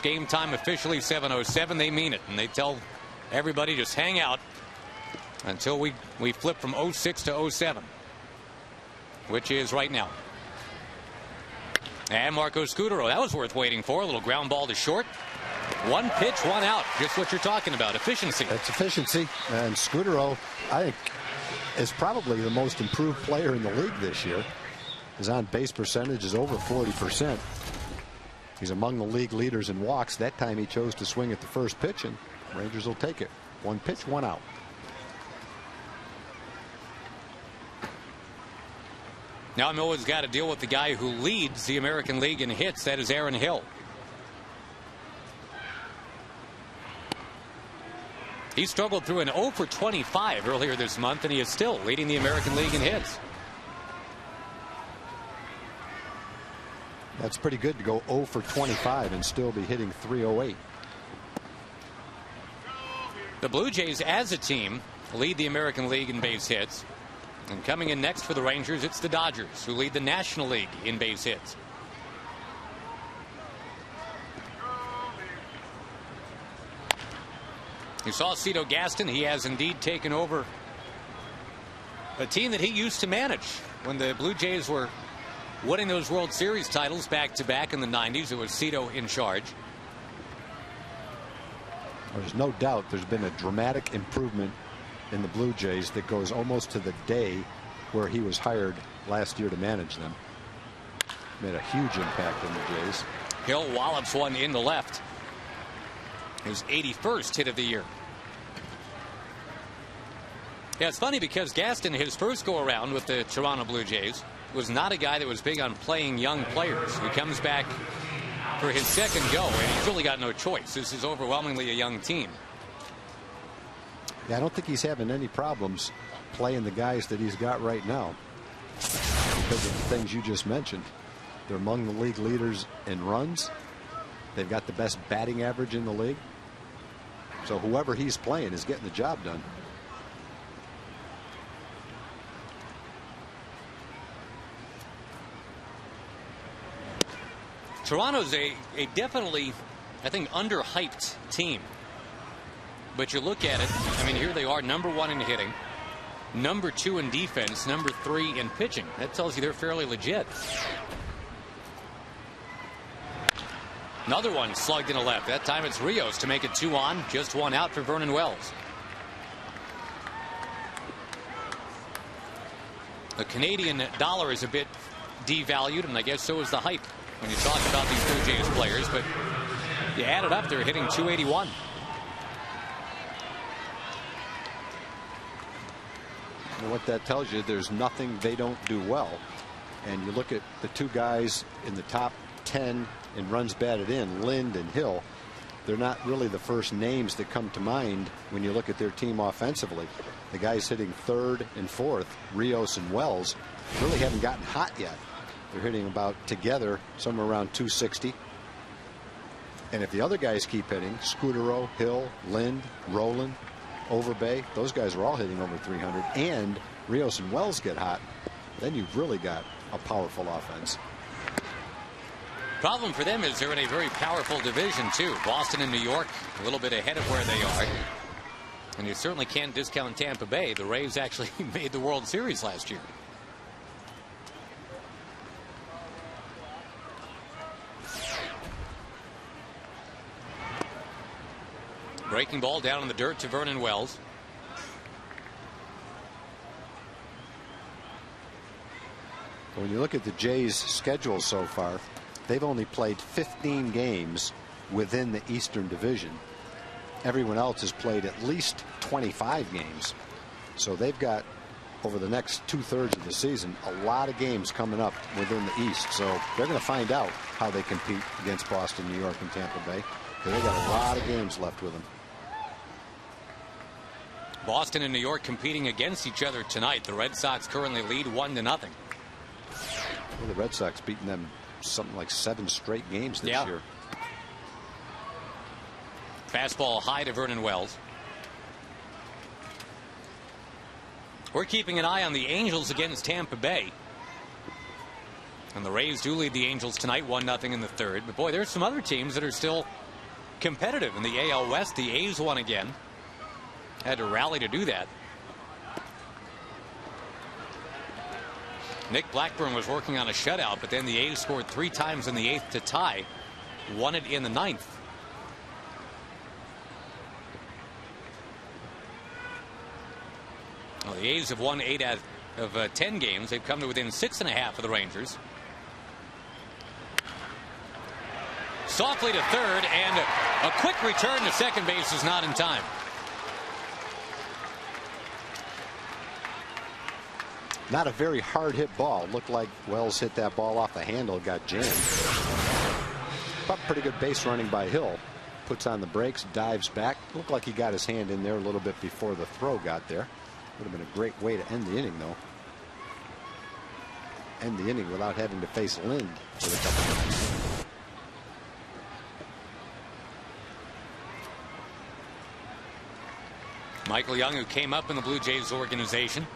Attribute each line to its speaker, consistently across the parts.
Speaker 1: Game time officially 7:07. They mean it, and they tell everybody just hang out until we flip from 06 to 07, which is right now. And Marco Scudero, that was worth waiting for. A little ground ball to short. One pitch, one out. Just what you're talking about, efficiency.
Speaker 2: That's efficiency. And Scudero, I think, is probably the most improved player in the league this year. His on-base percentage is over 40%. He's among the league leaders in walks. That time he chose to swing at the first pitch, and Rangers will take it. One pitch, one out.
Speaker 1: Now Noah's got to deal with the guy who leads the American League in hits. That is Aaron Hill. He struggled through an 0 for 25 earlier this month, and he is still leading the American League in hits.
Speaker 2: That's pretty good to go 0 for 25 and still be hitting .308.
Speaker 1: The Blue Jays as a team lead the American League in base hits. And coming in next for the Rangers, it's the Dodgers, who lead the National League in base hits. You saw Cito Gaston. He has indeed taken over a team that he used to manage when the Blue Jays were winning those World Series titles back-to-back in the 90s. It was Cito in charge.
Speaker 2: There's no doubt there's been a dramatic improvement in the Blue Jays that goes almost to the day where he was hired last year to manage them. Made a huge impact on the Jays.
Speaker 1: Hill wallops one in the left. His 81st hit of the year. Yeah, it's funny because Gaston, his first go-around with the Toronto Blue Jays, was not a guy that was big on playing young players. He comes back for his second go, and he's really got no choice. This is overwhelmingly a young team.
Speaker 2: Yeah, I don't think he's having any problems playing the guys that he's got right now because of the things you just mentioned. They're among the league leaders in runs. They've got the best batting average in the league. So whoever he's playing is getting the job done.
Speaker 1: Toronto's a definitely, I think, underhyped team. But you look at it, I mean, here they are, #1 in hitting, #2 in defense, #3 in pitching. That tells you they're fairly legit. Another one slugged in the left. That time it's Rios to make it 2 on, just 1 out for Vernon Wells. The Canadian dollar is a bit devalued, and I guess so is the hype when you talk about these Blue Jays players, but you add it up, they're hitting .281.
Speaker 2: And what that tells you, there's nothing they don't do well. And you look at the two guys in the top 10 in runs batted in, Lind and Hill. They're not really the first names that come to mind when you look at their team offensively. The guys hitting 3rd and 4th, Rios and Wells, really haven't gotten hot yet. They're hitting about together somewhere around .260. And if the other guys keep hitting, Scudero, Hill, Lind, Rowland, Overbay, those guys are all hitting over 300, and Rios and Wells get hot, then you've really got a powerful offense.
Speaker 1: Problem for them is they're in a very powerful division too. Boston and New York a little bit ahead of where they are, and you certainly can't discount Tampa Bay. The Rays actually made the World Series last year. Breaking ball down in the dirt to Vernon Wells.
Speaker 2: When you look at the Jays' schedule so far, they've only played 15 games within the Eastern Division. Everyone else has played at least 25 games. So they've got, over the next 2/3 of the season, a lot of games coming up within the East. So they're going to find out how they compete against Boston, New York, and Tampa Bay. They've got a lot of games left with them.
Speaker 1: Boston and New York competing against each other tonight. The Red Sox currently lead 1-0.
Speaker 2: Well, the Red Sox beating them something like 7 straight games this year.
Speaker 1: Fastball high to Vernon Wells. We're keeping an eye on the Angels against Tampa Bay. And the Rays do lead the Angels tonight 1-0 in the 3rd. But boy, there's some other teams that are still competitive in the AL West. The A's won again. Had to rally to do that. Nick Blackburn was working on a shutout, but then the A's scored 3 times in the 8th to tie. Won it in the 9th. Well, the A's have won 8 out of 10 games. They've come to within 6.5 of the Rangers. Softly to third, and a quick return to second base is not in time.
Speaker 2: Not a very hard hit ball. Looked like Wells hit that ball off the handle, got jammed. But pretty good base running by Hill. Puts on the brakes, dives back. Looked like he got his hand in there a little bit before the throw got there. Would have been a great way to end the inning, though. End the inning without having to face Lind for a couple of minutes.
Speaker 1: Michael Young, who came up in the Blue Jays organization.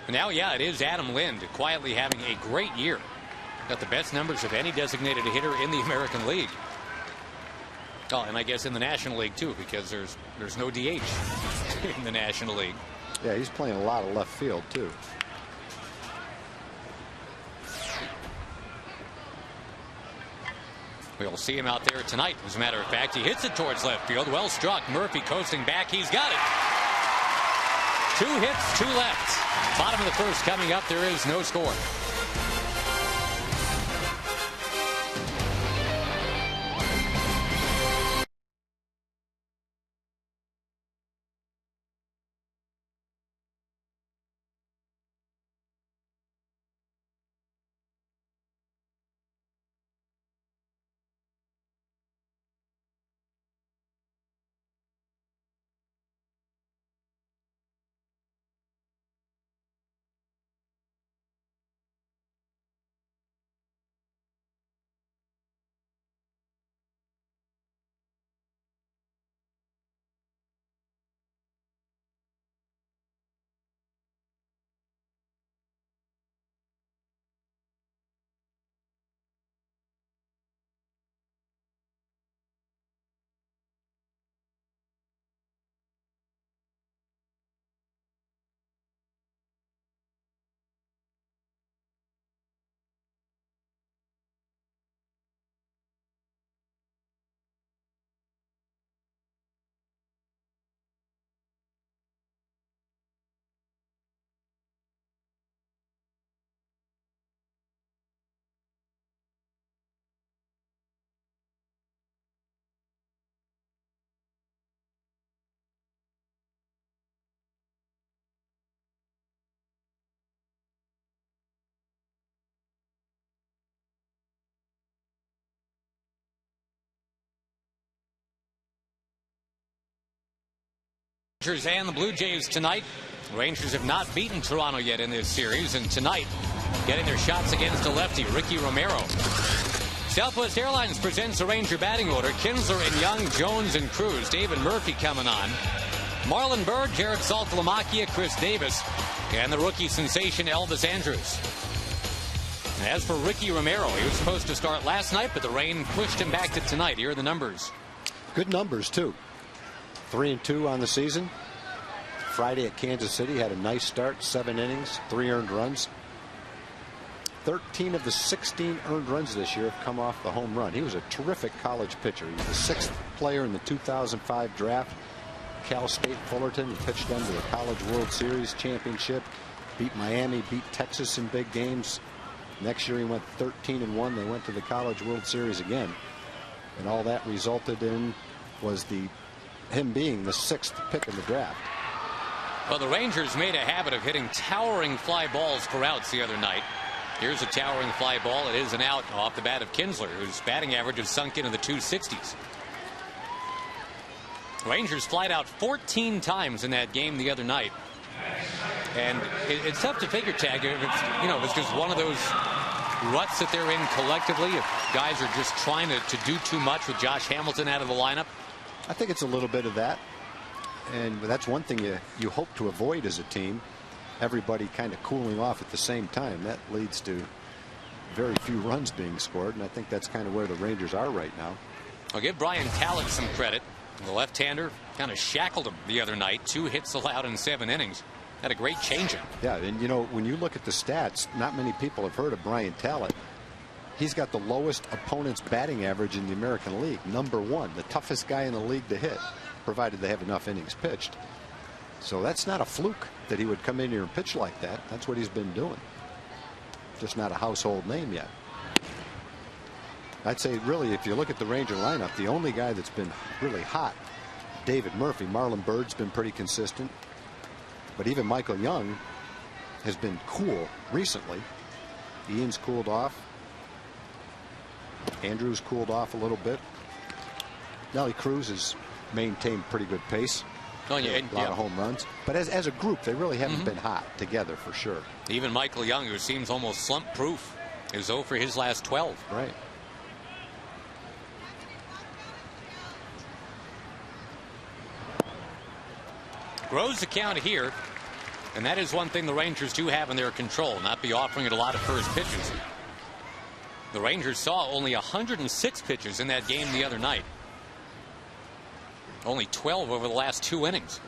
Speaker 1: Now, yeah, it is Adam Lind quietly having a great year. Got the best numbers of any designated hitter in the American League. Oh, and I guess in the National League, too, because there's no DH in the National League.
Speaker 2: Yeah, he's playing a lot of left field, too.
Speaker 1: We'll see him out there tonight. As a matter of fact, he hits it towards left field. Well struck. Murphy coasting back. He's got it. 2 hits, 2 left. Bottom of the first coming up. There is no score. Rangers and the Blue Jays tonight. Rangers have not beaten Toronto yet in this series, and tonight getting their shots against a lefty, Ricky Romero. Southwest Airlines presents a Ranger batting order. Kinsler and Young, Jones and Cruz. David Murphy coming on. Marlon Byrd, Jared Saltalamacchia, Chris Davis, and the rookie sensation Elvis Andrus. As for Ricky Romero, he was supposed to start last night, but the rain pushed him back to tonight. Here are the numbers.
Speaker 2: Good numbers, too. 3-2 on the season. Friday at Kansas City had a nice start. 7 innings, 3 earned runs. 13 of the 16 earned runs this year have come off the home run. He was a terrific college pitcher. He was the 6th player in the 2005 draft. Cal State Fullerton. He pitched them to the College World Series championship. Beat Miami, beat Texas in big games. Next year he went 13-1. They went to the College World Series again. And all that resulted in was him being the 6th pick in the draft.
Speaker 1: Well, the Rangers made a habit of hitting towering fly balls for outs the other night. Here's a towering fly ball. It is an out off the bat of Kinsler, whose batting average has sunk into the 260s. Rangers flied out 14 times in that game the other night. And it's tough to figure, Tag, if it's just one of those ruts that they're in collectively, if guys are just trying to do too much with Josh Hamilton out of the lineup.
Speaker 2: I think it's a little bit of that. And that's one thing you hope to avoid as a team. Everybody kind of cooling off at the same time. That leads to very few runs being scored, and I think that's kind of where the Rangers are right now.
Speaker 1: I'll give Brian Talent some credit. The left-hander kind of shackled him the other night. 2 hits allowed in 7 innings. Had a great changeup.
Speaker 2: Yeah, and you know, when you look at the stats, not many people have heard of Brian Talent. He's got the lowest opponent's batting average in the American League, #1, the toughest guy in the league to hit, provided they have enough innings pitched. So that's not a fluke that he would come in here and pitch like that. That's what he's been doing. Just not a household name yet. I'd say really, if you look at the Ranger lineup, the only guy that's been really hot, David Murphy. Marlon Byrd's been pretty consistent, but even Michael Young has been cool recently. Ian's cooled off. Andrews cooled off a little bit. Nelly Cruz has maintained pretty good pace.
Speaker 1: Oh, yeah,
Speaker 2: a lot of home runs. But as a group, they really haven't been hot together for sure.
Speaker 1: Even Michael Young, who seems almost slump proof, is 0 for his last 12.
Speaker 2: Right.
Speaker 1: Grows the count here, and that is one thing the Rangers do have in their control, not be offering it a lot of first pitches. The Rangers saw only 106 pitches in that game the other night. Only 12 over the last 2 innings.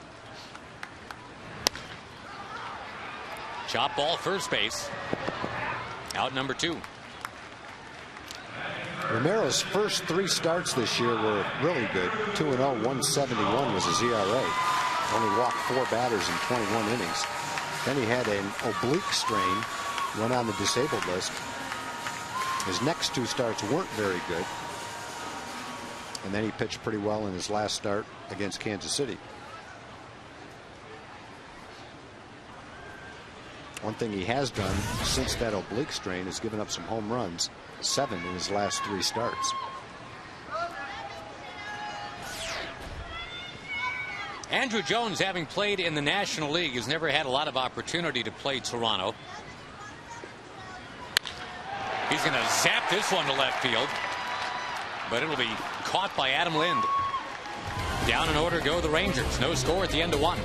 Speaker 1: Chop ball first base. Out number 2.
Speaker 2: Romero's first 3 starts this year were really good. 2-0, 171 was his ERA. Only walked 4 batters in 21 innings. Then he had an oblique strain, went on the disabled list. His next 2 starts weren't very good. And then he pitched pretty well in his last start against Kansas City. One thing he has done since that oblique strain is given up some home runs, 7 in his last 3 starts.
Speaker 1: Andrew Jones, having played in the National League, has never had a lot of opportunity to play Toronto. He's going to zap this one to left field, but it'll be caught by Adam Lind. Down in order go the Rangers. No score at the end of 1.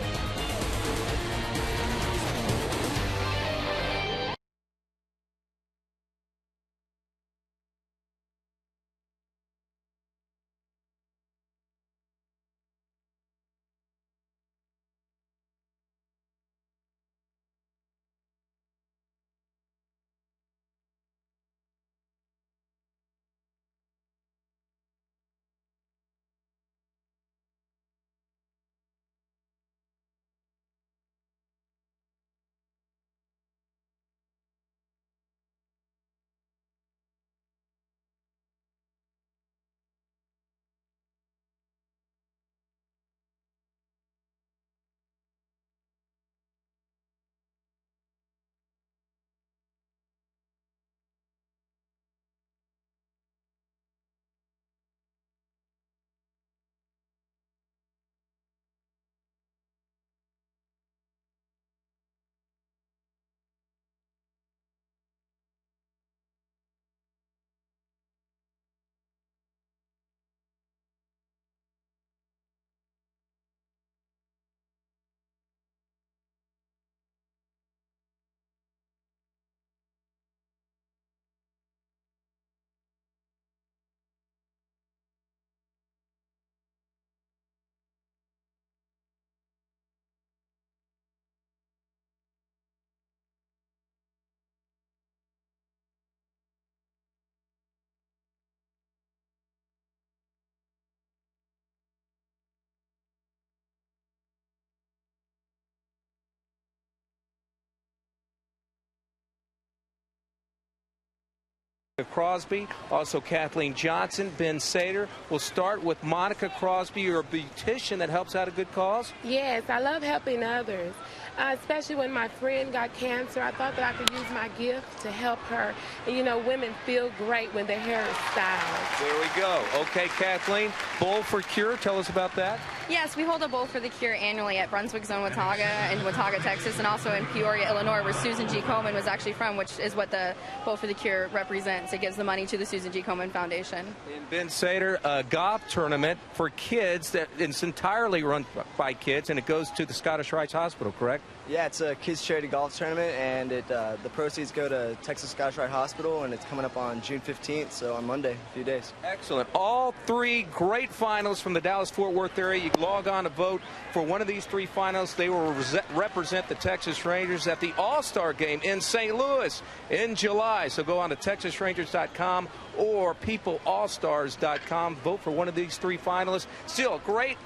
Speaker 3: Crosby, also Kathleen Johnson, Ben Sater. We'll start with Monica Crosby. You're a beautician that helps out a good cause?
Speaker 4: Yes, I love helping others, especially when my friend got cancer. I thought that I could use my gift to help her. And, you know, women feel great when their hair is styled.
Speaker 3: There we go. Okay, Kathleen, Bowl for Cure. Tell us about that.
Speaker 5: Yes, we hold a Bowl for the Cure annually at Brunswick Zone, Watauga, in Watauga, Texas, and also in Peoria, Illinois, where Susan G. Komen was actually from, which is what the Bowl for the Cure represents. It gives the money to the Susan G. Komen Foundation.
Speaker 3: In Ben Sater, a golf tournament for kids that it's entirely run by kids, and it goes to the Scottish Rites Hospital, correct?
Speaker 6: Yeah, it's a kids charity golf tournament, and the proceeds go to Texas Scottish Rite Hospital, and it's coming up on June 15th, so on Monday, a few days.
Speaker 3: Excellent. All three great finals from the Dallas-Fort Worth area. You can log on to vote for one of these three finals. They will represent the Texas Rangers at the All-Star Game in St. Louis in July. So go on to TexasRangers.com or PeopleAllStars.com. Vote for one of these three finalists. Still, great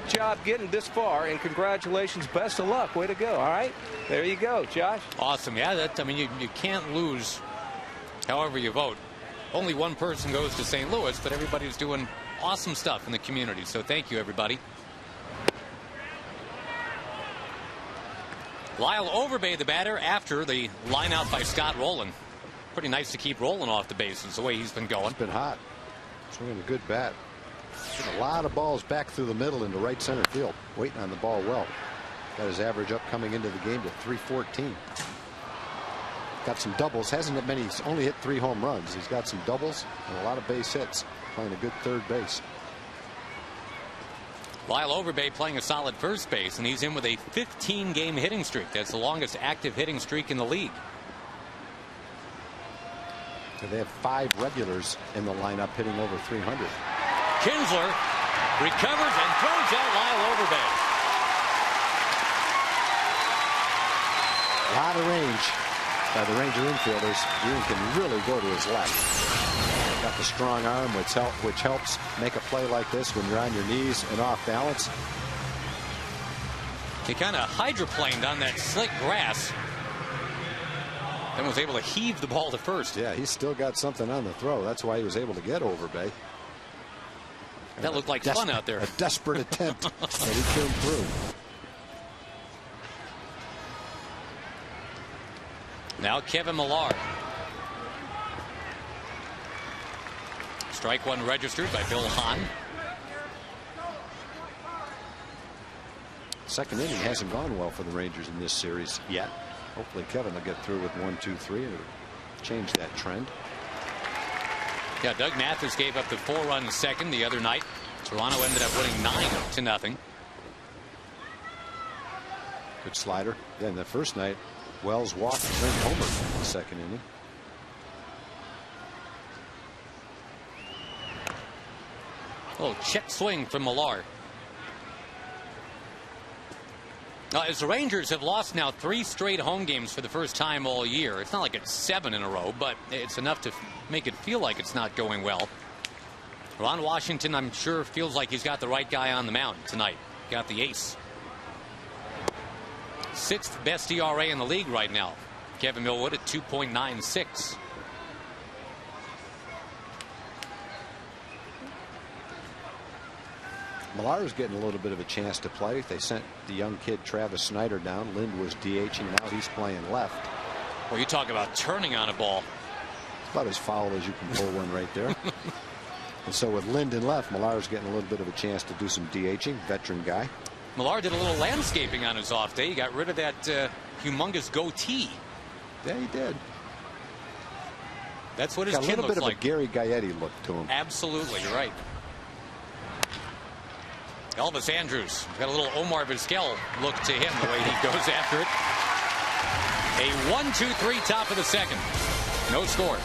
Speaker 3: job getting this far, and congratulations. Best of luck. Way to go. All right, there you go, Josh.
Speaker 1: Awesome. Yeah, I mean, you can't lose however you vote. Only one person goes to St. Louis, but everybody's doing awesome stuff in the community. So thank you, everybody. Lyle Overbay, the batter, after the line out by Scott Rowland. Pretty nice to keep Rowland off the bases the way he's been going.
Speaker 2: It's been hot. Swinging a good bat. Getting a lot of balls back through the middle into right center field. Waiting on the ball well. Got his average up coming into the game to 314. Got some doubles. Hasn't hit many. He's only hit 3 home runs. He's got some doubles and a lot of base hits. Playing a good third base.
Speaker 1: Lyle Overbay playing a solid first base, and he's in with a 15-game hitting streak. That's the longest active hitting streak in the league.
Speaker 2: They have 5 regulars in the lineup hitting over 300.
Speaker 1: Kinsler recovers and throws out Lyle Overbay.
Speaker 2: A lot of range by the Ranger infielders. Ewing can really go to his left. Got the strong arm, which helps make a play like this when you're on your knees and off balance.
Speaker 1: He kind of hydroplaned on that slick grass. Then was able to heave the ball to first.
Speaker 2: Yeah, he's still got something on the throw. That's why he was able to get Overbay.
Speaker 1: That looked like fun out there.
Speaker 2: A desperate attempt, and he came through.
Speaker 1: Now Kevin Millar. Strike one registered by Bill Hahn.
Speaker 2: Second inning hasn't gone well for the Rangers in this series yet. Hopefully Kevin will get through with 1, 2, 3 and change that trend.
Speaker 1: Yeah, Doug Mathis gave up the 4-run second the other night. Toronto ended up winning 9-0.
Speaker 2: Good slider. Then the first night, Wells walked and went homer in the second inning.
Speaker 1: Oh, check swing from Millar. Now, as the Rangers have lost now 3 straight home games for the first time all year, it's not like it's 7 in a row, but it's enough to make it feel like it's not going well. Ron Washington, I'm sure, feels like he's got the right guy on the mound tonight. Got the ace. 6th best ERA in the league right now. Kevin Millwood at 2.96.
Speaker 2: Millar's getting a little bit of a chance to play. They sent the young kid Travis Snyder down. Lind was DHing. Now he's playing left.
Speaker 1: Well, you talk about turning on a ball.
Speaker 2: It's about as foul as you can pull one right there. And so with Lind in left, Millar's getting a little bit of a chance to do some DHing. Veteran guy.
Speaker 1: Millar did a little landscaping on his off day. He got rid of that humongous goatee.
Speaker 2: Yeah, he did.
Speaker 1: That's what his
Speaker 2: got
Speaker 1: chin
Speaker 2: a little
Speaker 1: looks
Speaker 2: bit
Speaker 1: like.
Speaker 2: of a Gary Gaetti look to him.
Speaker 1: Absolutely, you're right. Elvis Andrus got a little Omar Vizquel look to him the way he goes after it. A 1-2-3 top of the second. No score.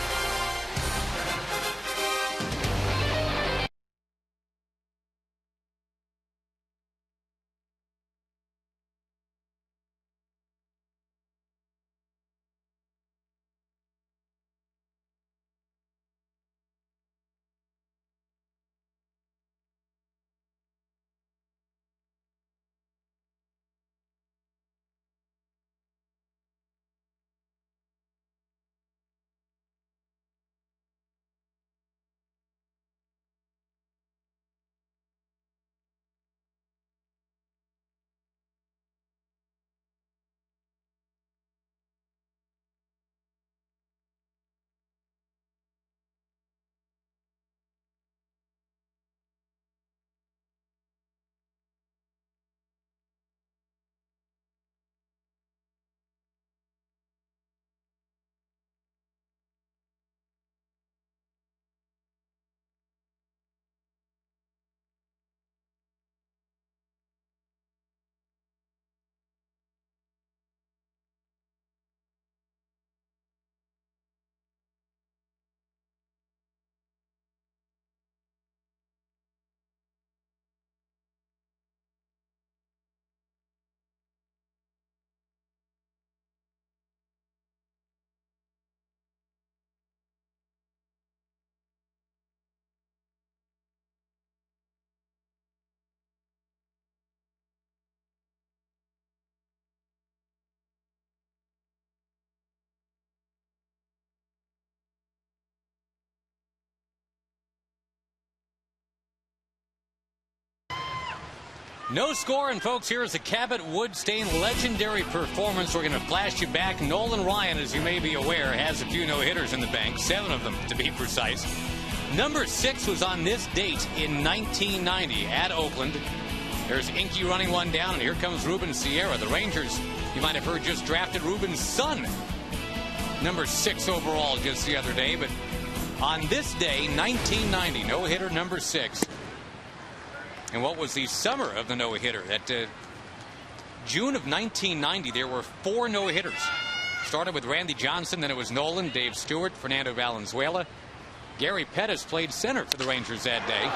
Speaker 1: No score, and folks, here is a Cabot Woodstein legendary performance. We're going to flash you back. Nolan Ryan, as you may be aware, has a few no-hitters in the bank, 7 of them to be precise. Number 6 was on this date in 1990 at Oakland. There's Inky running one down, and here comes Ruben Sierra. The Rangers, you might have heard, just drafted Ruben's son, number 6 overall just the other day. But on this day, 1990, no-hitter number 6. And what was the summer of the no-hitter? That June of 1990, there were 4 no-hitters. Started with Randy Johnson, then it was Nolan, Dave Stewart, Fernando Valenzuela. Gary Pettis played center for the Rangers that day.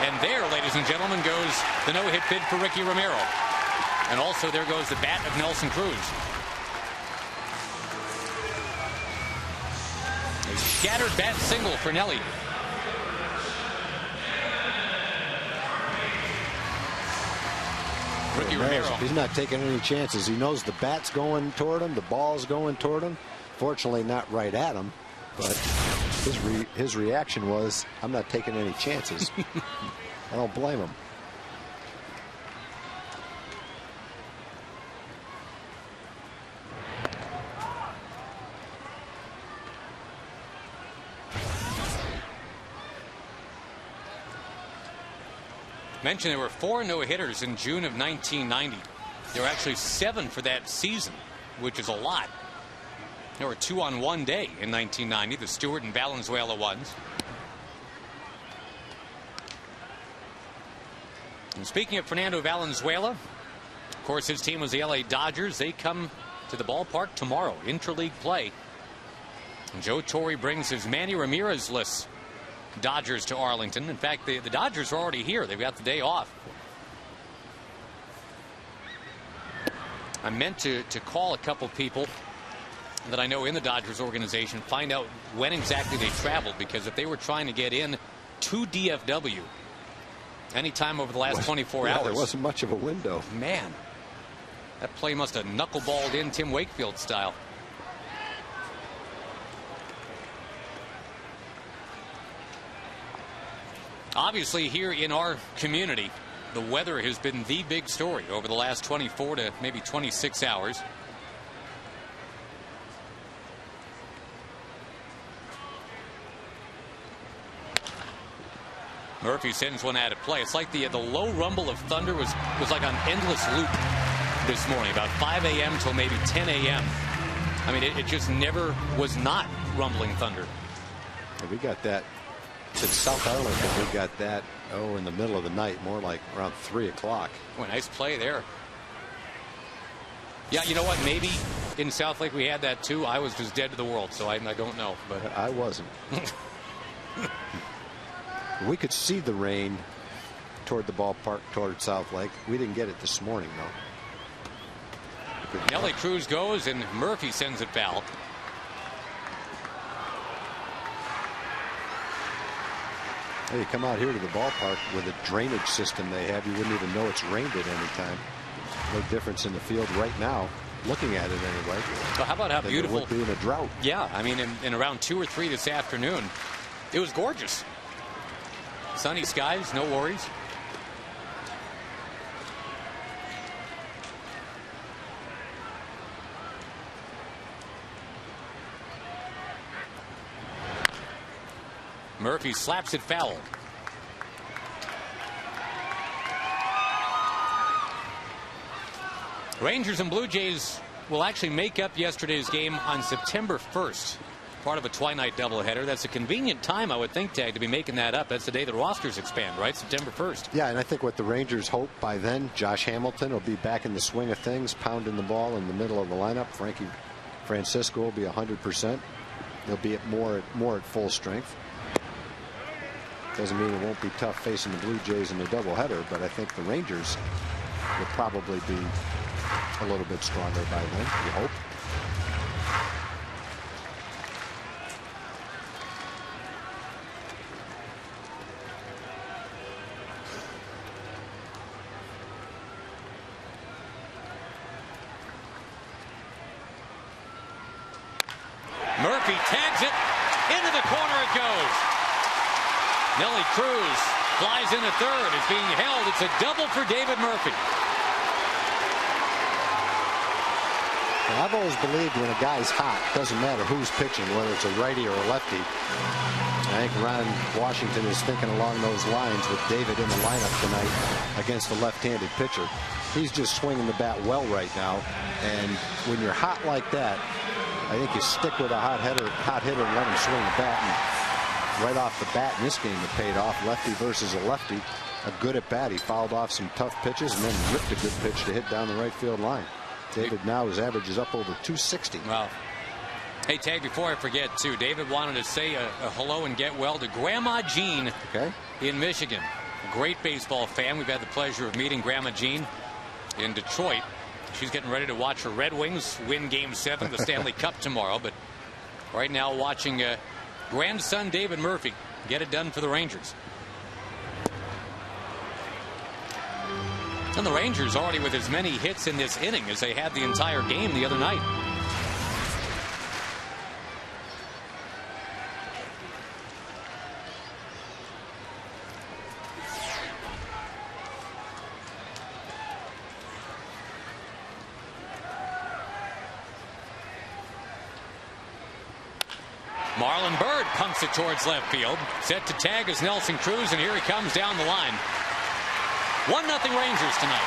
Speaker 1: And there, ladies and gentlemen, goes the no-hit bid for Ricky Romero. And also there goes the bat of Nelson Cruz. A scattered bat single for Nelly. Ricky Romero.
Speaker 2: He's not taking any chances. He knows the bat's going toward him, the ball's going toward him. Fortunately, not right at him, but his reaction was, I'm not taking any chances. I don't blame him.
Speaker 1: Mentioned there were 4 no-hitters in June of 1990. There were actually 7 for that season, which is a lot. There were 2 on one day in 1990, the Stewart and Valenzuela ones. And speaking of Fernando Valenzuela, of course, his team was the LA Dodgers. They come to the ballpark tomorrow, interleague play. And Joe Torre brings his Manny Ramirez-less Dodgers to Arlington. In fact, the Dodgers are already here. They've got the day off. I meant to call a couple people that I know in the Dodgers organization, find out when exactly they traveled, because if they were trying to get in to DFW anytime over the last 24 hours.
Speaker 2: There wasn't much of a window.
Speaker 1: Man, that play must have knuckleballed in Tim Wakefield style. Obviously, here in our community, the weather has been the big story over the last 24 to maybe 26 hours. Murphy sends one out of play. It's like the low rumble of thunder was like on endless loop this morning, about 5 a.m. till maybe 10 a.m. I mean, it just never was not rumbling thunder.
Speaker 2: Yeah, we got that since South Arlington. We got that in the middle of the night, more like around 3 o'clock.
Speaker 1: Oh, nice play there. Yeah, you know what? Maybe in South Lake we had that too. I was just dead to the world, so I don't know. But
Speaker 2: I wasn't. We could see the rain toward the ballpark, toward South Lake. We didn't get it this morning, though.
Speaker 1: Nelly Cruz goes, and Murphy sends it foul.
Speaker 2: Hey, you come out here to the ballpark with a drainage system they have, you wouldn't even know it's rained at any time. No difference in the field right now, looking at it anyway.
Speaker 1: Well, how about how beautiful
Speaker 2: it would be in a drought?
Speaker 1: Yeah, I mean, in around 2 or 3 this afternoon, it was gorgeous. Sunny skies, no worries. Murphy slaps it foul. Rangers and Blue Jays will actually make up yesterday's game on September 1st. Part of a twilight doubleheader. That's a convenient time, I would think, Tag, to be making that up. That's the day the rosters expand, right? September 1st.
Speaker 2: Yeah, and I think what the Rangers hope by then, Josh Hamilton will be back in the swing of things, pounding the ball in the middle of the lineup. Frankie Francisco will be 100%. He'll be at more at full strength. Doesn't mean it won't be tough facing the Blue Jays in the doubleheader, but I think the Rangers will probably be a little bit stronger by then, you hope.
Speaker 1: Murphy tags it. Into the corner it goes. Nelly Cruz Flies into third. It's being held. It's a double for David Murphy.
Speaker 2: Well, I've always believed when a guy's hot, doesn't matter who's pitching, whether it's a righty or a lefty. I think Ron Washington is thinking along those lines with David in the lineup tonight against a left-handed pitcher. He's just swinging the bat well right now. And when you're hot like that, I think you stick with a hot hitter and let him swing the bat. And right off the bat in this game, it paid off. Lefty versus a lefty. A good at bat. He fouled off some tough pitches and then ripped a good pitch to hit down the right field line. David now, his average is up over 260.
Speaker 1: Wow. Hey, Tag, before I forget, too, David wanted to say a hello and get well to Grandma Jean in Michigan. A great baseball fan. We've had the pleasure of meeting Grandma Jean in Detroit. She's getting ready to watch her Red Wings win Game 7 of the Stanley Cup tomorrow. But right now watching grandson David Murphy get it done for the Rangers. And the Rangers already with as many hits in this inning as they had the entire game the other night. Marlon Byrd pumps it towards left field. Set to tag is Nelson Cruz, and here he comes down the line. 1-0 Rangers tonight.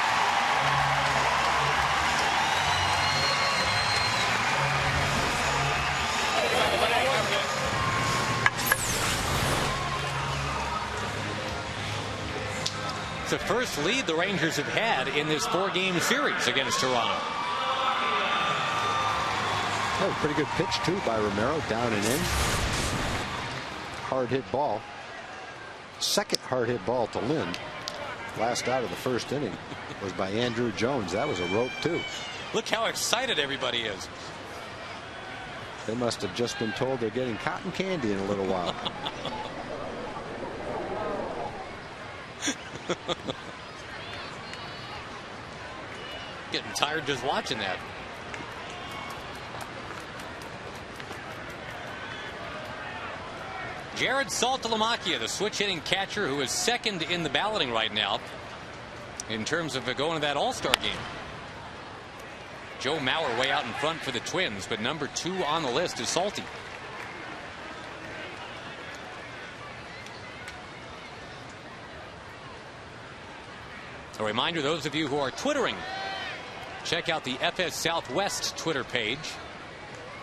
Speaker 1: It's the first lead the Rangers have had in this 4-game series against Toronto.
Speaker 2: Oh, pretty good pitch, too, by Romero. Down and in. Hard hit ball. Second hard hit ball to Lind. Last out of the first inning was by Andrew Jones. That was a rope, too.
Speaker 1: Look how excited everybody is.
Speaker 2: They must have just been told they're getting cotton candy in a little while.
Speaker 1: Getting tired just watching that. Jared Saltalamacchia, the switch-hitting catcher who is second in the balloting right now in terms of going to that All-Star game. Joe Mauer way out in front for the Twins, but number 2 on the list is Salty. A reminder, those of you who are Twittering, check out the FS Southwest Twitter page.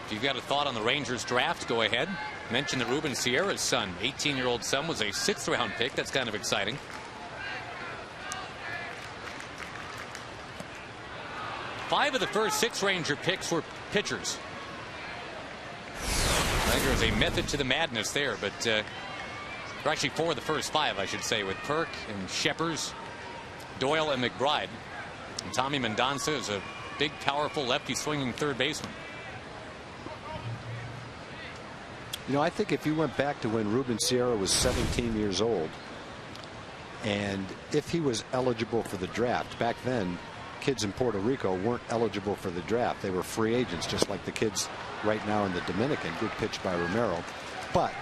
Speaker 1: If you've got a thought on the Rangers draft, go ahead. Mention that Ruben Sierra's son, 18-year-old son, was a 6th-round pick. That's kind of exciting. Five of the first 6 Ranger picks were pitchers. I think there was a method to the madness there, but or actually 4 of the first 5, I should say, with Perk and Sheppers, Doyle and McBride. And Tommy Mendonça is a big, powerful lefty swinging third baseman.
Speaker 2: You know, I think if you went back to when Ruben Sierra was 17 years old, and if he was eligible for the draft, back then, kids in Puerto Rico weren't eligible for the draft. They were free agents, just like the kids right now in the Dominican. Good pitch by Romero. But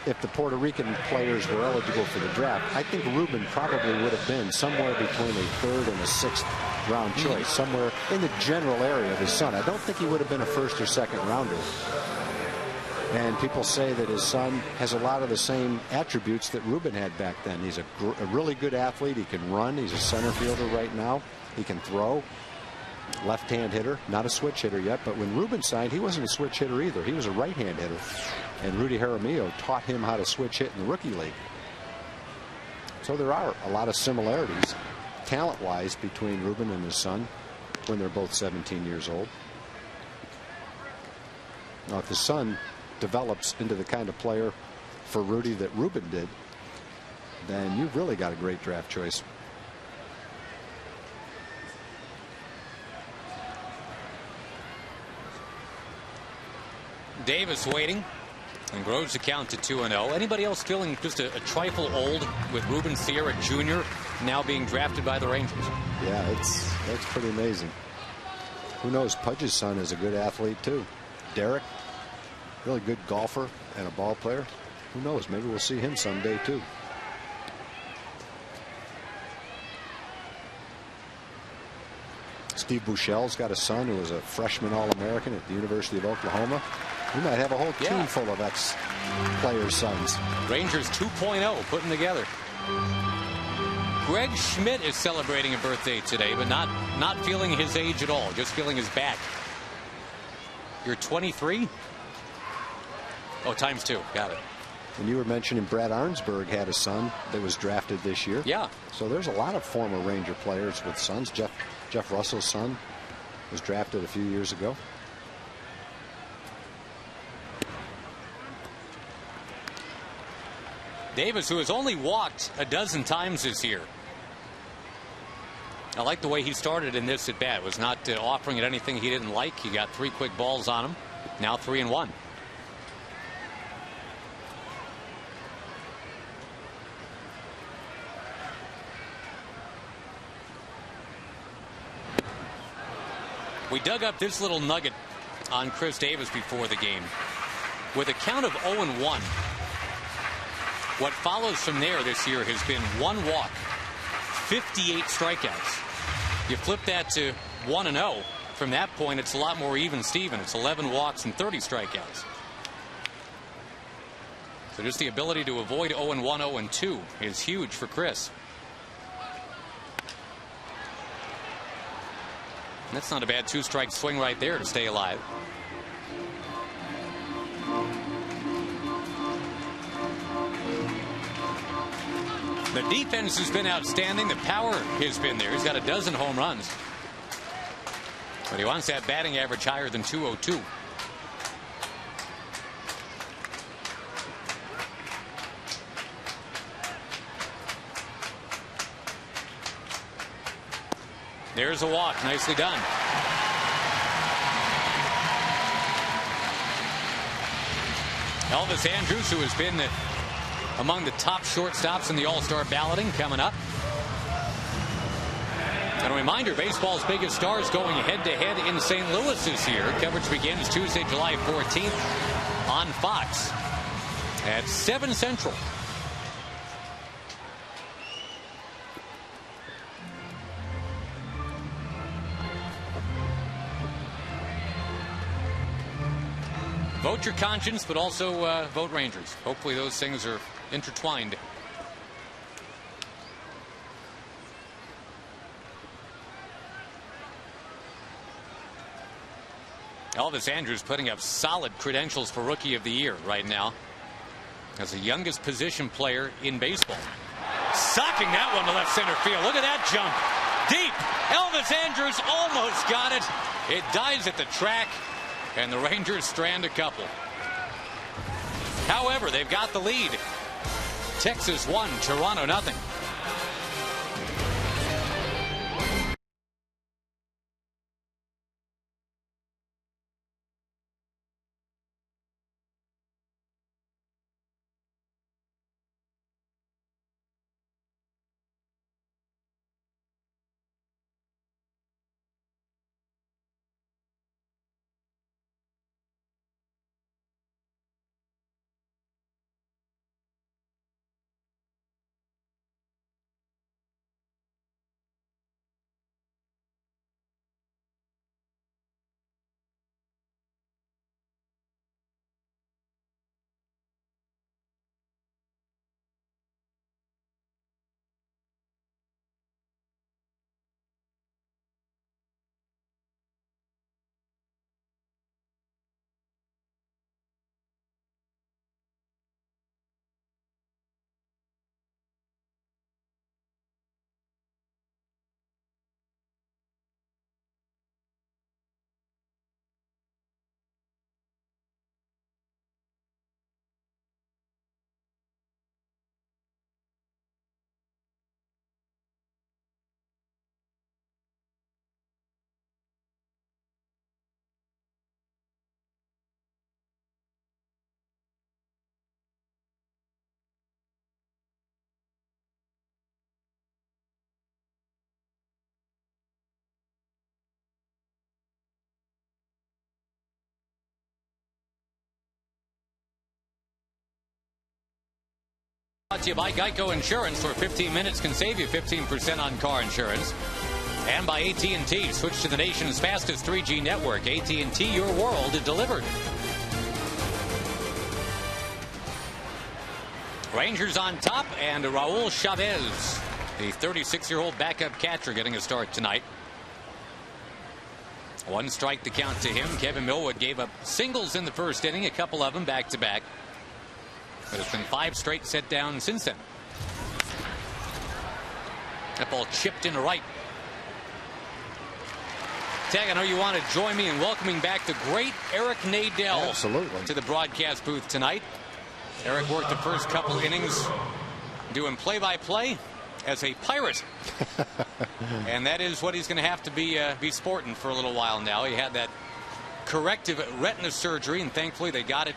Speaker 2: if the Puerto Rican players were eligible for the draft, I think Ruben probably would have been somewhere between a 3rd and a 6th round choice, somewhere in the general area of his son. I don't think he would have been a 1st or 2nd rounder. And people say that his son has a lot of the same attributes that Ruben had back then. He's a really good athlete. He can run. He's a center fielder right now. He can throw. Left-hand hitter, not a switch hitter yet. But when Ruben signed, he wasn't a switch hitter either. He was a right-hand hitter. And Rudy Jaramillo taught him how to switch hit in the rookie league. So there are a lot of similarities, talent-wise, between Ruben and his son when they're both 17 years old. Now, if his son develops into the kind of player for Rudy that Ruben did, then you've really got a great draft choice.
Speaker 1: Davis waiting and grows the count to 2-0. Anybody else feeling just a trifle old with Ruben Sierra Jr. now being drafted by the Rangers?
Speaker 2: Yeah, that's pretty amazing. Who knows? Pudge's son is a good athlete too. Derek, really good golfer and a ball player. Who knows? Maybe we'll see him someday too. Steve Buechele's got a son who was a freshman All-American at the University of Oklahoma. We might have a whole team full of ex-players' sons.
Speaker 1: Rangers 2.0 putting together. Greg Schmidt is celebrating a birthday today, but not feeling his age at all, just feeling his back. You're 23? Oh, times 2. Got it.
Speaker 2: And you were mentioning Brad Arnsberg had a son that was drafted this year.
Speaker 1: Yeah.
Speaker 2: So there's a lot of former Ranger players with sons. Jeff Russell's son was drafted a few years ago.
Speaker 1: Davis, who has only walked a dozen times this year. I like the way he started in this at bat. Was not offering it anything he didn't like. He got 3 quick balls on him. Now 3-1. We dug up this little nugget on Chris Davis before the game. With a count of 0-1, what follows from there this year has been 1 walk, 58 strikeouts. You flip that to 1-0. From that point, it's a lot more even Steven. It's 11 walks and 30 strikeouts. So just the ability to avoid 0-1, 0-2 is huge for Chris. That's not a bad 2-strike swing right there to stay alive. The defense has been outstanding. The power has been there. He's got a dozen home runs. But he wants that batting average higher than .202. There's a walk. Nicely done. Elvis Andrus, who has been among the top shortstops in the All-Star balloting, coming up. And a reminder, baseball's biggest stars going head-to-head in St. Louis this year. Coverage begins Tuesday, July 14th on Fox at 7 Central. Vote your conscience, but also vote Rangers. Hopefully those things are intertwined. Elvis Andrus putting up solid credentials for Rookie of the Year right now as the youngest position player in baseball. Socking that one to left center field. Look at that jump. Deep. Elvis Andrus almost got it. It dies at the track, and the Rangers strand a couple. However, they've got the lead. Texas 1, Toronto nothing. Brought to you by Geico Insurance, where 15 minutes can save you 15% on car insurance. And by AT&T. Switch to the nation's fastest 3G network. AT&T, your world delivered. Rangers on top, and Raul Chavez, the 36-year-old backup catcher, getting a start tonight. One strike to count to him. Kevin Millwood gave up singles in the first inning, a couple of them back-to-back. But it's been 5 straight set down since then. That ball chipped into right. Tag, I know you want to join me in welcoming back the great Eric Nadel.
Speaker 2: Absolutely.
Speaker 1: To the broadcast booth tonight. Eric worked the first couple innings doing play-by-play as a Pirate. And that is what he's going to have to be sporting for a little while now. He had that corrective retina surgery, and thankfully they got it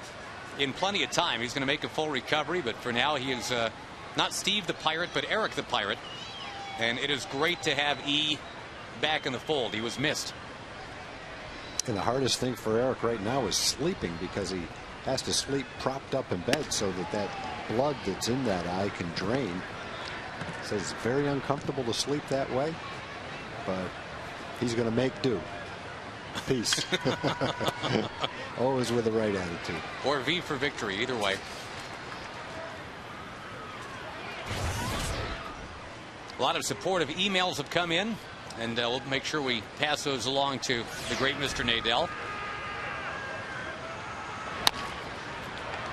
Speaker 1: in plenty of time. He's going to make a full recovery, but for now he is not Steve the Pirate, but Eric the Pirate. And it is great to have E back in the fold. He was missed.
Speaker 2: And the hardest thing for Eric right now is sleeping, because he has to sleep propped up in bed so that blood that's in that eye can drain. Says it's very uncomfortable to sleep that way, but he's going to make do. Peace. Always with the right attitude.
Speaker 1: Or V for victory, either way. A lot of supportive emails have come in, and we'll make sure we pass those along to the great Mr. Nadel.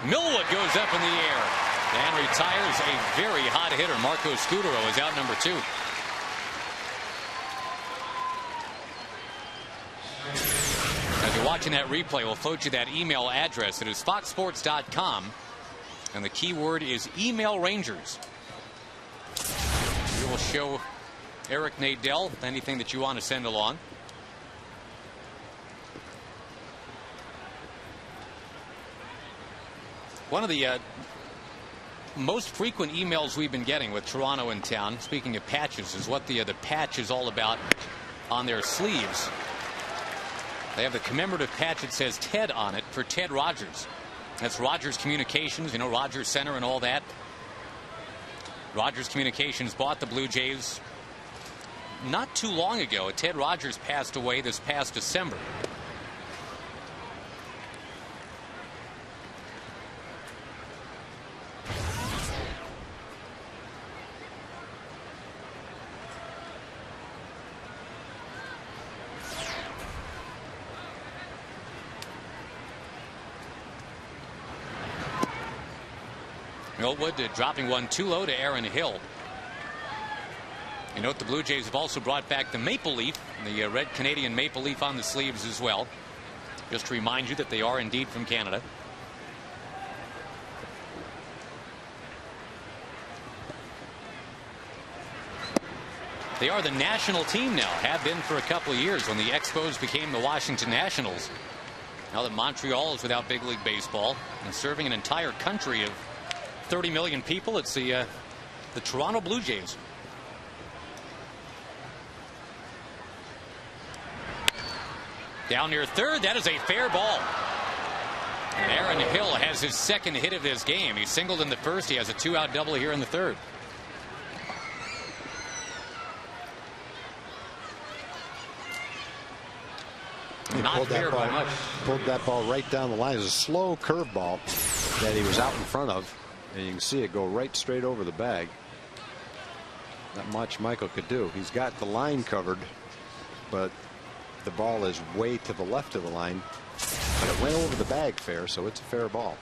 Speaker 1: Millwood goes up in the air and retires a very hot hitter. Marco Scudero is out, number 2. As you're watching that replay, we'll float you that email address. It is foxsports.com, and the keyword is email Rangers. We will show Eric Nadel anything that you want to send along. One of the most frequent emails we've been getting with Toronto in town, speaking of patches, is what the patch is all about on their sleeves. They have the commemorative patch that says Ted on it for Ted Rogers. That's Rogers Communications, you know, Rogers Center and all that. Rogers Communications bought the Blue Jays not too long ago. Ted Rogers passed away this past December. Millwood dropping one too low to Aaron Hill. You note the Blue Jays have also brought back the maple leaf, the red Canadian maple leaf on the sleeves as well. Just to remind you that they are indeed from Canada. They are the national team now, have been for a couple of years when the Expos became the Washington Nationals. Now that Montreal is without big league baseball and serving an entire country of 30 million people, it's the Toronto Blue Jays. Down near third, that is a fair ball. And Aaron Hill has his second hit of this game. He singled in the first. He has a 2-out double here in the third. Not fair by much.
Speaker 2: Pulled that ball right down the line. It was a slow curveball that he was out in front of, and you can see it go right straight over the bag. Not much Michael could do. He's got the line covered, but the ball is way to the left of the line. But it went over the bag fair, so it's a fair ball.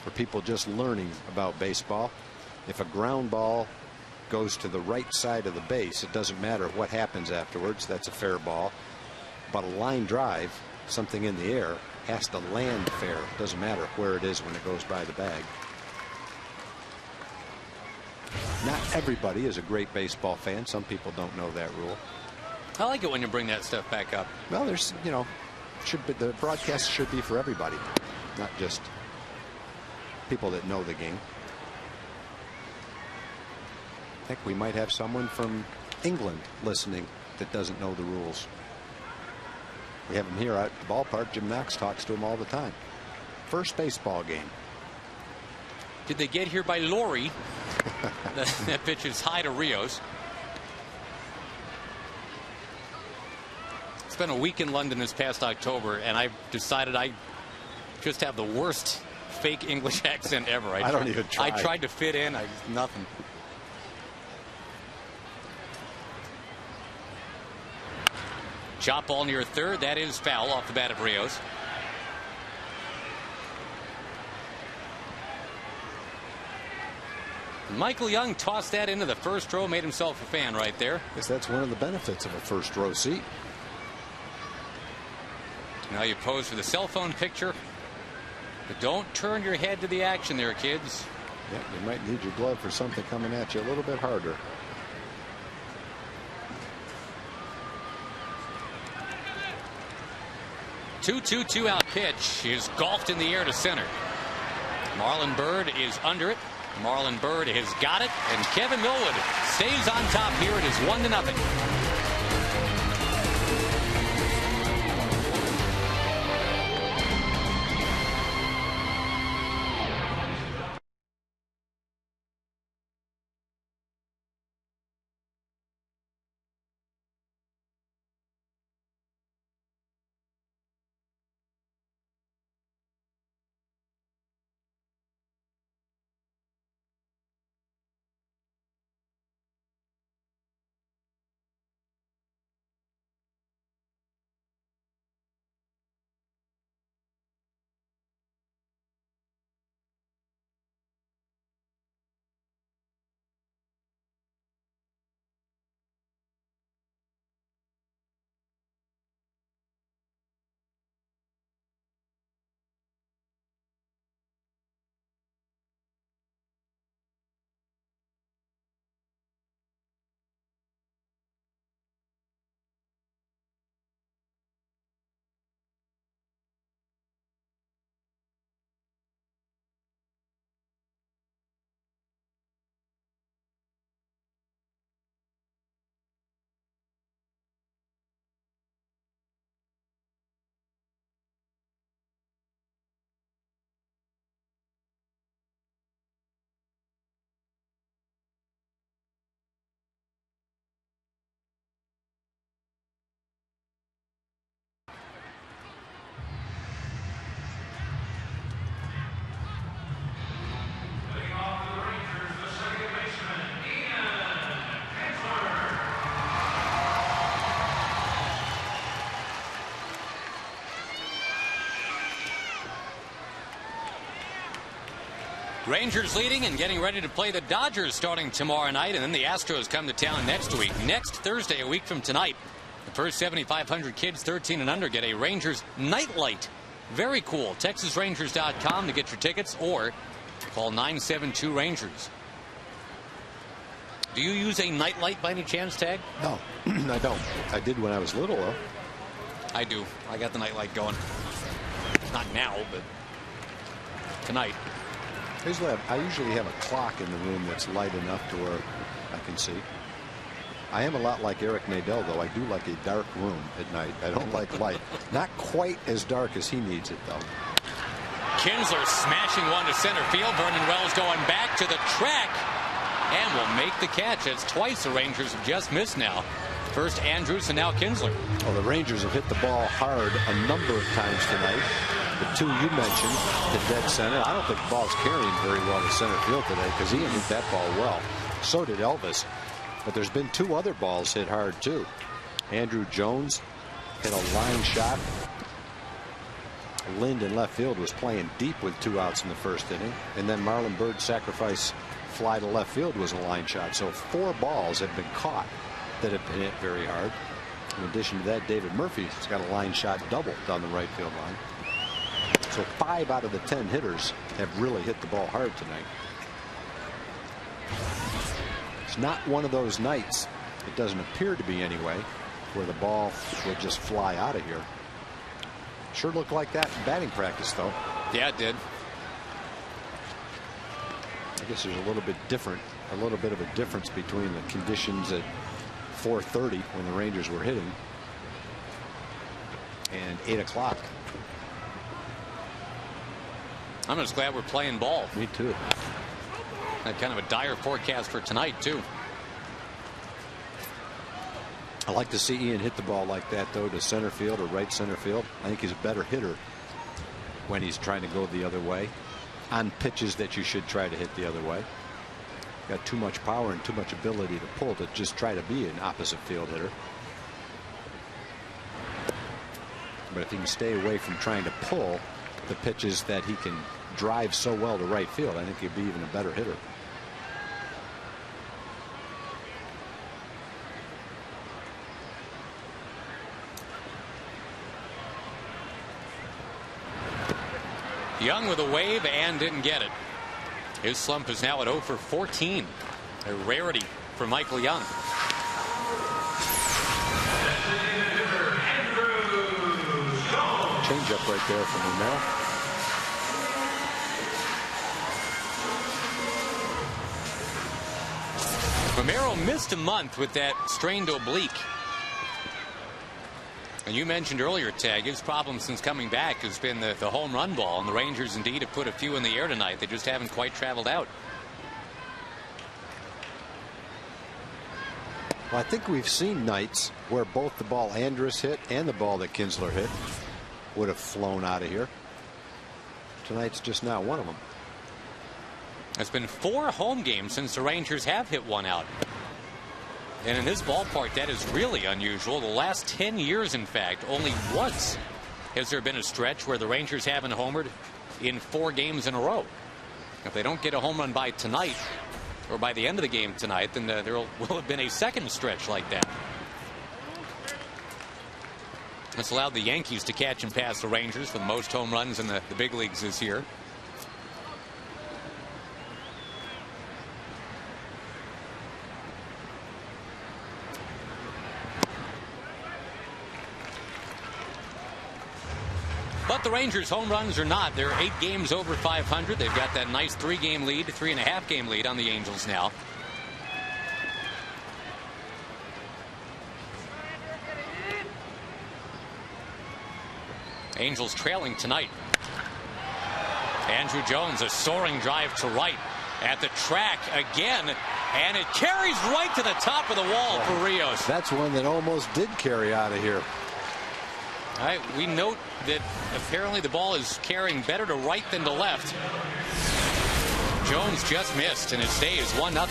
Speaker 2: For people just learning about baseball, if a ground ball goes to the right side of the base, it doesn't matter what happens afterwards. That's a fair ball. But a line drive, something in the air, has to land fair. It doesn't matter where it is when it goes by the bag. Not everybody is a great baseball fan. Some people don't know that rule.
Speaker 1: I like it when you bring that stuff back up.
Speaker 2: Well, there's, you know, should be, the broadcast should be for everybody, not just people that know the game. I think we might have someone from England listening that doesn't know the rules. We have him here at the ballpark. Jim Knox talks to him all the time. First baseball game.
Speaker 1: Did they get here by lorry? That pitch is high to Rios. Spent a week in London this past October, and I've decided I just have the worst fake English accent ever.
Speaker 2: I don't even try.
Speaker 1: I tried to fit in. Nothing. Chop ball near third. That is foul off the bat of Rios. Michael Young tossed that into the first row, made himself a fan right there.
Speaker 2: I guess that's one of the benefits of a first row seat.
Speaker 1: Now you pose for the cell phone picture, but don't turn your head to the action there, kids.
Speaker 2: Yeah, you might need your glove for something coming at you a little bit harder.
Speaker 1: Two out pitch is golfed in the air to center. Marlon Byrd is under it. Marlon Byrd has got it, and Kevin Millwood stays on top here. It is 1-0. Rangers leading and getting ready to play the Dodgers starting tomorrow night, and then the Astros come to town next week. Next Thursday, a week from tonight, the first 7,500 kids 13 and under get a Rangers nightlight. Very cool. TexasRangers.com to get your tickets, or call 972-RANGERS. Do you use a nightlight by any chance, Tag?
Speaker 2: No, I don't. I did when I was little, though.
Speaker 1: I do. I got the nightlight going. Not now, but tonight.
Speaker 2: I usually have a clock in the room that's light enough to where I can see. I am a lot like Eric Nadel, though. I do like a dark room at night. I don't like light. Not quite as dark as he needs it, though.
Speaker 1: Kinsler smashing one to center field. Vernon Wells going back to the track and will make the catch. It's twice the Rangers have just missed now. First Andrews and now Kinsler.
Speaker 2: Well, the Rangers have hit the ball hard a number of times tonight. The two you mentioned, the dead center. I don't think the ball's carrying very well to center field today because he hit that ball well. So did Elvis. But there's been two other balls hit hard, too. Andrew Jones hit a line shot. Lind in left field was playing deep with 2 outs in the first inning. And then Marlon Byrd's sacrifice fly to left field was a line shot. So 4 balls have been caught that have been hit very hard. In addition to that, David Murphy's got a line shot double down the right field line. So 5 out of the 10 hitters have really hit the ball hard tonight. It's not one of those nights, it doesn't appear to be anyway, where the ball will just fly out of here. Sure looked like that in batting practice, though.
Speaker 1: Yeah, it did.
Speaker 2: I guess there's a little bit of a difference between the conditions at 4:30 when the Rangers were hitting and 8 o'clock.
Speaker 1: I'm just glad we're playing ball.
Speaker 2: Me too.
Speaker 1: Had kind of a dire forecast for tonight, too.
Speaker 2: I like to see Ian hit the ball like that, though, to center field or right center field. I think he's a better hitter when he's trying to go the other way on pitches that you should try to hit the other way. Got too much power and too much ability to pull to just try to be an opposite field hitter. But if he can stay away from trying to pull the pitches that he can drive so well to right field, I think he'd be even a better hitter.
Speaker 1: Young with a wave and didn't get it. His slump is now at 0 for 14. A rarity for Michael Young.
Speaker 2: Change up right there from Romero.
Speaker 1: Romero missed a month with that strained oblique. And you mentioned earlier, Tag, his problem since coming back has been the home run ball. And the Rangers indeed have put a few in the air tonight. They just haven't quite traveled out.
Speaker 2: Well, I think we've seen nights where both the ball Andrus hit and the ball that Kinsler hit would have flown out of here. Tonight's just not one of them.
Speaker 1: It's been 4 home games since the Rangers have hit one out. And in this ballpark, that is really unusual. The last 10 years, in fact, only once has there been a stretch where the Rangers haven't homered in 4 games in a row. If they don't get a home run by tonight or by the end of the game tonight, then there will have been a second stretch like that. It's allowed the Yankees to catch and pass the Rangers for the most home runs in the big leagues this year. But the Rangers' home runs are not. They're 8 games over 500. They've got that nice 3-game lead, 3.5-game lead on the Angels now. Angels trailing tonight. Andrew Jones, a soaring drive to right at the track again, and it carries right to the top of the wall for Rios.
Speaker 2: That's one that almost did carry out of here.
Speaker 1: All right, we note that apparently the ball is carrying better to right than to left. Jones just missed, and it stays 1-0.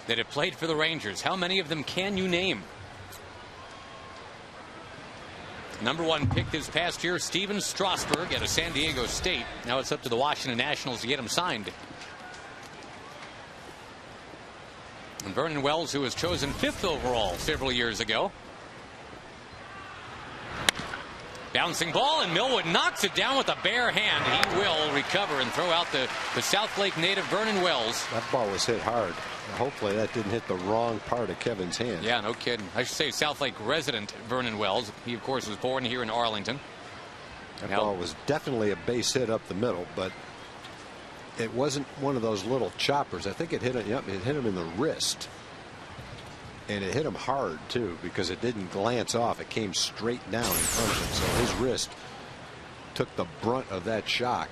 Speaker 1: That have played for the Rangers. How many of them can you name? #1 pick this past year, Steven Strasburg out of San Diego State. Now it's up to the Washington Nationals to get him signed. And Vernon Wells, who was chosen 5th overall several years ago. Bouncing ball, and Millwood knocks it down with a bare hand. He will recover and throw out the Southlake native Vernon Wells.
Speaker 2: That ball was hit hard. Hopefully that didn't hit the wrong part of Kevin's hand.
Speaker 1: Yeah, no kidding. I should say Southlake resident Vernon Wells. He, of course, was born here in Arlington.
Speaker 2: That ball was definitely a base hit up the middle, but it wasn't one of those little choppers. I think it hit him. Yep, it hit him in the wrist. And it hit him hard, too, because it didn't glance off. It came straight down in front of him. So his wrist took the brunt of that shock.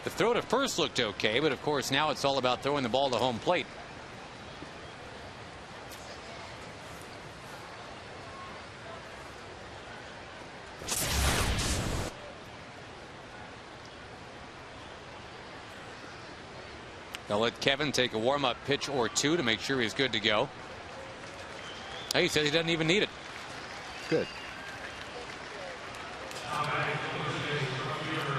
Speaker 1: The throw to first looked okay, but of course now it's all about throwing the ball to home plate. They'll let Kevin take a warm-up pitch or two to make sure he's good to go. Hey, he says he doesn't even need it.
Speaker 2: Good.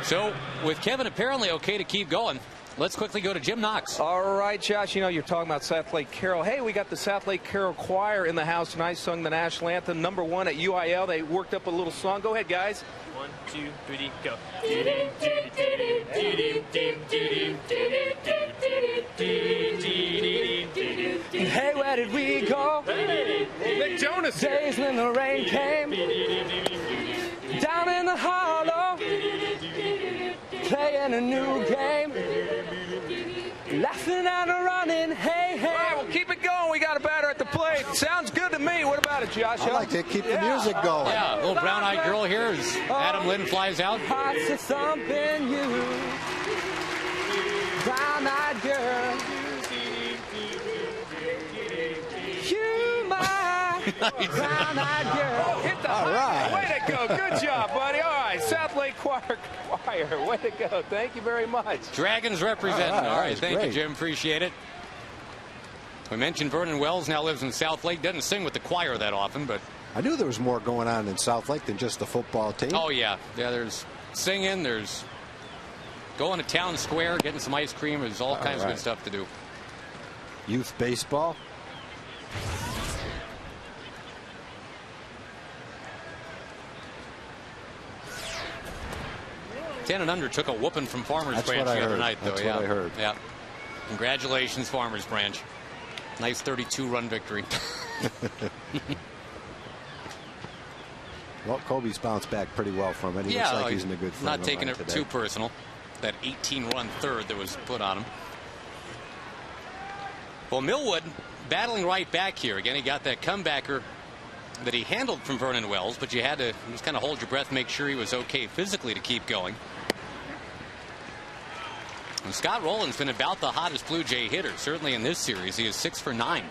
Speaker 1: So, with Kevin apparently okay to keep going, let's quickly go to Jim Knox.
Speaker 3: All right, Josh, you know, you're talking about Southlake Carroll. Hey, we got the Southlake Carroll Choir in the house tonight, sung the national anthem, #1 at UIL. They worked up a little song. Go ahead, guys.
Speaker 7: 1, 2, 3, go.
Speaker 3: Hey, where did we go? Nick Jonas. Days when the rain came. Down in the hollow. Playing a new game. Laughing and running. Hey, hey. All right, well, keep it going. We got a batter at the plate. Sounds good to me. What about it, Josh?
Speaker 2: I like to keep the music going.
Speaker 1: Yeah, little brown-eyed girl here as Adam Lynn flies out.
Speaker 3: Hearts are thumping you. Brown-eyed girl. You, my brown-eyed girl. Hit the
Speaker 2: All right.
Speaker 3: Way to go. Good job, buddy. All right, Southlake Choir. Way to go. Thank you very much.
Speaker 1: Dragons representing. All right, thank
Speaker 2: great.
Speaker 1: you, Jim. Appreciate it. We mentioned Vernon Wells now lives in Southlake. Doesn't sing with the choir that often, but
Speaker 2: I knew there was more going on in Southlake than just the football team.
Speaker 1: oh yeah, there's singing, there's going to town square, getting some ice cream. There's all kinds of good stuff to do.
Speaker 2: Youth baseball.
Speaker 1: Ten and under took a whooping from Farmers
Speaker 2: That's
Speaker 1: Branch
Speaker 2: what I
Speaker 1: the other
Speaker 2: heard.
Speaker 1: night, though.
Speaker 2: That's
Speaker 1: yeah,
Speaker 2: what I heard.
Speaker 1: Yeah. Congratulations, Farmers Branch. Nice 32-run victory.
Speaker 2: Well, Kobe's bounced back pretty well from it. He looks like he's in a good frame
Speaker 1: not
Speaker 2: of
Speaker 1: taking
Speaker 2: mind
Speaker 1: it
Speaker 2: today.
Speaker 1: too personal. That 18-run third that was put on him. Well, Millwood battling right back here. Again, he got that comebacker that he handled from Vernon Wells, but you had to just kind of hold your breath, make sure he was okay physically to keep going. And Scott Rowland's been about the hottest Blue Jay hitter, certainly in this series. He is 6 for 9.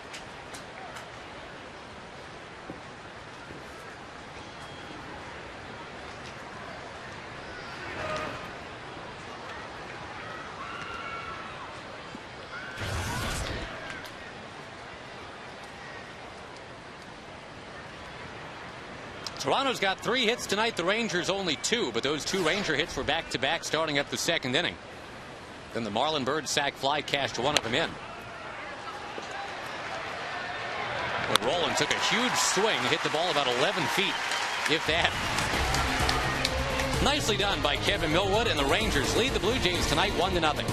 Speaker 1: Toronto's got 3 hits tonight. The Rangers only 2, but those 2 Ranger hits were back-to-back starting up the second inning. Then the Marlon Byrd sac fly cashed one of them in. But Rowland took a huge swing, hit the ball about 11 feet, if that. Nicely done by Kevin Millwood, and the Rangers lead the Blue Jays tonight 1-0.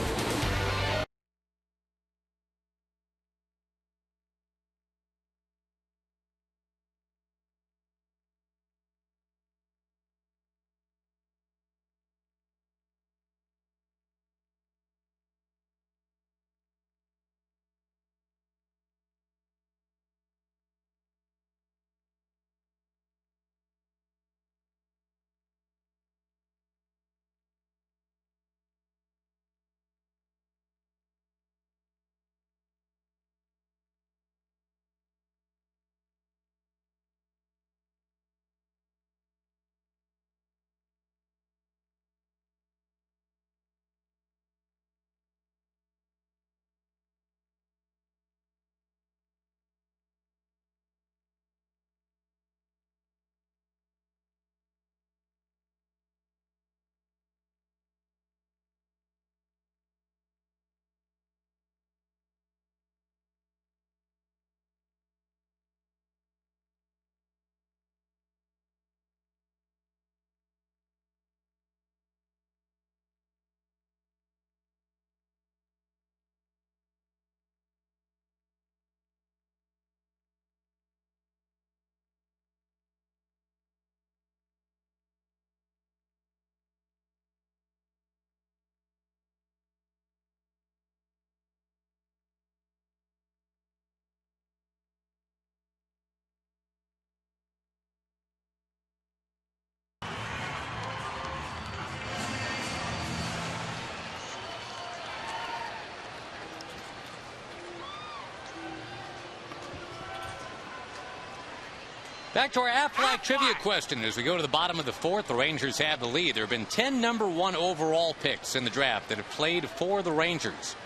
Speaker 1: Back to our Aflac trivia question. As we go to the bottom of the fourth, the Rangers have the lead. There have been 10 number 1 overall picks in the draft that have played for the Rangers.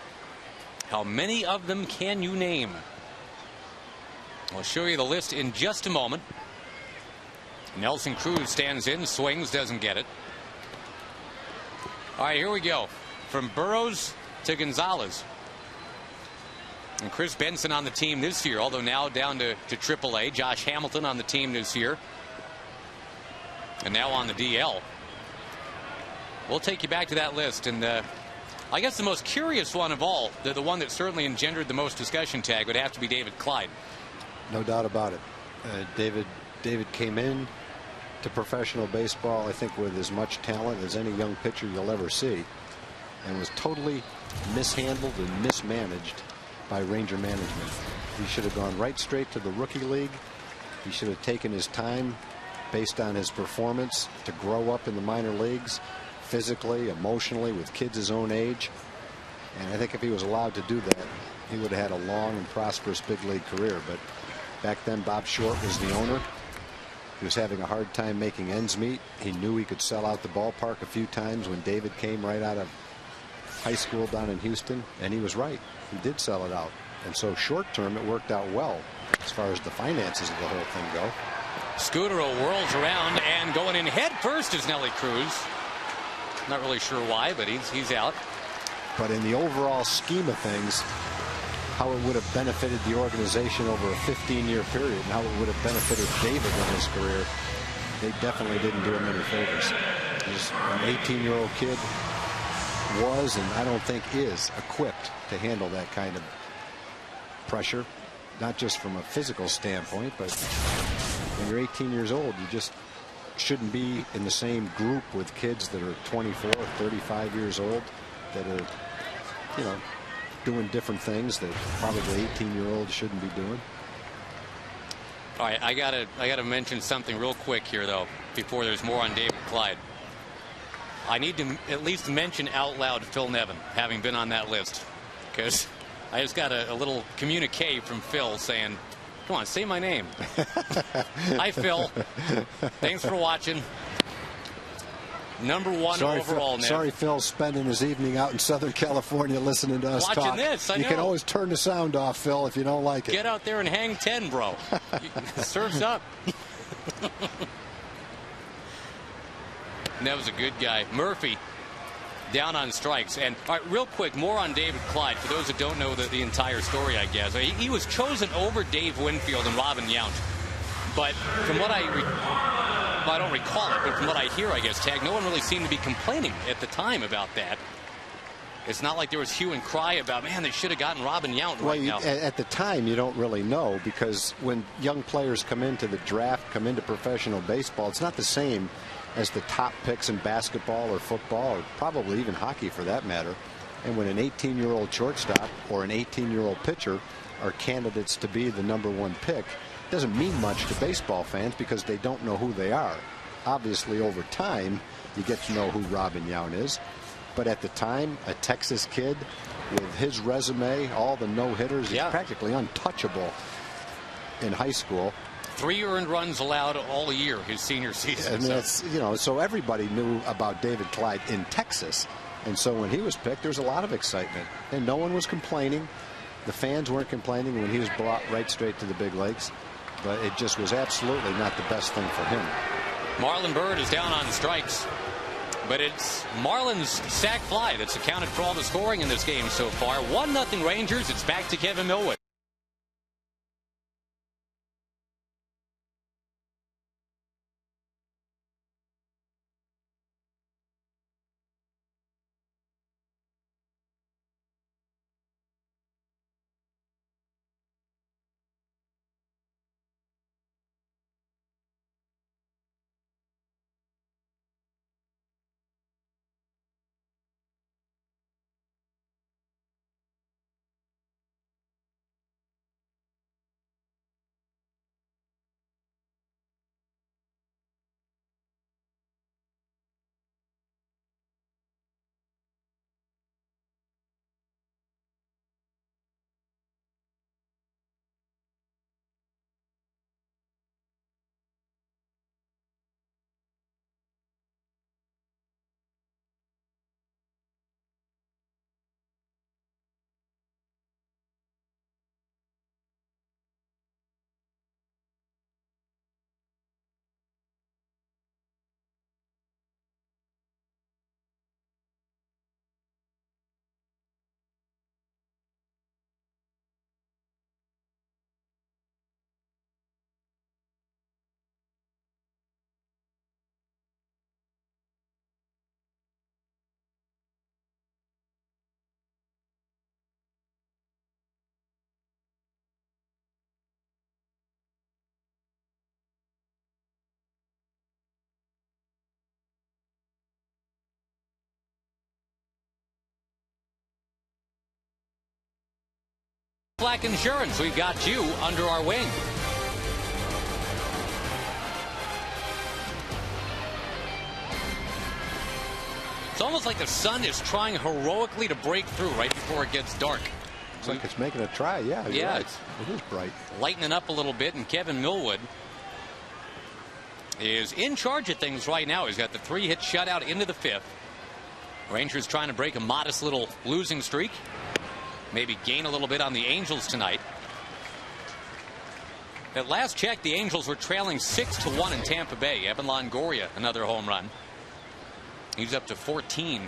Speaker 1: How many of them can you name? I'll show you the list in just a moment. Nelson Cruz stands in, swings, doesn't get it. All right, here we go. From Burroughs to Gonzalez. And Chris Benson on the team this year, although now down to AAA. Josh Hamilton on the team this year. And now on the DL. We'll take you back to that list. And I guess the most curious one of all, the one that certainly engendered the most discussion tag, would have to be David Clyde.
Speaker 2: No doubt about it. David came in to professional baseball, I think, with as much talent as any young pitcher you'll ever see, and was totally mishandled and mismanaged by Ranger management. He should have gone right straight to the rookie league. He should have taken his time based on his performance to grow up in the minor leagues, physically, emotionally, with kids his own age. And I think if he was allowed to do that, he would have had a long and prosperous big league career. But back then, Bob Short was the owner. He was having a hard time making ends meet. He knew he could sell out the ballpark a few times when David came right out of high school down in Houston, and he was right. He did sell it out. And so short term, it worked out well as far as the finances of the whole thing go.
Speaker 1: Scudero whirls around, and going in head first is Nelly Cruz. Not really sure why, but he's out.
Speaker 2: But in the overall scheme of things, how it would have benefited the organization over a 15-year period and how it would have benefited David in his career, they definitely didn't do him any favors. He's an 18-year-old kid, was, and I don't think is, equipped to handle that kind of pressure, not just from a physical standpoint, but when you're 18 years old, you just shouldn't be in the same group with kids that are 24, 35 years old that are, you know, doing different things that probably 18-year-olds shouldn't be doing.
Speaker 1: All right, I gotta mention something real quick here, though, before there's more on David Clyde. I need to at least mention out loud Phil Nevin, having been on that list, because I just got a little communique from Phil saying, come on, say my name. Hi, Phil. Thanks for watching. Number 1 overall.
Speaker 2: Sorry, Phil's spending his evening out in Southern California listening to us
Speaker 1: watching
Speaker 2: talk.
Speaker 1: This, I
Speaker 2: you
Speaker 1: know.
Speaker 2: can always turn the sound off, Phil, if you don't like it.
Speaker 1: Get out there and hang 10, bro. Surf's up. That was a good guy. Murphy down on strikes. And all right, real quick, more on David Clyde. For those that don't know the entire story, I guess. He was chosen over Dave Winfield and Robin Yount. But from what I don't recall it, but from what I hear, I guess, Tag, no one really seemed to be complaining at the time about that. It's not like there was hue and cry about, man, they should have gotten Robin Yount right now.
Speaker 2: At the time, you don't really know, because when young players come into the draft, come into professional baseball, it's not the same as the top picks in basketball or football, or probably even hockey for that matter. And when an 18-year-old shortstop or an 18-year-old pitcher are candidates to be the number 1 pick, it doesn't mean much to baseball fans because they don't know who they are. Obviously, over time, you get to know who Robin Yount is. But at the time, a Texas kid with his resume, all the no-hitters, he's practically untouchable in high school.
Speaker 1: 3 earned runs allowed all year his senior season.
Speaker 2: And that's, you know, so everybody knew about David Clyde in Texas. And so when he was picked, there was a lot of excitement. And no one was complaining. The fans weren't complaining when he was brought right straight to the big leagues. But it just was absolutely not the best thing for him.
Speaker 1: Marlon Byrd is down on strikes. But it's Marlon's sac fly that's accounted for all the scoring in this game so far. 1-0 Rangers. It's back to Kevin Millwood. Black Insurance, we've got you under our wing. It's almost like the sun is trying heroically to break through right before it gets dark.
Speaker 2: Looks like it's making a try. Yeah,
Speaker 1: yeah,
Speaker 2: right. It is bright.
Speaker 1: Lightening up a little bit, and Kevin Millwood is in charge of things right now. He's got the 3-hit shutout into the 5th. Rangers trying to break a modest little losing streak. Maybe gain a little bit on the Angels tonight. At last check, the Angels were trailing 6-1 in Tampa Bay. Evan Longoria, another home run. He's up to 14.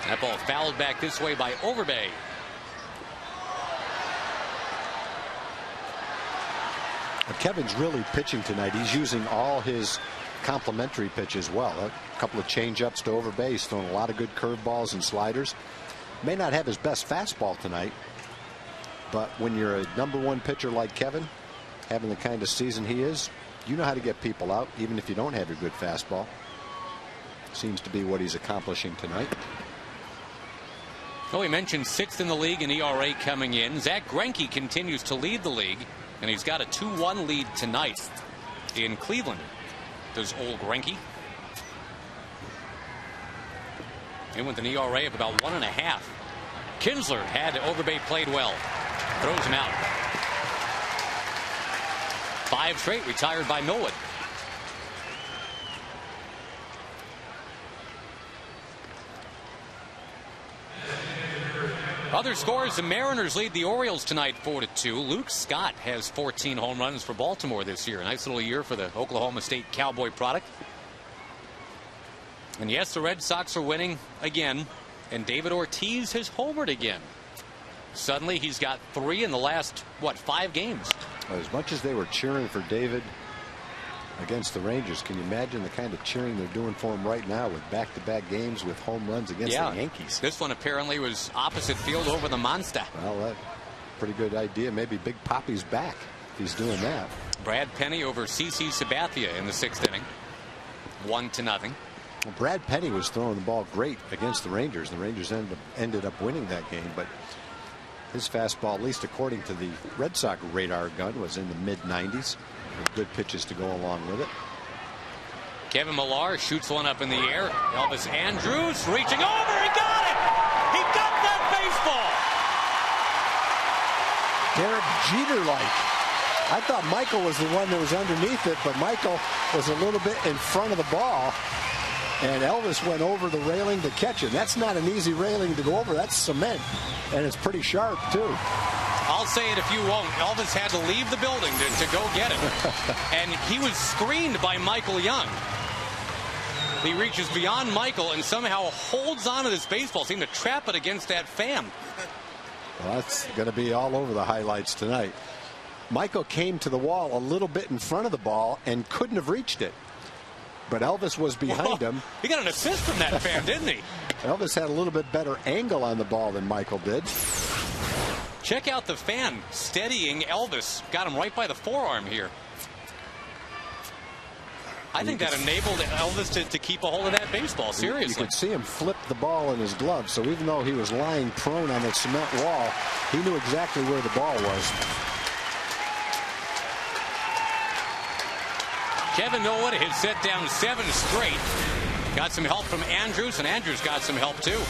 Speaker 1: That ball fouled back this way by Overbay.
Speaker 2: Kevin's really pitching tonight. He's using all his complementary pitches well. A couple of change-ups to Overbay. He's throwing a lot of good curveballs and sliders. May not have his best fastball tonight, but when you're a #1 pitcher like Kevin, having the kind of season he is, you know how to get people out, even if you don't have your good fastball. Seems to be what he's accomplishing tonight.
Speaker 1: Oh, he mentioned 6th in the league in ERA coming in. Zach Greinke continues to lead the league, and he's got a 2-1 lead tonight in Cleveland. Does old Greinke. And with an ERA of about 1.5. Kinsler had Overbay played well. Throws him out. 5 straight retired by Millwood. Other scores, the Mariners lead the Orioles tonight 4-2. Luke Scott has 14 home runs for Baltimore this year. Nice little year for the Oklahoma State Cowboy product. And yes, the Red Sox are winning again, and David Ortiz has homered again. Suddenly he's got 3 in the last, 5 games.
Speaker 2: As much as they were cheering for David against the Rangers, can you imagine the kind of cheering they're doing for him right now with back-to-back games with home runs against the Yankees?
Speaker 1: This one apparently was opposite field over the Monster.
Speaker 2: Well, that's a pretty good idea. Maybe Big Poppy's back if he's doing that.
Speaker 1: Brad Penny over CC Sabathia in the 6th inning. 1-0.
Speaker 2: Well, Brad Penny was throwing the ball great against the Rangers. The Rangers ended up winning that game, but his fastball, at least according to the Red Sox radar gun, was in the mid-90s with good pitches to go along with it.
Speaker 1: Kevin Millar shoots one up in the air. Elvis Andrus reaching over. He got it. He got that baseball.
Speaker 2: Derek Jeter-like. I thought Michael was the one that was underneath it, but Michael was a little bit in front of the ball, and Elvis went over the railing to catch it. That's not an easy railing to go over. That's cement, and it's pretty sharp, too.
Speaker 1: I'll say it if you won't. Elvis had to leave the building to go get it. And he was screened by Michael Young. He reaches beyond Michael and somehow holds on to this baseball. Seemed to trap it against that fan.
Speaker 2: Well, that's going to be all over the highlights tonight. Michael came to the wall a little bit in front of the ball and couldn't have reached it. But Elvis was behind him.
Speaker 1: He got an assist from that fan, didn't he?
Speaker 2: Elvis had a little bit better angle on the ball than Michael did.
Speaker 1: Check out the fan steadying Elvis. Got him right by the forearm here. I think that enabled Elvis to keep a hold of that baseball. Seriously.
Speaker 2: You could see him flip the ball in his glove. So even though he was lying prone on that cement wall, he knew exactly where the ball was.
Speaker 1: Kevin Millwood has set down 7 straight. Got some help from Andrus, and Andrus got some help too.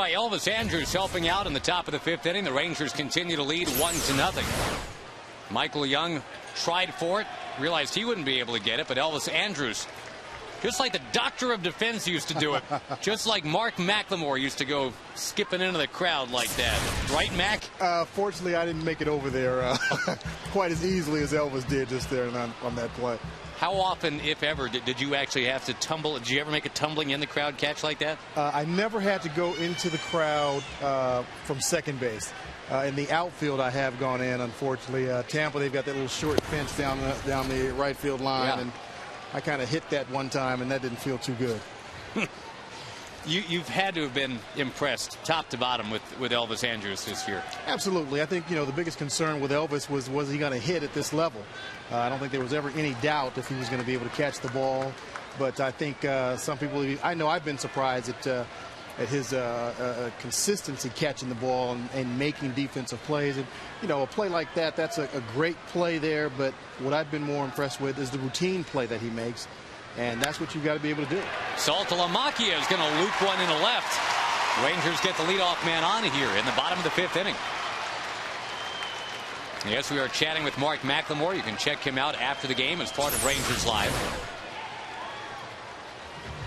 Speaker 1: By Elvis Andrews helping out in the top of the 5th inning. The Rangers continue to lead 1-0. Michael Young tried for it, realized he wouldn't be able to get it, but Elvis Andrews, just like the doctor of defense used to do it, just like Mark McLemore used to go skipping into the crowd like that. Right, Mac?
Speaker 8: Fortunately, I didn't make it over there quite as easily as Elvis did just there on that play.
Speaker 1: How often, if ever, did you actually have to tumble? Did you ever make a tumbling in the crowd catch like that?
Speaker 8: I never had to go into the crowd from second base. In the outfield, I have gone in, unfortunately. Tampa, they've got that little short fence down the right field line, and I kind of hit that one time, and that didn't feel too good.
Speaker 1: You've had to have been impressed, top to bottom, with Elvis Andrews this year.
Speaker 8: Absolutely. I think, the biggest concern with Elvis was he going to hit at this level? I don't think there was ever any doubt if he was going to be able to catch the ball. But I think some people, I know I've been surprised at his consistency catching the ball and making defensive plays. And, a play like that, that's a great play there. But what I've been more impressed with is the routine play that he makes. And that's what you've got to be able to do.
Speaker 1: Saltalamacchia is going to loop one in the left. Rangers get the leadoff man on here in the bottom of the 5th inning. Yes, we are chatting with Mark McLemore. You can check him out after the game as part of Rangers Live.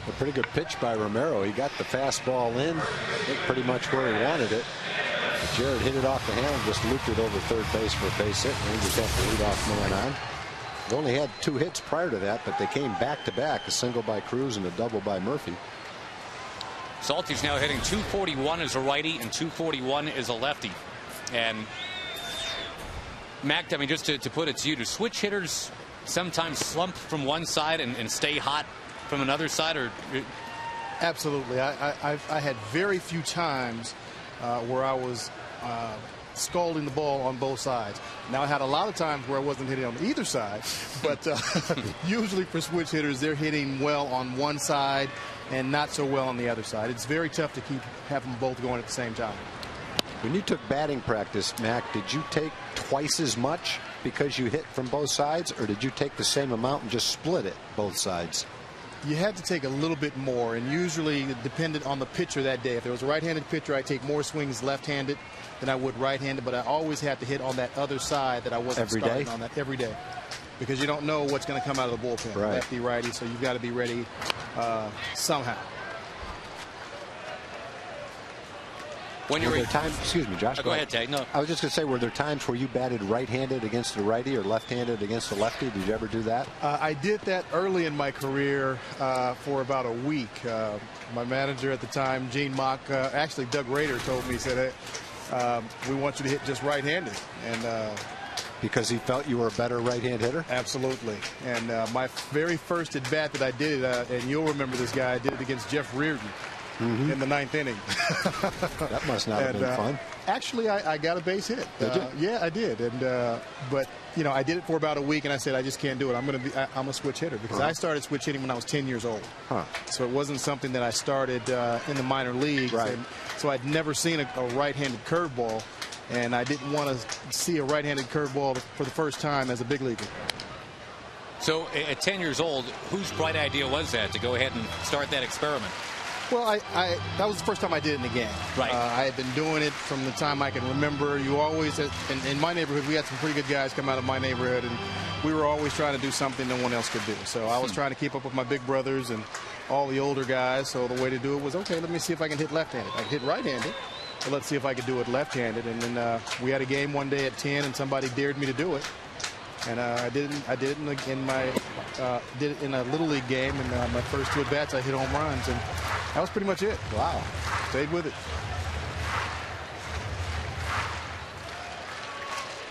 Speaker 2: A pretty good pitch by Romero. He got the fastball in, I think pretty much where he wanted it. Jared hit it off the hand, just looped it over third base for a base hit. Rangers have the leadoff man on. They only had 2 hits prior to that, but they came back to back, a single by Cruz and a double by Murphy.
Speaker 1: Salty's now hitting .241 as a righty and .241 as a lefty. And Mac, I mean, just to put it to you, do switch hitters sometimes slump from one side and stay hot from another side? Or
Speaker 8: absolutely. I had very few times where I was scalding the ball on both sides. Now, I had a lot of times where I wasn't hitting on either side, but usually for switch hitters, they're hitting well on one side and not so well on the other side. It's very tough to have them both going at the same time.
Speaker 2: When you took batting practice, Mac, did you take twice as much because you hit from both sides, or did you take the same amount and just split it both sides?
Speaker 8: You had to take a little bit more, and usually it depended on the pitcher that day. If there was a right-handed pitcher, I'd take more swings left-handed than I would right-handed, but I always had to hit on that other side that I wasn't starting on that every day, because you don't know what's going to come out of the bullpen,
Speaker 2: right.
Speaker 8: Lefty, righty, so you've got to be ready somehow.
Speaker 2: When you were times, excuse me, Josh.
Speaker 1: Go ahead, Ted. No,
Speaker 2: I was just going to say, were there times where you batted right-handed against the righty or left-handed against the lefty? Did you ever do that?
Speaker 8: I did that early in my career for about a week. My manager at the time, Gene Mock, actually Doug Rader told me, he said, hey, we want you to hit just right-handed. And
Speaker 2: because he felt you were a better right-hand hitter?
Speaker 8: Absolutely. And my very first at bat that I did, and you'll remember this guy, I did it against Jeff Reardon. In the 9th inning.
Speaker 2: That must not have been fun.
Speaker 8: Actually, I got a base hit.
Speaker 2: Did you?
Speaker 8: Yeah, I did. And but I did it for about a week, and I said I just can't do it. I'm a switch hitter, because I started switch hitting when I was 10 years old. So it wasn't something that I started in the minor leagues.
Speaker 2: Right.
Speaker 8: And so I'd never seen a right-handed curveball, and I didn't want to see a right-handed curveball for the first time as a big leaguer.
Speaker 1: So at 10 years old, whose bright idea was that to go ahead and start that experiment?
Speaker 8: Well, that was the first time I did it in the game.
Speaker 1: Right.
Speaker 8: I had been doing it from the time I can remember. You always, in my neighborhood, we had some pretty good guys come out of my neighborhood, and we were always trying to do something no one else could do. So I was trying to keep up with my big brothers and all the older guys. So the way to do it was, okay, let me see if I can hit left-handed. I can hit right-handed, but let's see if I could do it left-handed. And then we had a game one day at 10, and somebody dared me to do it. And I did it in a little league game, and my first 2 at bats I hit home runs, and that was pretty much it.
Speaker 2: Wow.
Speaker 8: Stayed with it.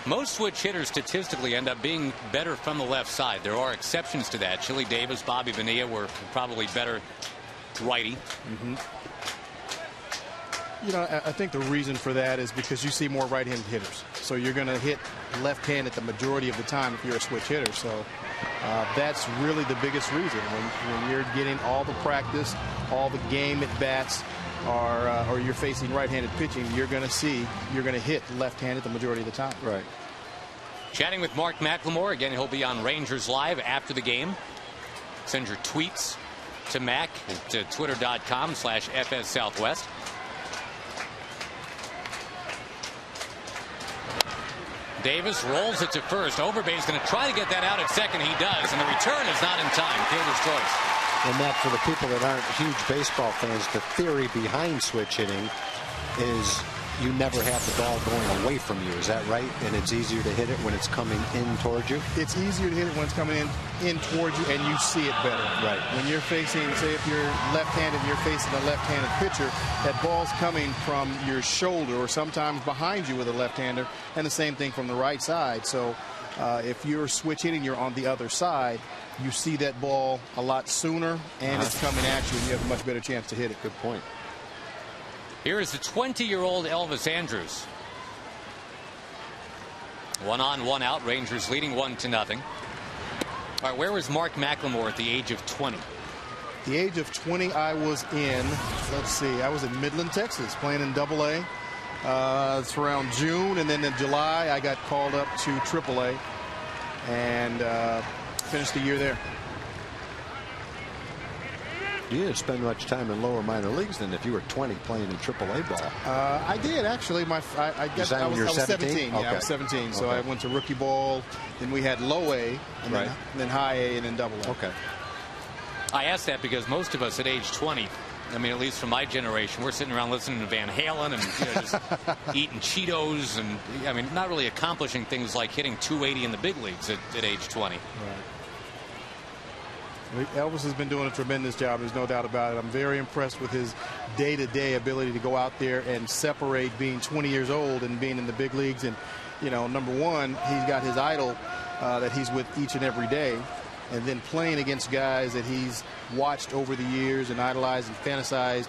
Speaker 1: Most switch hitters statistically end up being better from the left side. There are exceptions to that. Chili Davis, Bobby Bonilla were probably better righty.
Speaker 8: I think the reason for that is because you see more right-handed hitters. So you're going to hit left-handed the majority of the time if you're a switch hitter. So that's really the biggest reason. When you're getting all the practice, all the game at bats, or you're facing right-handed pitching, you're going to hit left-handed the majority of the time.
Speaker 2: Right.
Speaker 1: Chatting with Mark McLemore. Again, he'll be on Rangers Live after the game. Send your tweets to Mac to twitter.com/FS Southwest. Davis rolls it to first. Overbay's going to try to get that out at second. He does, and the return is not in time. Fielder's choice.
Speaker 2: And that, for the people that aren't huge baseball fans, the theory behind switch hitting is you never have the ball going away from you. Is that right? And it's easier to hit it when it's coming in towards you?
Speaker 8: It's easier to hit it when it's coming in towards you, and you see it better.
Speaker 2: Right.
Speaker 8: When you're facing, say if you're left-handed and you're facing a left-handed pitcher, that ball's coming from your shoulder or sometimes behind you with a left-hander, and the same thing from the right side. So if you're switch hitting, you're on the other side, you see that ball a lot sooner, and it's coming at you, and you have a much better chance to hit it.
Speaker 2: Good point.
Speaker 1: Here is the 20-year-old Elvis Andrus. 1 on, 1 out. Rangers leading 1-0. All right, where was Mark McLemore at the age of 20?
Speaker 8: The age of 20, I was in, let's see, I was in Midland, Texas, playing in AA. It's around June, and then in July, I got called up to AAA and finished the year there.
Speaker 2: You didn't spend much time in lower minor leagues than if you were 20 playing in AAA ball.
Speaker 8: I did, actually. I guess I was 17.
Speaker 2: Okay.
Speaker 8: Yeah, I was 17. So I went to rookie ball. Then we had low A, and then high A, and then double A.
Speaker 2: Okay.
Speaker 1: I asked that because most of us at age 20, I mean, at least from my generation, we're sitting around listening to Van Halen and just eating Cheetos and, I mean, not really accomplishing things like hitting 280 in the big leagues at age 20.
Speaker 8: Right. Elvis has been doing a tremendous job. There's no doubt about it. I'm very impressed with his day-to-day ability to go out there and separate being 20 years old and being in the big leagues. And, you know, number one, he's got his idol that he's with each and every day. And then playing against guys that he's watched over the years and idolized and fantasized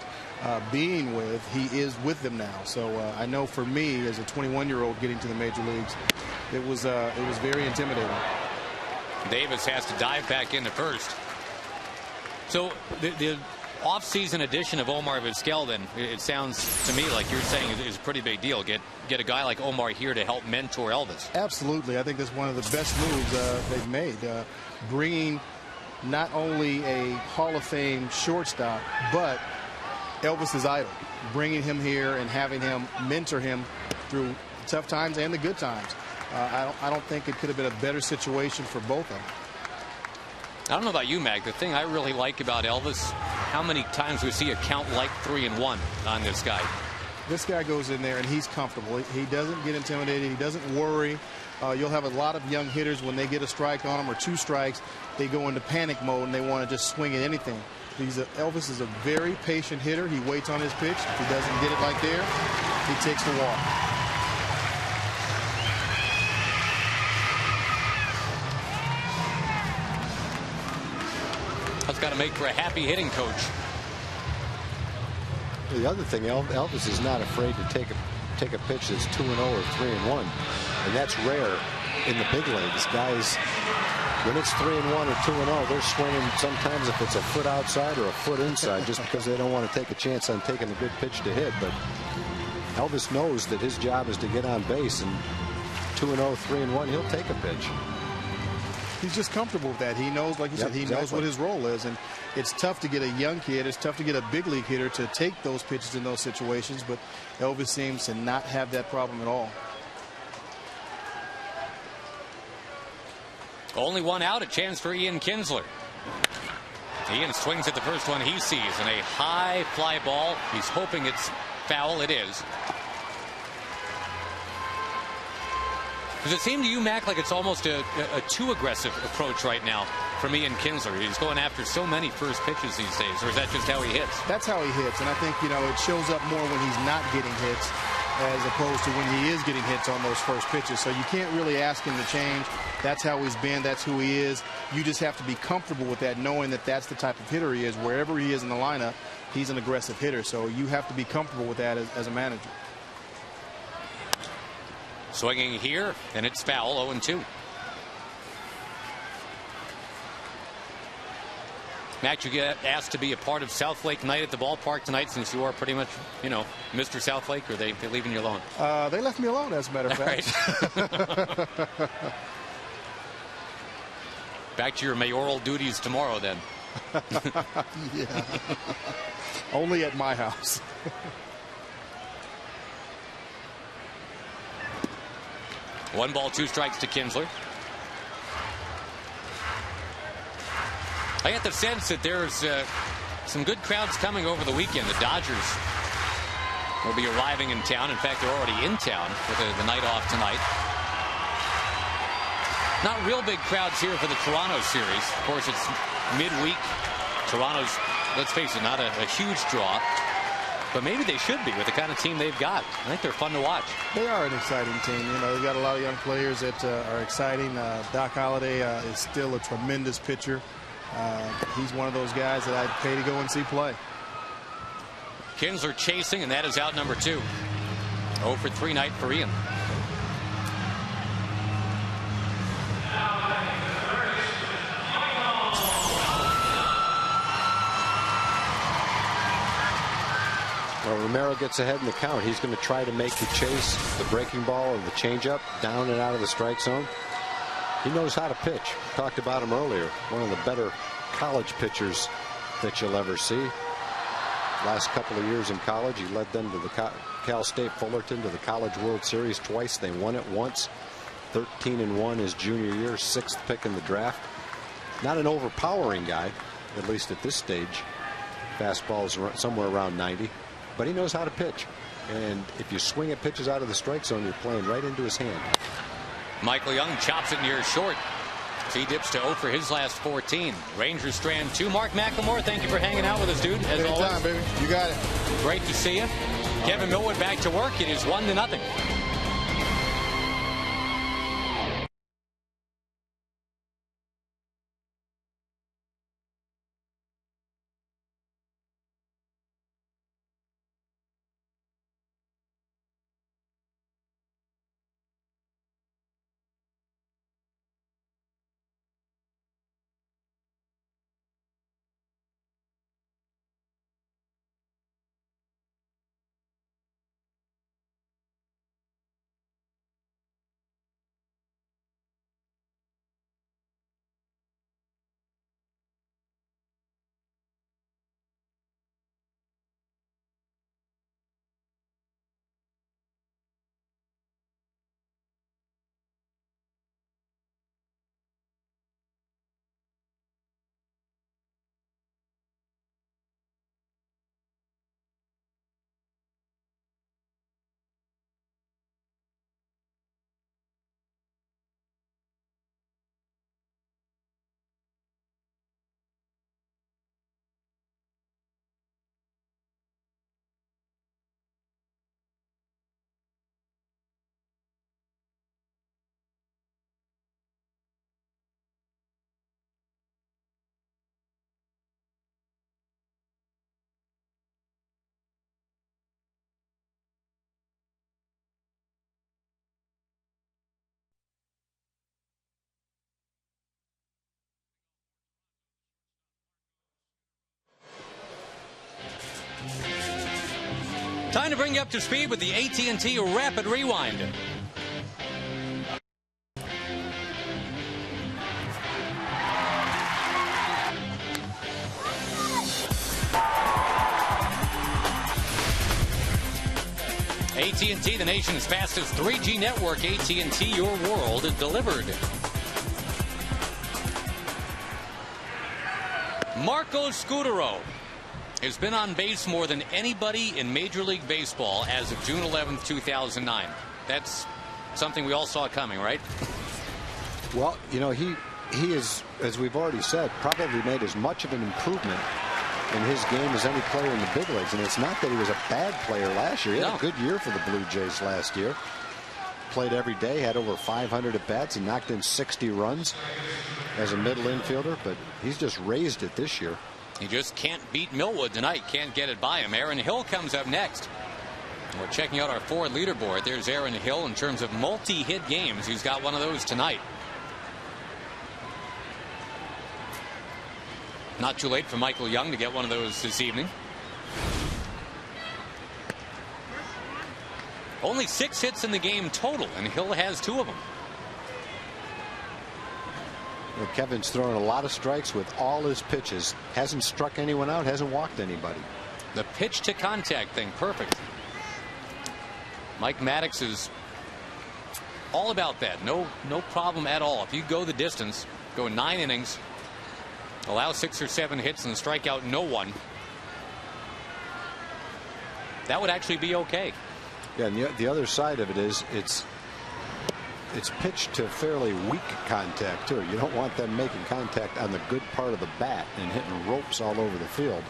Speaker 8: being with, he is with them now. So I know for me, as a 21-year-old getting to the major leagues, it was very intimidating.
Speaker 1: Davis has to dive back into first. So the off-season addition of Omar Vizquel, then, it sounds to me like you're saying is a pretty big deal. Get a guy like Omar here to help mentor Elvis.
Speaker 8: Absolutely. I think that's one of the best moves they've made. Bringing not only a Hall of Fame shortstop, but Elvis's idol. Bringing him here and having him mentor him through the tough times and the good times. I don't think it could have been a better situation for both of them.
Speaker 1: I don't know about you, Mag. The thing I really like about Elvis, how many times we see a count like 3-1 on this guy.
Speaker 8: This guy goes in there and he's comfortable. He doesn't get intimidated. He doesn't worry. You'll have a lot of young hitters when they get a strike on them or 2 strikes, they go into panic mode and they want to just swing at anything. Elvis is a very patient hitter. He waits on his pitch. If he doesn't get it right there, he takes the walk.
Speaker 1: That's got to make for a happy hitting coach.
Speaker 2: The other thing, Elvis is not afraid to take a pitch that's 2-0 or 3-1, and that's rare in the big leagues. Guys, when it's 3-1 or 2-0, they're swinging sometimes if it's a foot outside or a foot inside, just because they don't want to take a chance on taking a good pitch to hit. But Elvis knows that his job is to get on base, and 2-0, 3-1, he'll take a pitch.
Speaker 8: He's just comfortable with that. He knows, like you said, he knows what his role is. And it's tough to get a young kid, it's tough to get a big league hitter to take those pitches in those situations. But Elvis seems to not have that problem at all.
Speaker 1: Only 1 out, a chance for Ian Kinsler. Ian swings at the first one he sees, and a high fly ball. He's hoping it's foul. It is. Does it seem to you, Mac, like it's almost a too aggressive approach right now from Ian Kinsler? He's going after so many first pitches these days, or is that just how he hits?
Speaker 8: That's how he hits, and I think, you know, it shows up more when he's not getting hits as opposed to when he is getting hits on those first pitches. So you can't really ask him to change. That's how he's been. That's who he is. You just have to be comfortable with that, knowing that that's the type of hitter he is. Wherever he is in the lineup, he's an aggressive hitter. So you have to be comfortable with that as a manager.
Speaker 1: Swinging here, and it's foul, 0-2. Matt, you get asked to be a part of Southlake night at the ballpark tonight, since you are pretty much, you know, Mr. Southlake, or they leaving you alone?
Speaker 8: They left me alone, as a matter of fact.
Speaker 1: Right. Back to your mayoral duties tomorrow, then.
Speaker 8: Yeah. Only at my house.
Speaker 1: 1 ball, 2 strikes to Kinsler. I get the sense that there's some good crowds coming over the weekend. The Dodgers will be arriving in town. In fact, they're already in town with the night off tonight. Not real big crowds here for the Toronto series. Of course, it's midweek. Toronto's, let's face it, not a huge draw. But maybe they should be with the kind of team they've got. I think they're fun to watch.
Speaker 8: They are an exciting team. You know, they've got a lot of young players that are exciting. Doc Holliday is still a tremendous pitcher. He's one of those guys that I'd pay to go and see play.
Speaker 1: Kinsler chasing, and that is out number 2. 0 for 3 night for Ian.
Speaker 2: Well, Romero gets ahead in the count. He's going to try to make the chase, the breaking ball, or the changeup down and out of the strike zone. He knows how to pitch. Talked about him earlier. One of the better college pitchers that you'll ever see. Last couple of years in college, he led them to the Cal State Fullerton to the College World Series twice. They won it once. 13-1 his junior year, 6th pick in the draft. Not an overpowering guy, at least at this stage. Fastball is somewhere around 90, but he knows how to pitch. And if you swing at pitches out of the strike zone, you're playing right into his hand.
Speaker 1: Michael Young chops it near short. He dips to 0 for his last 14. Rangers strand 2. Mark McLemore, thank you for hanging out with us, dude. As always.
Speaker 8: Anytime, baby. You got it.
Speaker 1: Great to see you. Kevin Millwood back to work. It is 1-0. Time to bring you up to speed with the AT&T Rapid Rewind. AT&T, the nation's fastest 3G network. AT&T, your world delivered. Marco Scutaro has been on base more than anybody in Major League Baseball as of June 11th, 2009. That's something we all saw coming, right?
Speaker 2: Well, you know, he is, as we've already said, probably made as much of an improvement in his game as any player in the big leagues. And it's not that he was a bad player last year. He had a good year for the Blue Jays last year. Played every day, had over 500 at bats, and knocked in 60 runs as a middle infielder. But he's just raised it this year.
Speaker 1: He just can't beat Millwood tonight. Can't get it by him. Aaron Hill comes up next. We're checking out our Ford leaderboard. There's Aaron Hill in terms of multi-hit games. He's got one of those tonight. Not too late for Michael Young to get one of those this evening. Only 6 hits in the game total, and Hill has 2 of them.
Speaker 2: Well, Kevin's throwing a lot of strikes with all his pitches. Hasn't struck anyone out, hasn't walked anybody.
Speaker 1: The pitch to contact thing, perfect. Mike Maddox is all about that. No problem at all. If you go the distance, go 9 innings, allow 6 or 7 hits and strike out no one, that would actually be okay.
Speaker 2: Yeah, and the other side of it is it's pitched to fairly weak contact too. You don't want them making contact on the good part of the bat and hitting ropes all over the field.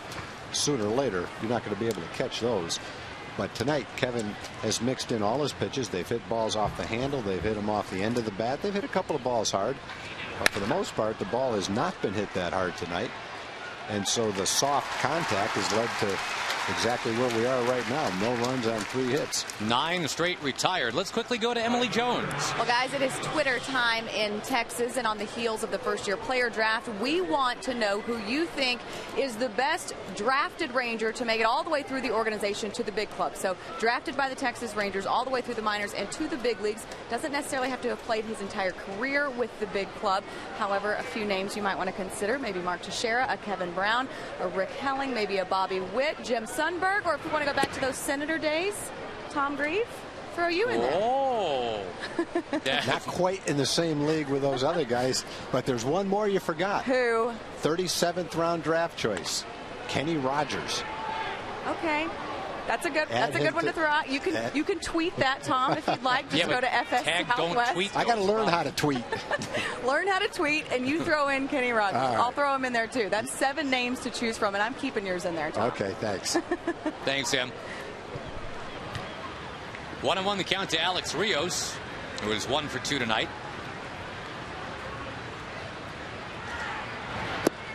Speaker 2: Sooner or later, you're not going to be able to catch those. But tonight, Kevin has mixed in all his pitches. They've hit balls off the handle. They've hit them off the end of the bat. They've hit a couple of balls hard. But for the most part, the ball has not been hit that hard tonight. And so the soft contact has led to exactly where we are right now. No runs on 3 hits.
Speaker 1: 9 straight retired. Let's quickly go to Emily Jones.
Speaker 9: Well, guys, it is Twitter time in Texas, and on the heels of the first-year player draft, we want to know who you think is the best drafted Ranger to make it all the way through the organization to the big club. So drafted by the Texas Rangers all the way through the minors and to the big leagues. Doesn't necessarily have to have played his entire career with the big club. However, a few names you might want to consider. Maybe Mark Teixeira, a Kevin Brown, a Rick Helling, maybe a Bobby Witt, Jim Sundberg, or if you want to go back to those Senator days, Tom Grieve. Throw you in there.
Speaker 1: Oh.
Speaker 2: Not quite in the same league with those other guys, but there's one more you forgot.
Speaker 9: Who?
Speaker 2: 37th round draft choice, Kenny Rogers.
Speaker 9: Okay. That's a good one to throw out. You can tweet that, Tom, if you'd like. Just go to FS
Speaker 1: tag
Speaker 9: Southwest.
Speaker 1: Don't tweet.
Speaker 2: I got to learn how to tweet.
Speaker 9: Learn how to tweet, and you throw in Kenny Rogers. Right. I'll throw him in there too. That's 7 names to choose from, and I'm keeping yours in there, Tom.
Speaker 2: Okay, thanks.
Speaker 1: Thanks, Em. 1-1 the count to Alex Rios, who is 1 for 2 tonight.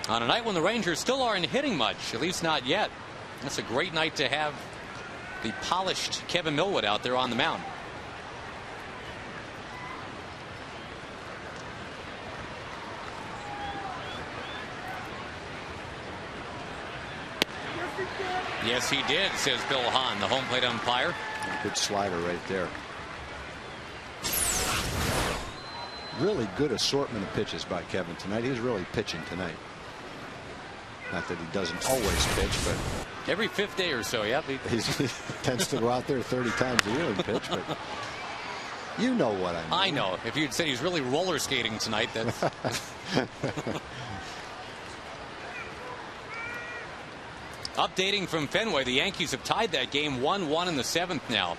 Speaker 1: On a night when the Rangers still aren't hitting much, at least not yet. That's a great night to have the polished Kevin Millwood out there on the mound. Yes, he did, says Bill Hahn, the home plate umpire.
Speaker 2: Good slider right there. Really good assortment of pitches by Kevin tonight. He's really pitching tonight. Not that he doesn't always pitch, but
Speaker 1: every 5th day or so, yep.
Speaker 2: He tends to go out there 30 times a year and pitch, but you know what I mean.
Speaker 1: I know. If you'd said he's really roller skating tonight, that's... Updating from Fenway, the Yankees have tied that game 1-1 in the 7th now.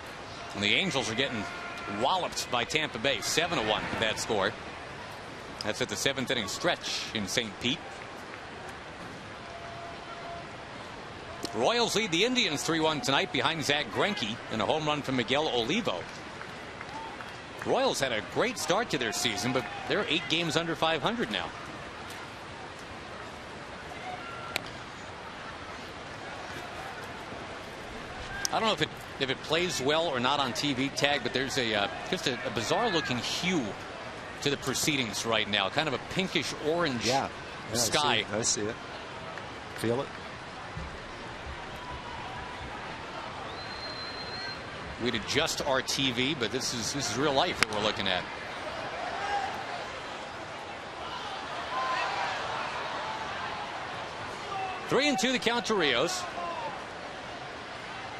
Speaker 1: And the Angels are getting walloped by Tampa Bay. 7-1 that score. That's at the 7th inning stretch in St. Pete. Royals lead the Indians 3-1 tonight behind Zach Greinke and a home run from Miguel Olivo. Royals had a great start to their season, but they're 8 games under 500 now. I don't know if it plays well or not on TV tag, but there's just a bizarre looking hue to the proceedings right now. Kind of a pinkish orange sky.
Speaker 2: I see it. Feel it.
Speaker 1: We'd adjust our TV, but this is real life that we're looking at. Three and 2 the count to Rios.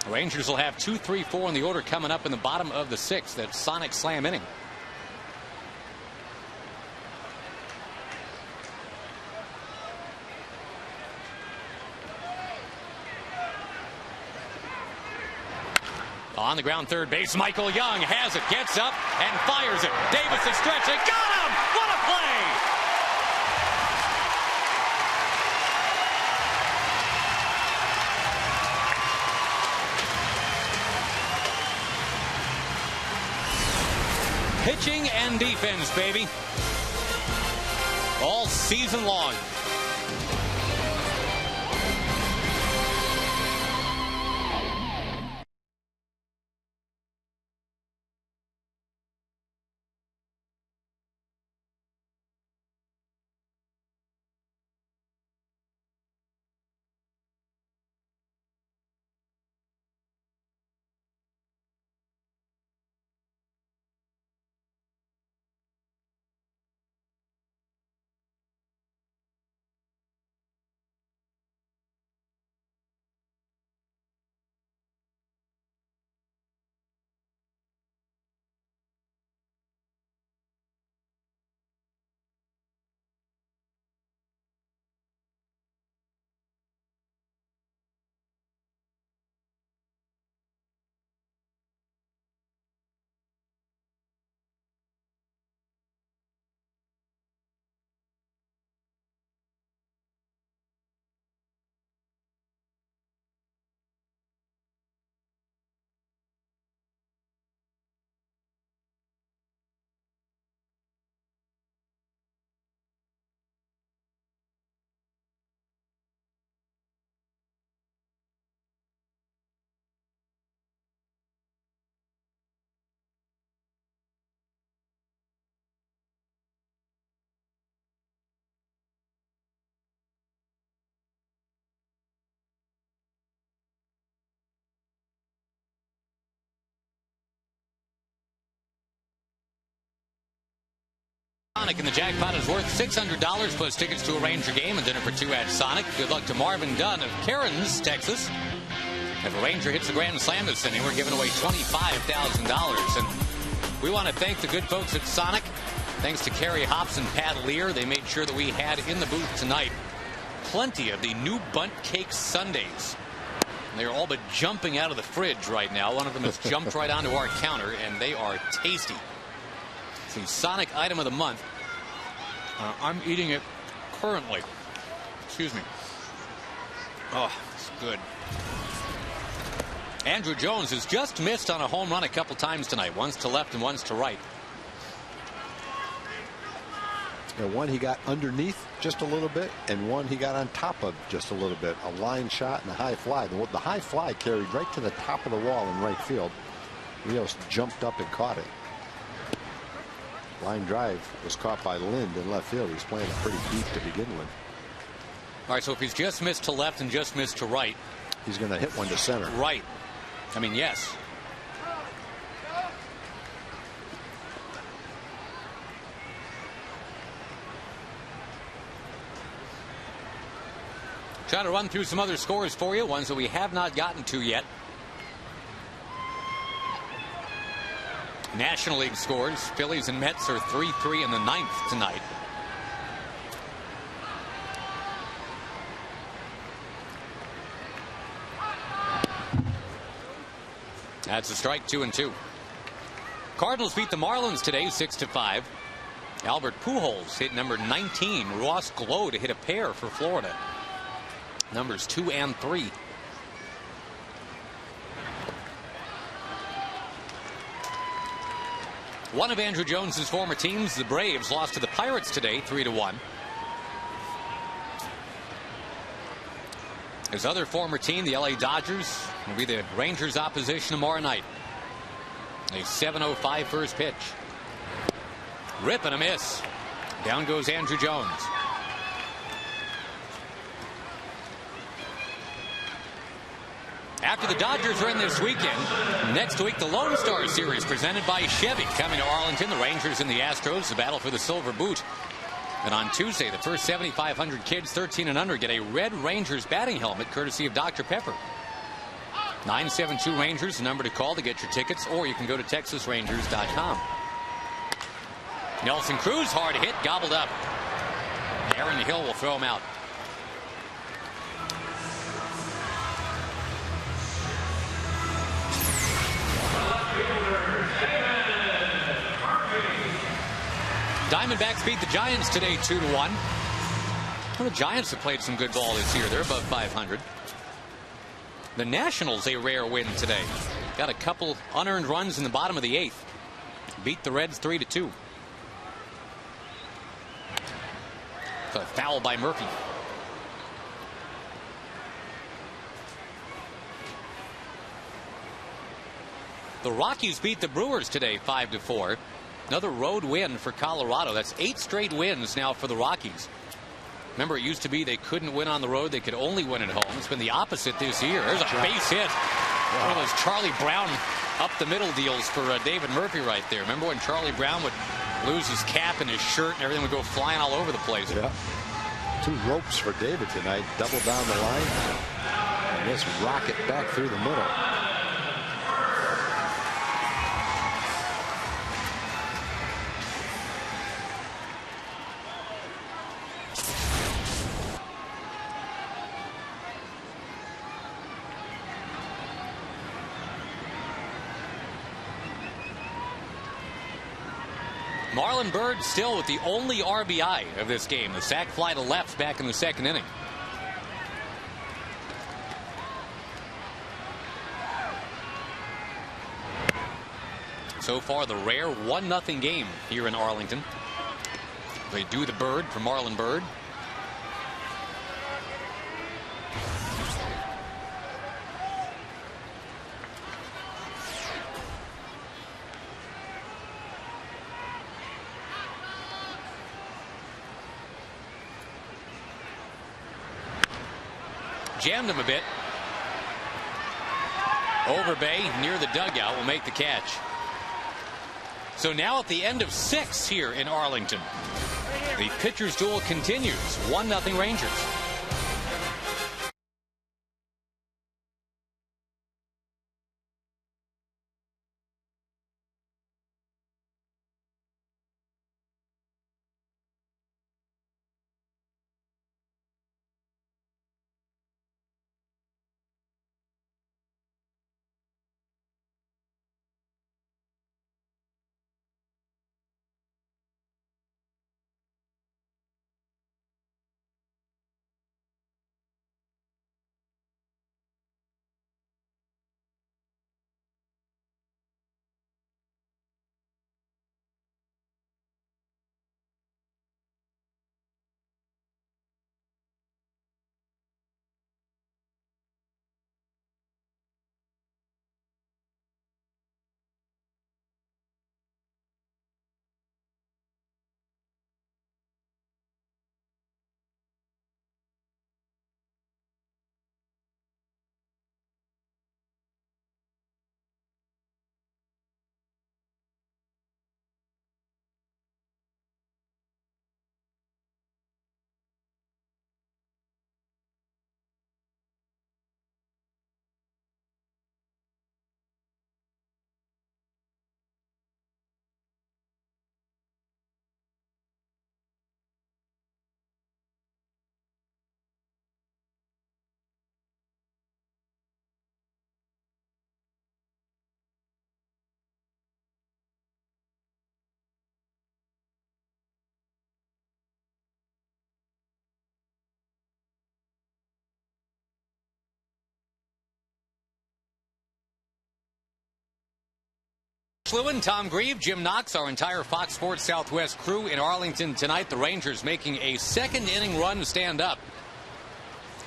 Speaker 1: Rangers will have 2, 3, 4 in the order coming up in the bottom of the 6th. That sonic slam inning. On the ground, third base, Michael Young has it, gets up and fires it. Davis is stretching, got him! What a play! Pitching and defense, baby. All season long. Sonic, and the jackpot is worth $600 plus tickets to a Ranger game and dinner for two at Sonic. Good luck to Marvin Dunn of Cairns, Texas. If a Ranger hits the Grand Slam this inning, we're giving away $25,000. And we want to thank the good folks at Sonic. Thanks to Kerry Hops and Pat Lear. They made sure that we had in the booth tonight plenty of the new Bunt Cake Sundaes. They're all but jumping out of the fridge right now. One of them has jumped right onto our counter, and they are tasty. It's the Sonic item of the month. I'm eating it currently. Excuse me. Oh, it's good. Andrew Jones has just missed on a home run a couple times tonight. Once to left and once to right.
Speaker 2: One he got underneath just a little bit, and one he got on top of just a little bit. A line shot and a high fly. The high fly carried right to the top of the wall in right field. Rios jumped up and caught it. Line drive was caught by Lind in left field. He's playing it pretty deep to begin with.
Speaker 1: All right, so if he's just missed to left and just missed to right,
Speaker 2: he's going to hit one to center.
Speaker 1: Right. I mean, yes. Trying to run through some other scores for you, ones that we have not gotten to yet. National League scores. Phillies and Mets are 3-3 in the ninth tonight. That's a strike, 2-2. Cardinals beat the Marlins today, 6-5. Albert Pujols hit number 19. Ross Glow to hit a pair for Florida. Numbers 2 and 3. One of Andrew Jones's former teams, the Braves, lost to the Pirates today, 3-1. His other former team, the LA Dodgers, will be the Rangers' opposition tomorrow night. A 7:05 first pitch. Rip and a miss. Down goes Andrew Jones. After the Dodgers are in this weekend, next week the Lone Star Series presented by Chevy coming to Arlington. The Rangers and the Astros, the battle for the Silver Boot. And on Tuesday, the first 7,500 kids 13 and under get a red Rangers batting helmet courtesy of Dr. Pepper. 972 Rangers, the number to call to get your tickets, or you can go to TexasRangers.com. Nelson Cruz, hard hit, gobbled up. Aaron Hill will throw him out. Diamondbacks beat the Giants today 2-1. Well, the Giants have played some good ball this year. They're above 500. The Nationals, a rare win today. Got a couple unearned runs in the bottom of the eighth. Beat the Reds 3-2. A foul by Murphy. The Rockies beat the Brewers today 5-4. Another road win for Colorado. That's 8 straight wins now for the Rockies. Remember, it used to be they couldn't win on the road. They could only win at home. It's been the opposite this year. There's a base hit. Wow. One of those Charlie Brown up the middle deals for David Murphy right there. Remember when Charlie Brown would lose his cap and his shirt and everything would go flying all over the place?
Speaker 2: Yeah. 2 ropes for David tonight. Double down the line. And this rocket back through the middle.
Speaker 1: Marlon Byrd still with the only RBI of this game. The sac fly to left back in the second inning. So far, the rare 1-0 game here in Arlington. They do the Bird for Marlon Byrd. Jammed him a bit. Overbay near the dugout will make the catch. So now at the end of 6 here in Arlington. The pitcher's duel continues. 1-0 Rangers. Lewin, Tom Grieve, Jim Knox, our entire Fox Sports Southwest crew in Arlington tonight. The Rangers making a second-inning run stand up,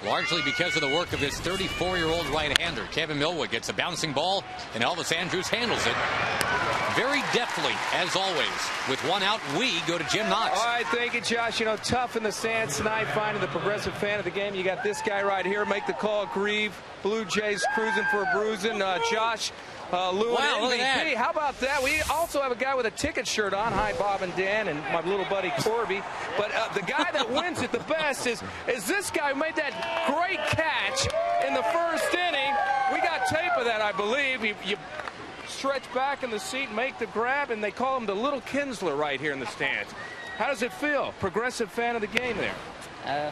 Speaker 1: largely because of the work of this 34-year-old right-hander. Kevin Millwood gets a bouncing ball, and Elvis Andrus handles it very deftly, as always. With 1 out, we go to Jim Knox.
Speaker 3: All right, thank you, Josh. You know, tough in the stands tonight, finding the progressive fan of the game. You got this guy right here. Make the call, Grieve. Blue Jays cruising for a bruising. Josh. Lewin,
Speaker 1: wow,
Speaker 3: MVP.
Speaker 1: look at that.
Speaker 3: How about that? We also have a guy with a ticket shirt on. Hi, Bob and Dan, and my little buddy Corby. But the guy that wins it the best is this guy who made that great catch in the first inning. We got tape of that, I believe. You stretch back in the seat, make the grab, and they call him the Little Kinsler right here in the stands. How does it feel? Progressive fan of the game there.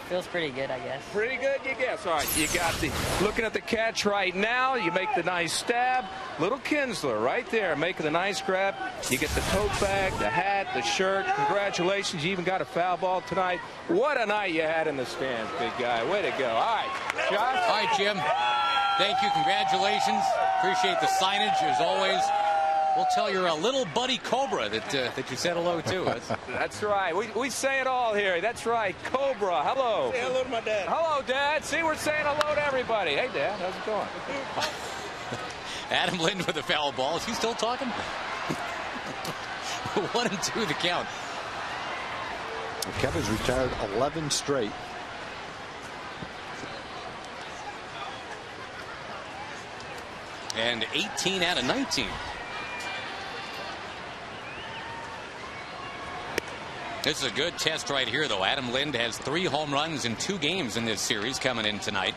Speaker 10: Feels pretty good, I guess.
Speaker 3: Pretty good, you guess. All right, you got looking at the catch right now. You make the nice stab. Little Kinsler right there making the nice grab. You get the tote bag, the hat, the shirt. Congratulations, you even got a foul ball tonight. What a night you had in the stands, big guy. Way to go. All right, Josh.
Speaker 1: All right, Jim. Thank you. Congratulations. Appreciate the signage, as always. We'll tell your little buddy Cobra that you said hello to.
Speaker 3: That's right. We say it all here. That's right. Cobra, hello.
Speaker 11: Say hello to my dad.
Speaker 3: Hello, Dad. See, we're saying hello to everybody. Hey, Dad, how's it going?
Speaker 1: Adam Lind with the foul ball. Is he still talking? 1-2 the count.
Speaker 2: Kevin's retired 11 straight.
Speaker 1: And 18 out of 19. This is a good test right here, though. Adam Lind has 3 home runs in 2 games in this series coming in tonight.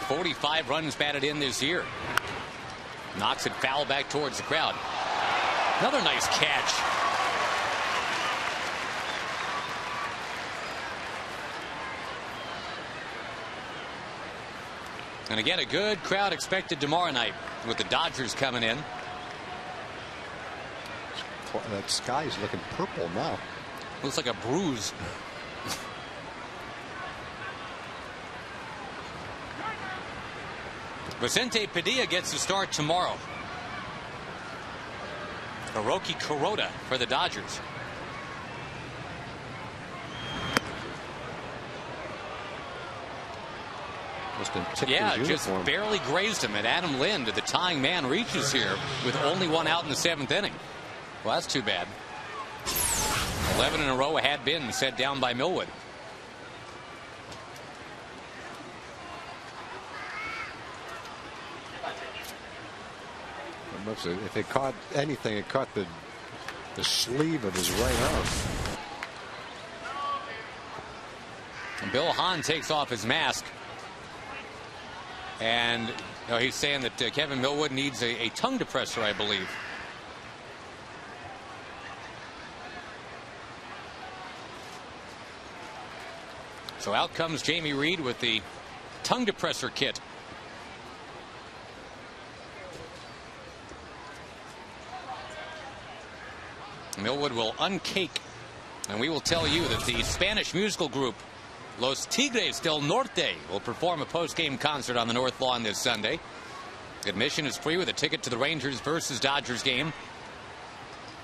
Speaker 1: .45 runs batted in this year. Knocks it foul back towards the crowd. Another nice catch. And again, a good crowd expected tomorrow night with the Dodgers coming in.
Speaker 2: That sky's looking purple now.
Speaker 1: Looks like a bruise. Vicente Padilla gets the start tomorrow. Hiroki Kuroda for the Dodgers. Yeah, just barely grazed him. And Adam Lind, the tying man, reaches here with only 1 out in the 7th inning. Well, that's too bad. 11 in a row had been set down by Millwood.
Speaker 2: If it caught anything, it caught the sleeve of his right arm.
Speaker 1: And Bill Hahn takes off his mask. And he's saying that Kevin Millwood needs a tongue depressor, I believe. So out comes Jamie Reed with the tongue depressor kit. Millwood will uncake, and we will tell you that the Spanish musical group Los Tigres del Norte will perform a post-game concert on the North Lawn this Sunday. Admission is free with a ticket to the Rangers versus Dodgers game.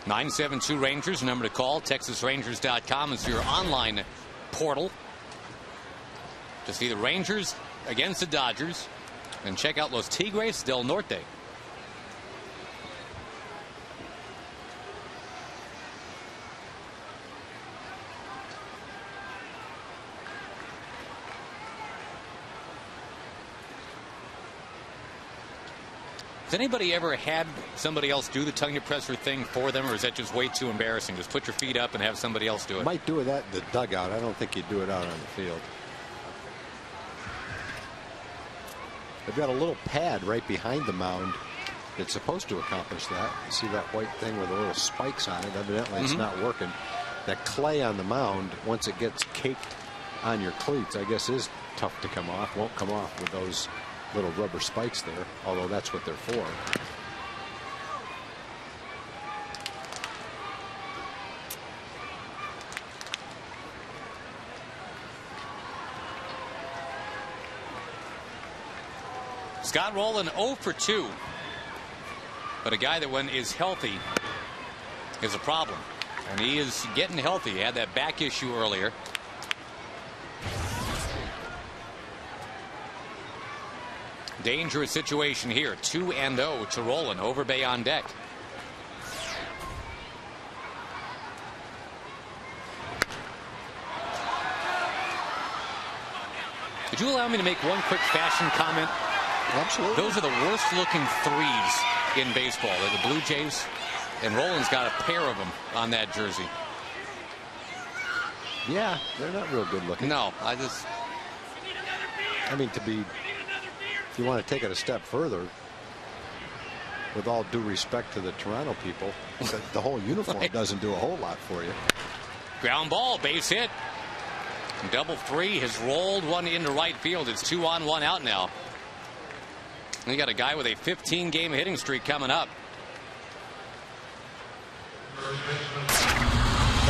Speaker 1: 972 Rangers, number to call. TexasRangers.com is your online portal to see the Rangers against the Dodgers, and check out Los Tigres del Norte. Has anybody ever had somebody else do the tongue depressor thing for them, or is that just way too embarrassing? Just put your feet up and have somebody else do it.
Speaker 2: Might do that in the dugout. I don't think you'd do it out on the field. They've got a little pad right behind the mound that's supposed to accomplish that. You see that white thing with the little spikes on it? Evidently it's not working. That clay on the mound, once it gets caked on your cleats, I guess is tough to come off. Won't come off with those little rubber spikes there, although that's what they're for.
Speaker 1: Scott Rowland 0 for 2. But a guy that, when is healthy, is a problem. And he is getting healthy. He had that back issue earlier. Dangerous situation here. 2-0 to Rowland. Overbay on deck. Could you allow me to make one quick fashion comment?
Speaker 2: Absolutely.
Speaker 1: Those are the worst looking threes in baseball. They're the Blue Jays, and Rowland's got a pair of them on that jersey.
Speaker 2: Yeah, they're not real good looking.
Speaker 1: No, I
Speaker 2: mean, if you want to take it a step further, with all due respect to the Toronto people, the whole uniform doesn't do a whole lot for you.
Speaker 1: Ground ball, base hit. Double three has rolled one into right field. It's 2 on 1 out now. And you got a guy with a 15-game hitting streak coming up. The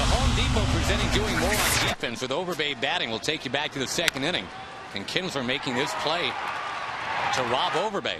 Speaker 1: Home Depot presenting doing more on defense with Overbay batting. We'll take you back to the second inning. And Kinsler making this play to Rob Overbay.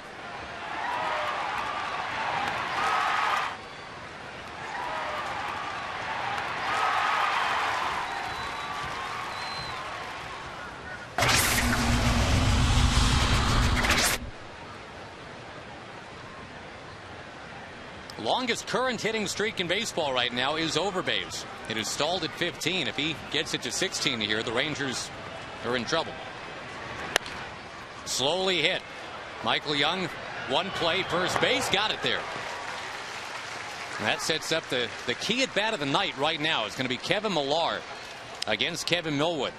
Speaker 1: Longest current hitting streak in baseball right now is Overbay's. It is stalled at 15. If he gets it to 16 here, the Rangers are in trouble. Slowly hit. Michael Young, one play, first base, got it there. And that sets up the key at bat of the night right now. It's going to be Kevin Millar against Kevin Millwood.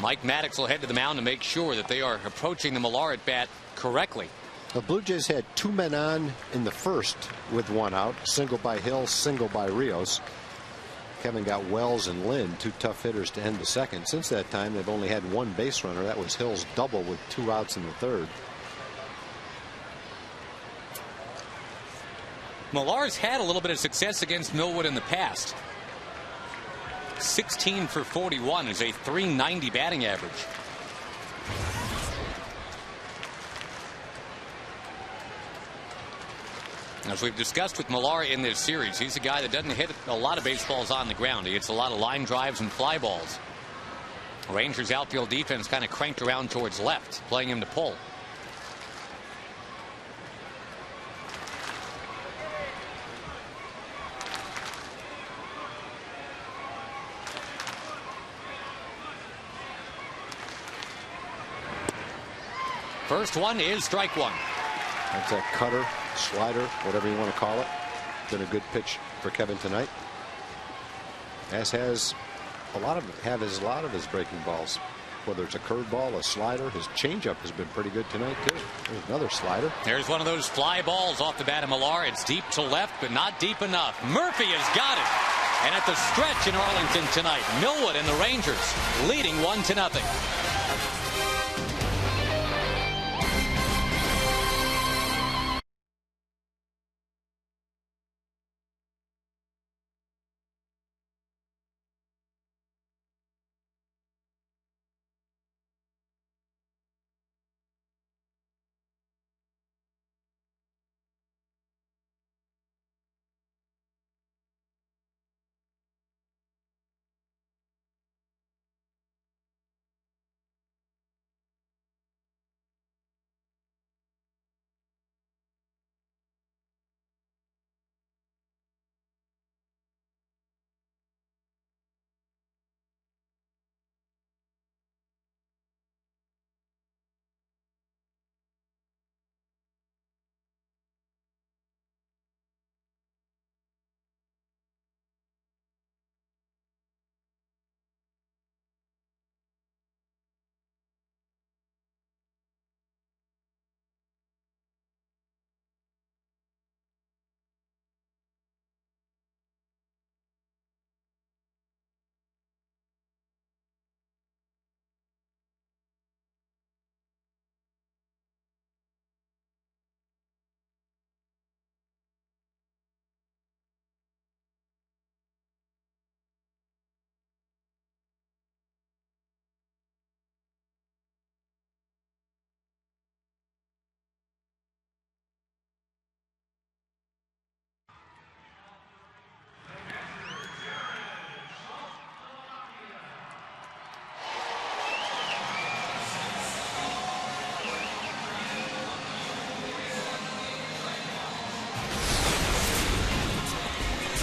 Speaker 1: Mike Maddox will head to the mound to make sure that they are approaching the Millar at bat correctly.
Speaker 2: The Blue Jays had 2 men on in the first with 1 out. Single by Hill, single by Rios. Kevin got Wells and Lynn, 2 tough hitters to end the second. Since that time, they've only had 1 base runner. That was Hill's double with 2 outs in the third.
Speaker 1: Millar's had a little bit of success against Millwood in the past. 16 for 41 is a .390 batting average. As we've discussed with Millar in this series, he's a guy that doesn't hit a lot of baseballs on the ground. He hits a lot of line drives and fly balls. Rangers outfield defense kind of cranked around towards left, playing him to pull. First one is strike one.
Speaker 2: That's a cutter, slider, whatever you want to call it. Been a good pitch for Kevin tonight. As has a lot of his breaking balls. Whether it's a curveball, a slider, his changeup has been pretty good tonight too. There's another slider.
Speaker 1: There's one of those fly balls off the bat of Millar. It's deep to left, but not deep enough. Murphy has got it. And at the stretch in Arlington tonight, Millwood and the Rangers leading 1-0.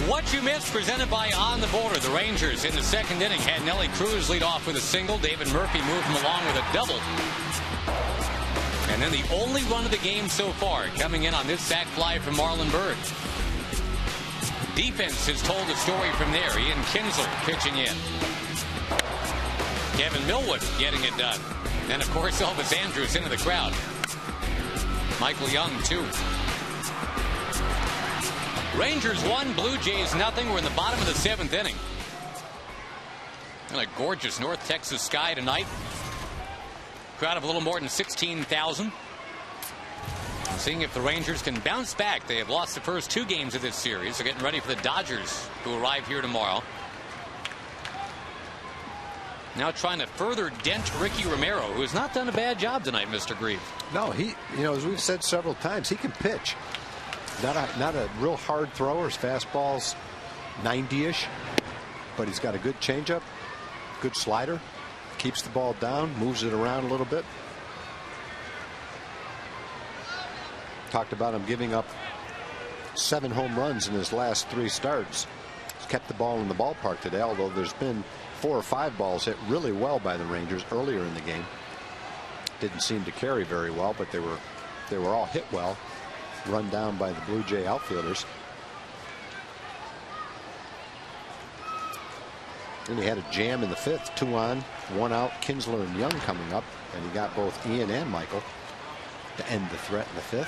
Speaker 1: What you missed, presented by On the Border. The Rangers in the second inning had Nelly Cruz lead off with a single. David Murphy moved him along with a double. And then the only run of the game so far coming in on this sac fly from Marlon Byrd. Defense has told the story from there. Ian Kinsler pitching in. Kevin Millwood getting it done. And of course Elvis Andrus into the crowd. Michael Young too. Rangers 1, Blue Jays 0. We're in the bottom of the 7th inning. And a gorgeous North Texas sky tonight. Crowd of a little more than 16,000. Seeing if the Rangers can bounce back. They have lost the first 2 games of this series. They're getting ready for the Dodgers, who arrive here tomorrow. Now trying to further dent Ricky Romero, who has not done a bad job tonight, Mr. Grieve.
Speaker 2: No, as we've said several times, he can pitch. Not a real hard thrower. His fastball's 90-ish, but he's got a good changeup, good slider, keeps the ball down, moves it around a little bit. Talked about him giving up 7 home runs in his last 3 starts. He's kept the ball in the ballpark today, although there's been 4 or 5 balls hit really well by the Rangers earlier in the game. Didn't seem to carry very well, but they were all hit well. Run down by the Blue Jay outfielders. And he had a jam in the 5th, 2 on, 1 out. Kinsler and Young coming up, and he got both Ian and Michael to end the threat in the 5th.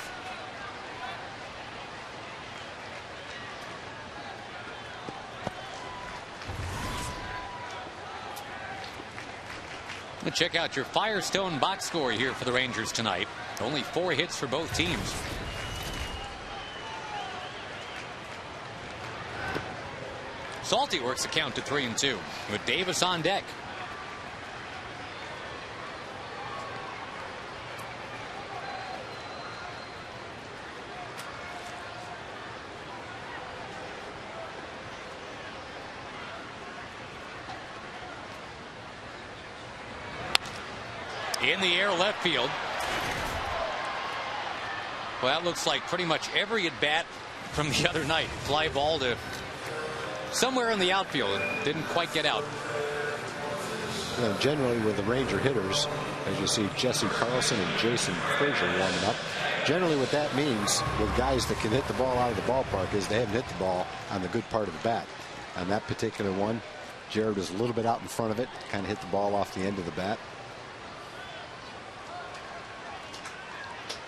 Speaker 1: Check out your Firestone box score here for the Rangers tonight. Only 4 hits for both teams. Salty works the count to 3-2 with Davis on deck. In the air left field. Well, that looks like pretty much every at bat from the other night. Fly ball to somewhere in the outfield. It didn't quite get out.
Speaker 2: generally with the Ranger hitters, as you see Jesse Carlson and Jason Frazier warming up, generally what that means with guys that can hit the ball out of the ballpark is they haven't hit the ball on the good part of the bat. On that particular one, Jared was a little bit out in front of it, kind of hit the ball off the end of the bat.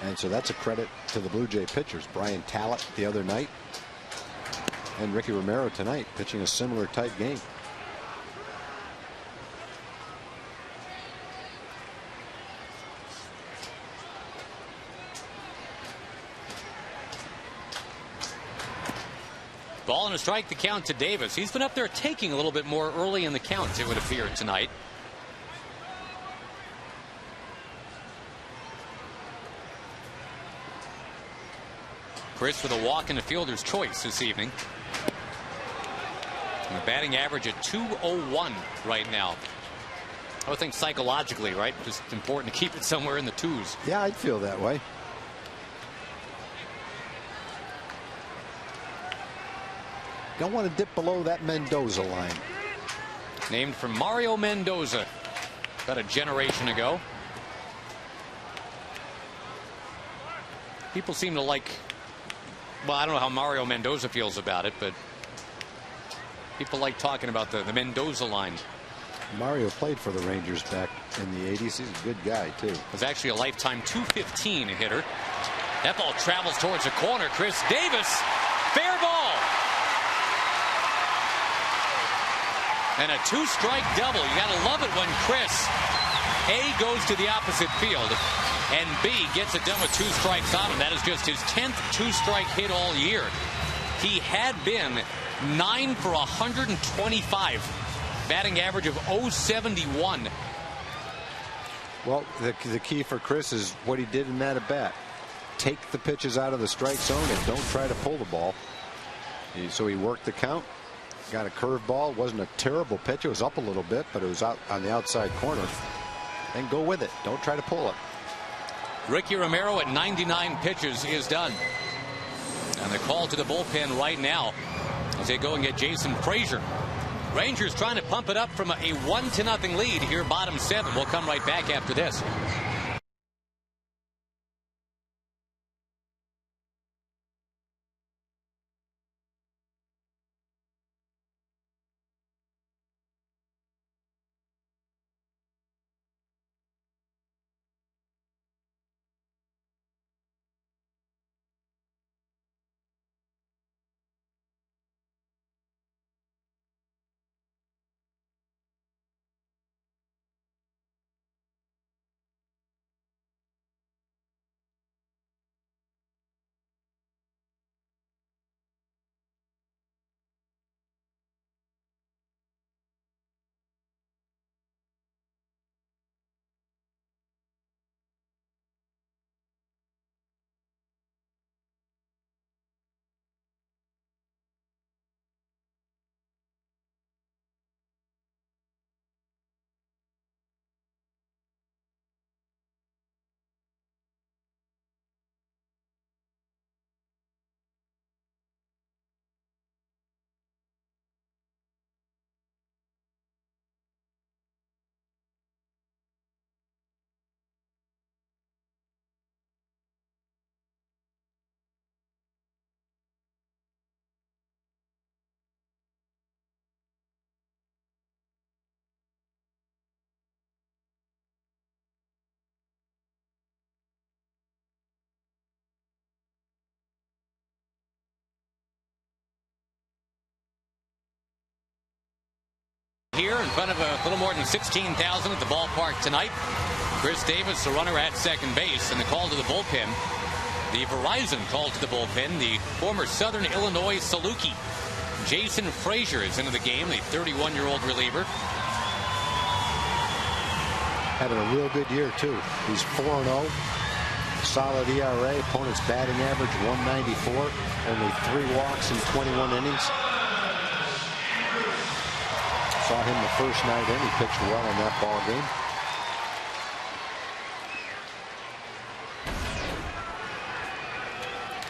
Speaker 2: And so that's a credit to the Blue Jay pitchers. Brian Tallett the other night and Ricky Romero tonight pitching a similar type game.
Speaker 1: Ball and a strike, the count to Davis. He's been up there taking a little bit more early in the count, it would appear, tonight. Chris with a walk in the fielder's choice this evening. And the batting average at .201 right now. I would think psychologically, right? Just important to keep it somewhere in the twos.
Speaker 2: Yeah, I'd feel that way. Don't want to dip below that Mendoza line.
Speaker 1: Named for Mario Mendoza about a generation ago. People seem to like, well, I don't know how Mario Mendoza feels about it, but people like talking about the Mendoza line.
Speaker 2: Mario played for the Rangers back in the 80s. He's a good guy, too.
Speaker 1: Was actually a lifetime .215 hitter. That ball travels towards the corner. Chris Davis, fair ball. And a two-strike double. You got to love it when Chris A goes to the opposite field and B gets it done with two strikes on him. That is just his 10th two-strike hit all year. He had been 9 for 125. Batting average of .071.
Speaker 2: Well, the key for Chris is what he did in that at bat. Take the pitches out of the strike zone and don't try to pull the ball. So he worked the count. Got a curveball. Wasn't a terrible pitch. It was up a little bit, but it was out on the outside corner. Then go with it. Don't try to pull it.
Speaker 1: Ricky Romero at 99 pitches is done. And the call to the bullpen right now as they go and get Jason Frazier. Rangers trying to pump it up from a 1-0 lead here, bottom 7. We'll come right back after this. Here in front of a little more than 16,000 at the ballpark tonight. Chris Davis, the runner at second base, and the call to the bullpen. The Verizon call to the bullpen. The former Southern Illinois Saluki, Jason Frazier, is into the game, the 31-year-old reliever.
Speaker 2: Having a real good year, too. He's 4-0. Solid ERA. Opponent's batting average 194. Only 3 walks in 21 innings. Saw him the first night in. He pitched well in that ball game.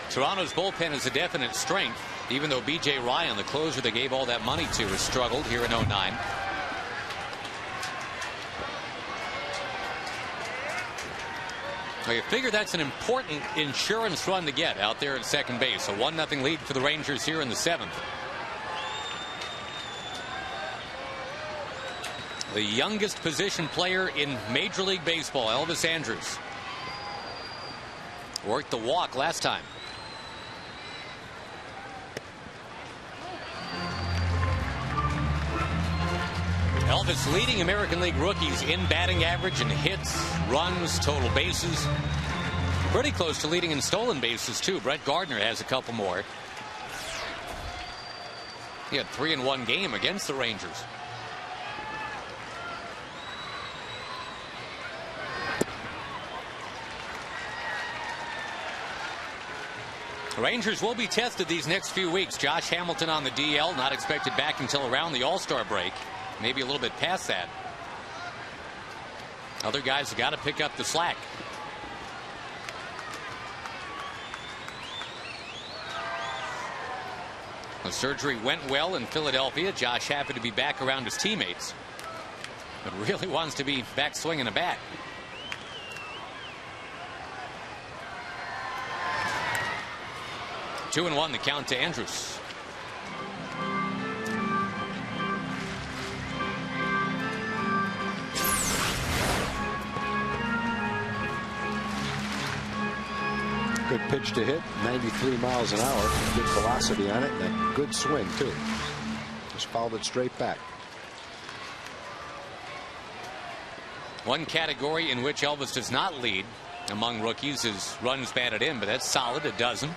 Speaker 1: Toronto's bullpen is a definite strength, even though B.J. Ryan, the closer they gave all that money to, has struggled here in 09. Well, you figure that's an important insurance run to get out there at second base. A 1-0 lead for the Rangers here in the 7th. The youngest position player in Major League Baseball, Elvis Andrus. Worked the walk last time. Elvis leading American League rookies in batting average and hits, runs, total bases. Pretty close to leading in stolen bases, too. Brett Gardner has a couple more. He had 3 in one game against the Rangers. The Rangers will be tested these next few weeks. Josh Hamilton on the DL, not expected back until around the All-Star break. Maybe a little bit past that. Other guys have got to pick up the slack. The surgery went well in Philadelphia. Josh happy to be back around his teammates, but really wants to be back swinging a bat. Two and one, the count to Andrus.
Speaker 2: Good pitch to hit, 93 miles an hour. Good velocity on it, and a good swing, too. Just fouled it straight back.
Speaker 1: One category in which Elvis does not lead among rookies is runs batted in, but that's solid, a dozen.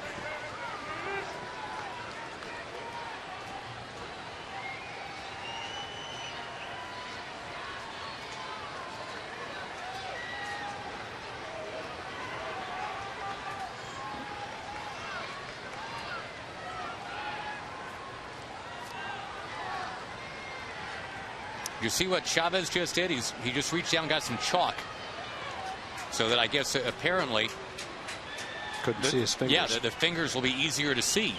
Speaker 1: You see what Chavez just did? He just reached down and got some chalk. So that I guess apparently
Speaker 2: couldn't see his fingers.
Speaker 1: Yeah, the fingers will be easier to see.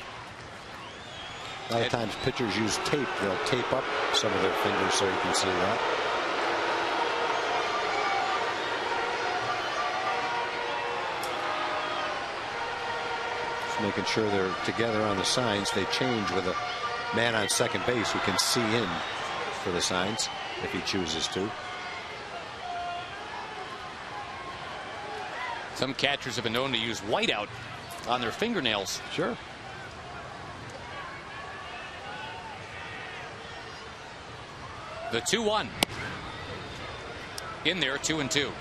Speaker 2: A lot of times pitchers use tape. They'll tape up some of their fingers so you can see that. Just making sure they're together on the signs. They change with a man on second base who can see in for the signs if he chooses to.
Speaker 1: Some catchers have been known to use whiteout on their fingernails.
Speaker 2: Sure.
Speaker 1: The 2-1. In there, 2-2.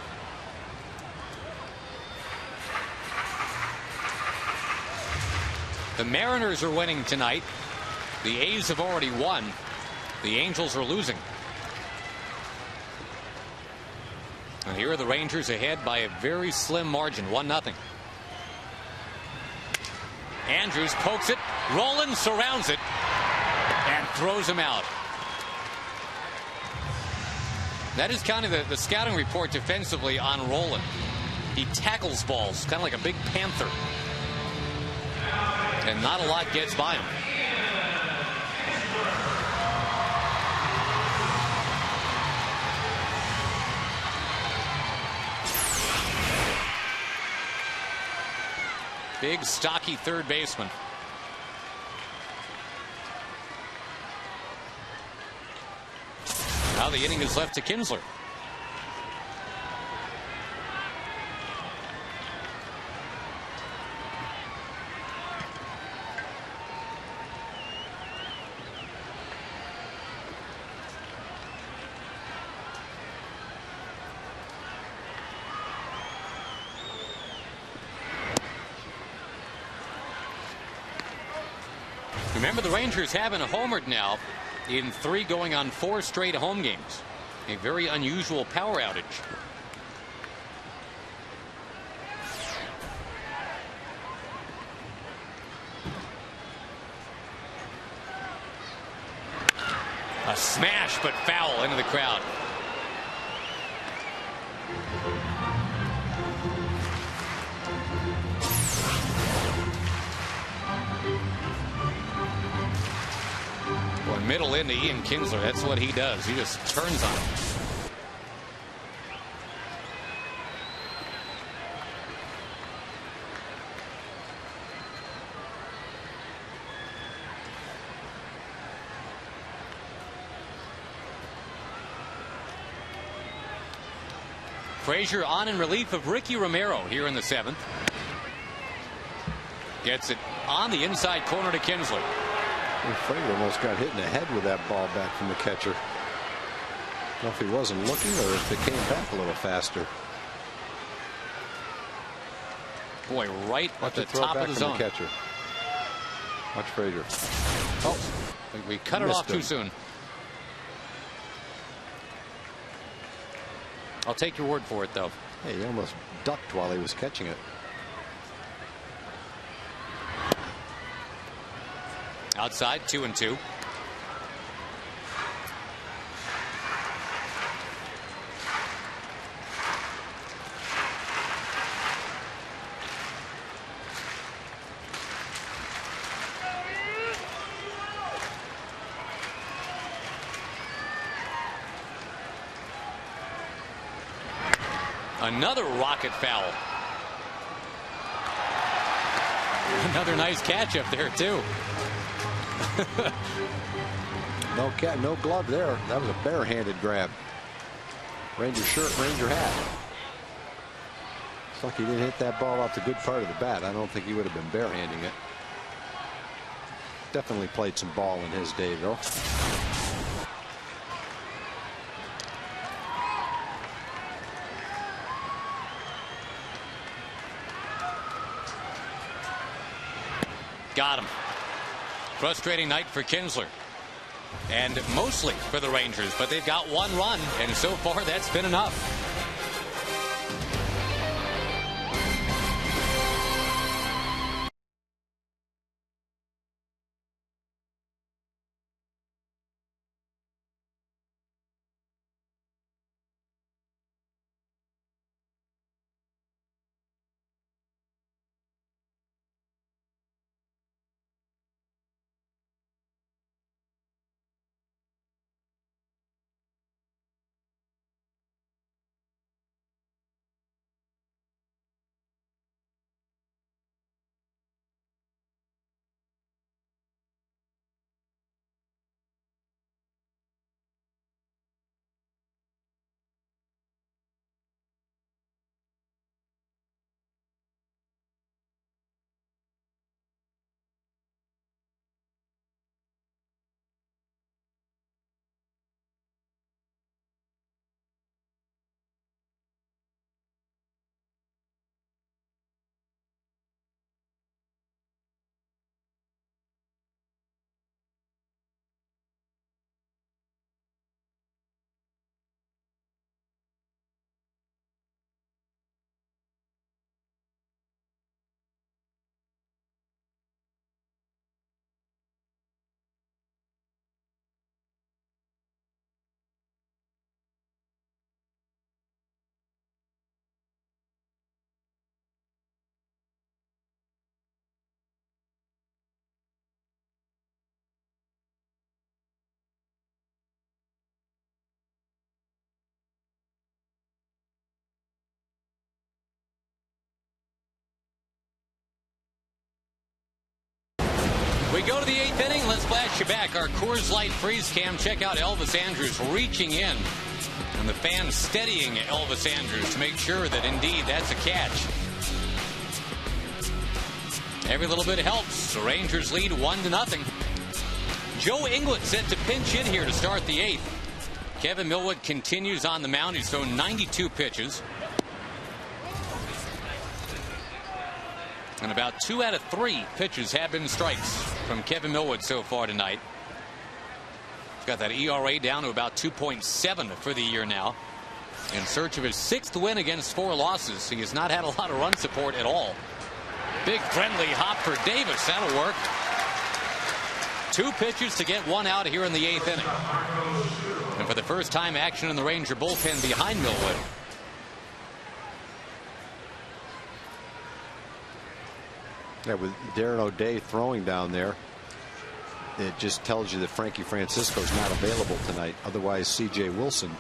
Speaker 1: The Mariners are winning tonight. The A's have already won. The Angels are losing. And here are the Rangers ahead by a very slim margin, 1-0. Andrus pokes it. Rolen surrounds it and throws him out. That is kind of the scouting report defensively on Rolen. He tackles balls, kind of like a big panther. And not a lot gets by him. Big, stocky third baseman. Now the inning is left to Kinsler. Remember, the Rangers haven't homered now in 3 going on 4 straight home games. A very unusual power outage. A smash, but foul into the crowd. Middle into Ian Kinsler. That's what he does. He just turns on him. Frazier on in relief of Ricky Romero here in the 7th. Gets it on the inside corner to Kinsler.
Speaker 2: Frazier almost got hit in the head with that ball back from the catcher. I don't know if he wasn't looking or if it came back a little faster.
Speaker 1: Boy, right at the top of the zone.
Speaker 2: Catcher. Watch Frazier.
Speaker 1: Oh, we cut it off too soon. I'll take your word for it, though.
Speaker 2: Hey, he almost ducked while he was catching it.
Speaker 1: Outside, 2-2. Another rocket foul. Another nice catch up there, too.
Speaker 2: No glove there. That was a barehanded grab. Ranger shirt, Ranger hat. It's like he didn't hit that ball off the good part of the bat. I don't think he would have been barehanding it. Definitely played some ball in his day, though.
Speaker 1: Got him. Frustrating night for Kinsler. And mostly for the Rangers, but they've got one run, and so far that's been enough. We go to the 8th inning. Let's flash you back. Our Coors Light freeze cam. Check out Elvis Andrus reaching in. And the fans steadying Elvis Andrus to make sure that indeed that's a catch. Every little bit helps. The Rangers lead 1-0. Joe Inglet set to pinch in here to start the 8th. Kevin Millwood continues on the mound. He's thrown 92 pitches. And about 2 out of 3 pitches have been strikes from Kevin Millwood so far tonight. He's got that ERA down to about 2.7 for the year now. In search of his 6th win against 4 losses. He has not had a lot of run support at all. Big friendly hop for Davis. That'll work. 2 pitches to get 1 out here in the 8th inning. And for the first time, action in the Ranger bullpen behind Millwood.
Speaker 2: Yeah, with Darren O'Day throwing down there, it just tells you that Frankie Francisco's not available tonight. Otherwise, C.J. Wilson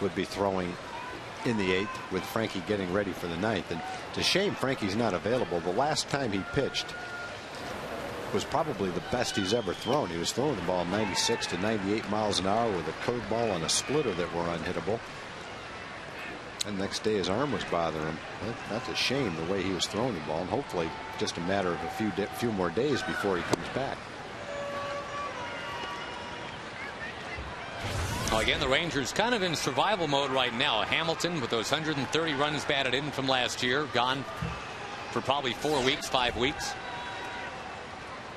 Speaker 2: would be throwing in the 8th with Frankie getting ready for the 9th. And it's a shame Frankie's not available. The last time he pitched was probably the best he's ever thrown. He was throwing the ball 96 to 98 miles an hour with a curveball and a splitter that were unhittable. And next day his arm was bothering him. That's a shame the way he was throwing the ball, and hopefully just a matter of a few more days before he comes back.
Speaker 1: Well, again, the Rangers kind of in survival mode right now. Hamilton with those 130 runs batted in from last year, gone for probably 4 weeks, 5 weeks.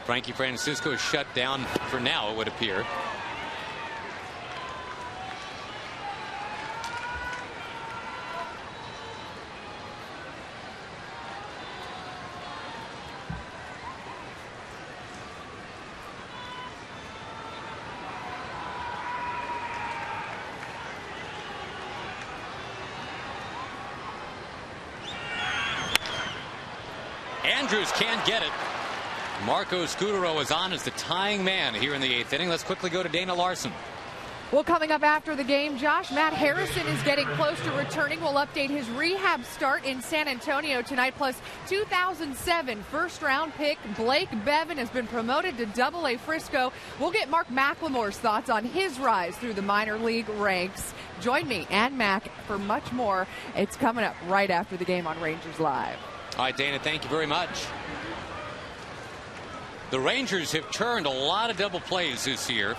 Speaker 1: Frankie Francisco is shut down for now, it would appear. Andrews can't get it. Marco Scutaro is on as the tying man here in the 8th inning. Let's quickly go to Dana Larson.
Speaker 11: Well, coming up after the game, Josh, Matt Harrison is getting close to returning. We'll update his rehab start in San Antonio tonight. Plus, 2007 first-round pick Blake Bevan has been promoted to Double-A Frisco. We'll get Mark McLemore's thoughts on his rise through the minor league ranks. Join me and Mac for much more. It's coming up right after the game on Rangers Live.
Speaker 1: All right, Dana, thank you very much. The Rangers have turned a lot of double plays this year.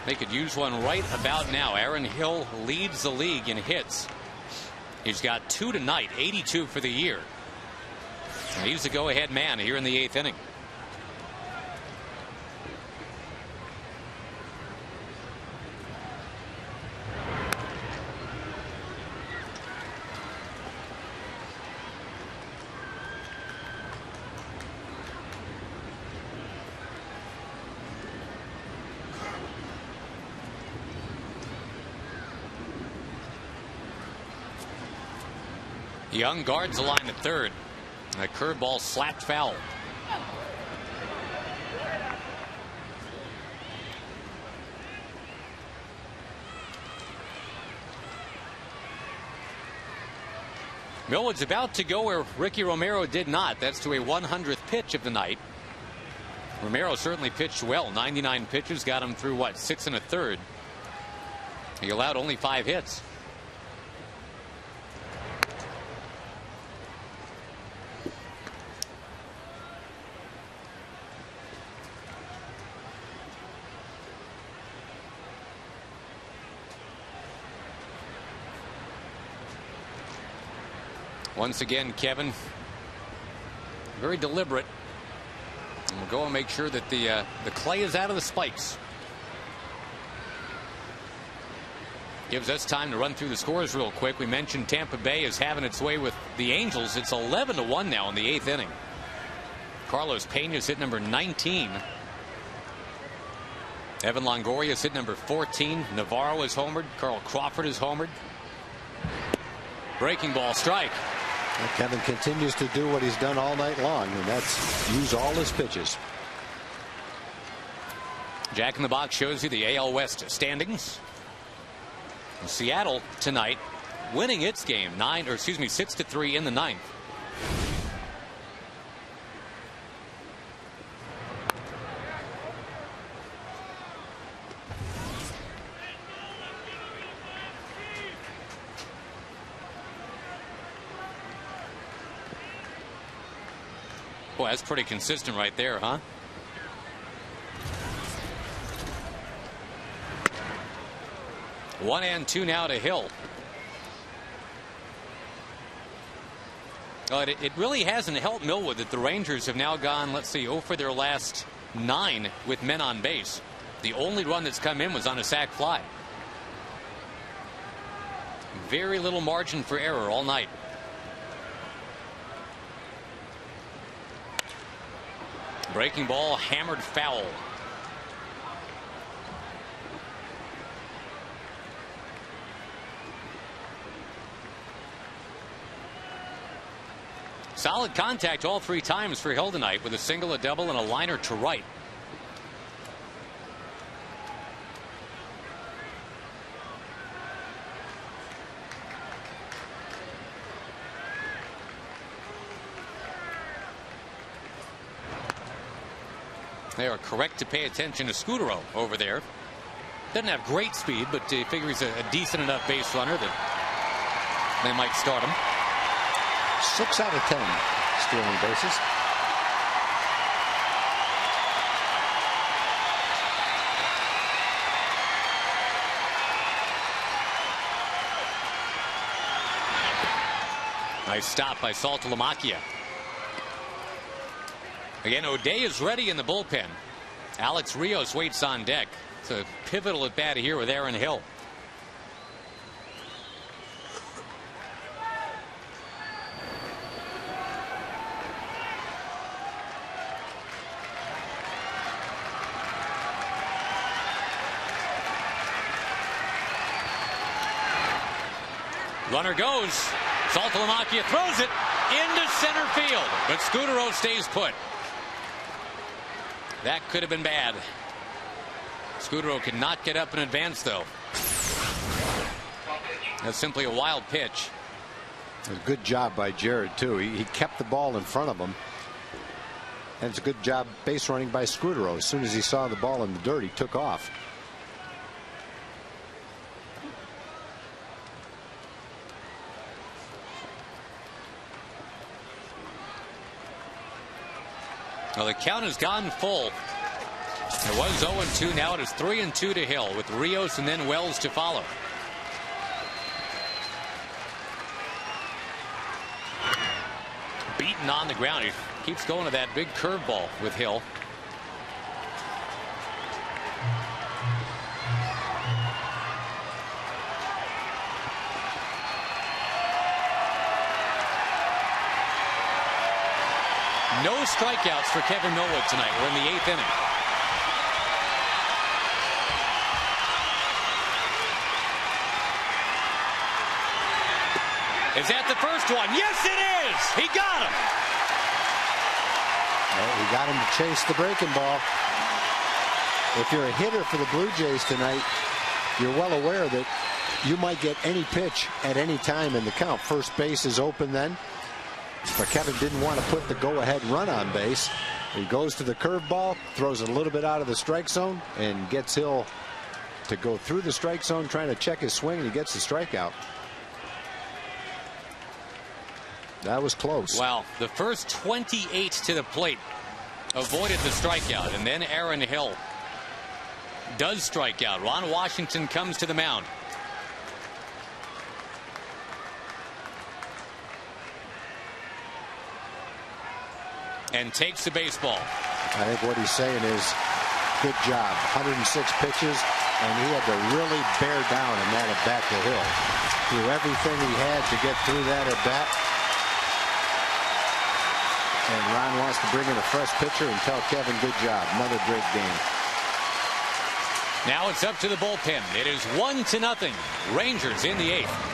Speaker 1: They could use one right about now. Aaron Hill leads the league in hits. He's got 2 tonight, 82 for the year. And he's the go-ahead man here in the 8th inning. Young guards the line at third. A curveball slapped foul. Millwood's about to go where Ricky Romero did not. That's to a 100th pitch of the night. Romero certainly pitched well. 99 pitches, got him through what, 6 1/3. He allowed only 5 hits. Once again, Kevin, very deliberate. And we'll go and make sure that the clay is out of the spikes. Gives us time to run through the scores real quick. We mentioned Tampa Bay is having its way with the Angels. It's 11-1 now in the 8th inning. Carlos Pena's hit number 19. Evan Longoria's hit number 14. Navarro is homered. Carl Crawford is homered. Breaking ball, strike.
Speaker 2: Well, Kevin continues to do what he's done all night long, and that's use all his pitches.
Speaker 1: Jack in the Box shows you the AL West standings. Seattle tonight winning its game 6-3 in the 9th. Boy, that's pretty consistent right there, huh? One and two now to Hill. It really hasn't helped Millwood that the Rangers have now gone, let's see, 0 for their last 9 with men on base. The only run that's come in was on a sac fly. Very little margin for error all night. Breaking ball, hammered foul. Solid contact all 3 times for Hill tonight with a single, a double, and a liner to right. They are correct to pay attention to Scutaro over there. Doesn't have great speed, but he figures a decent enough base runner that they might start him.
Speaker 2: 6 out of 10 stealing bases.
Speaker 1: Nice stop by Saltalamacchia. Again, O'Day is ready in the bullpen. Alex Rios waits on deck. It's a pivotal at bat here with Aaron Hill. Runner goes. Saltalamacchia throws it into center field, but Scudero stays put. That could have been bad. Scudero could not get up and advance, though. That's simply a wild pitch.
Speaker 2: A good job by Jared, too. He kept the ball in front of him. And it's a good job base running by Scudero. As soon as he saw the ball in the dirt, he took off.
Speaker 1: Well, the count has gone full. It was 0-2. Now it is 3-2 to Hill with Rios and then Wells to follow. Beaten on the ground. He keeps going to that big curveball with Hill. No strikeouts for Kevin Millwood tonight. We're in the 8th inning. Is that the first one? Yes, it is. He got him.
Speaker 2: Well, he got him to chase the breaking ball. If you're a hitter for the Blue Jays tonight, you're well aware that you might get any pitch at any time in the count. First base is open then. But Kevin didn't want to put the go-ahead run on base. He goes to the curveball, throws it a little bit out of the strike zone, and gets Hill to go through the strike zone trying to check his swing, and he gets the strikeout. That was close.
Speaker 1: Wow. The first 28 to the plate avoided the strikeout, and then Aaron Hill does strike out. Ron Washington comes to the mound. And takes the baseball.
Speaker 2: I think what he's saying is good job. 106 pitches, and he had to really bear down in that at bat to Hill. Threw everything he had to get through that at bat. And Ron wants to bring in a fresh pitcher and tell Kevin good job. Another great game.
Speaker 1: Now it's up to the bullpen. It is 1-0. Rangers in the 8th.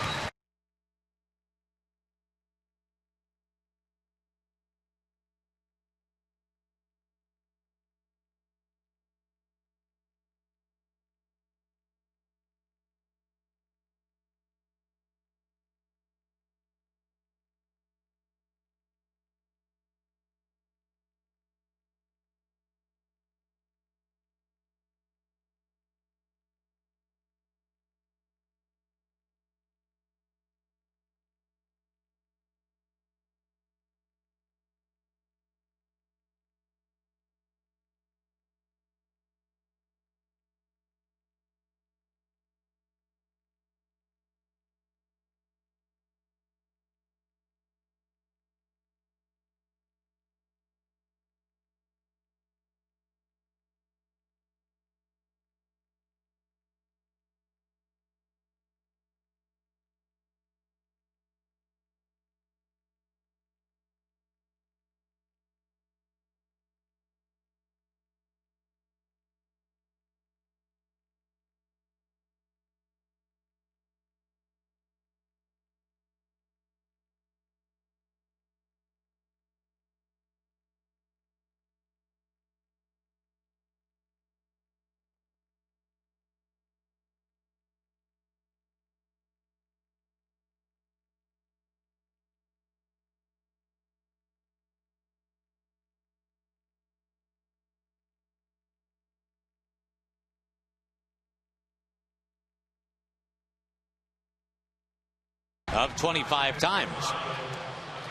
Speaker 1: of 25 times.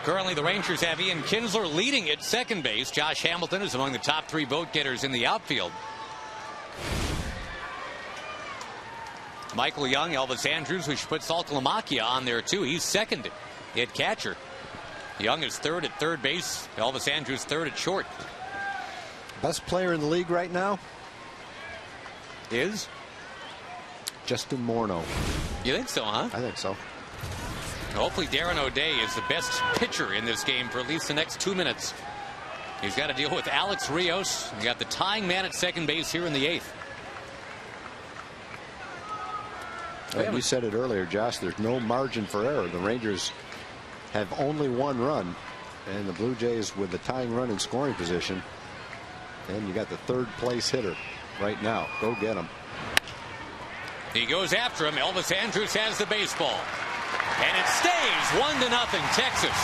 Speaker 1: Currently, the Rangers have Ian Kinsler leading at second base. Josh Hamilton is among the top 3 vote getters in the outfield. Michael Young, Elvis Andrus, we should put Saltalamacchia on there too. He's second at catcher. Young is third at third base. Elvis Andrus third at short.
Speaker 2: Best player in the league right now
Speaker 1: is
Speaker 2: Justin Morneau.
Speaker 1: You think so, huh?
Speaker 2: I think so.
Speaker 1: Hopefully Darren O'Day is the best pitcher in this game for at least the next 2 minutes. He's got to deal with Alex Rios. You got the tying man at second base here in the 8th.
Speaker 2: You said it earlier, Josh. There's no margin for error. The Rangers have only 1 run, and the Blue Jays with the tying run in scoring position. And you got the 3rd place hitter right now. Go get him.
Speaker 1: He goes after him. Elvis Andrus has the baseball. And it stays 1-0 Texas.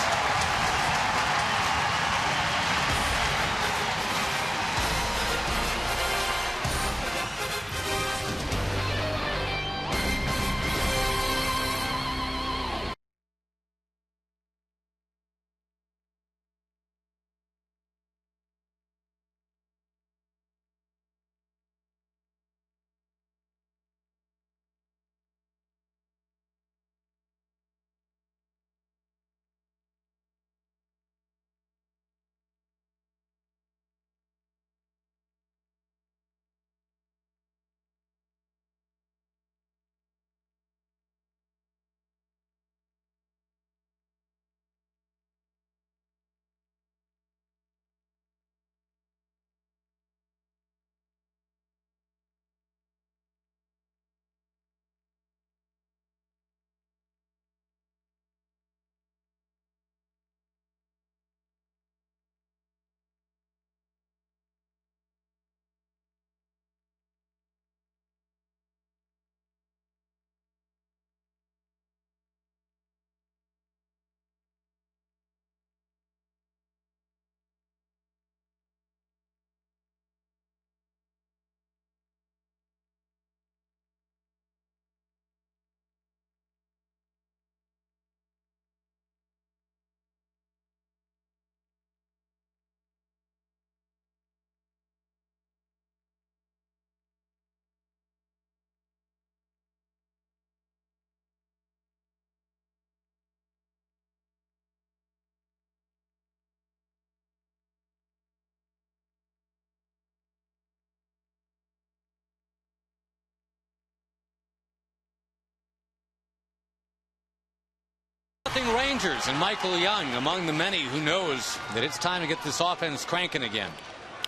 Speaker 1: Rangers, and Michael Young among the many who knows that it's time to get this offense cranking again.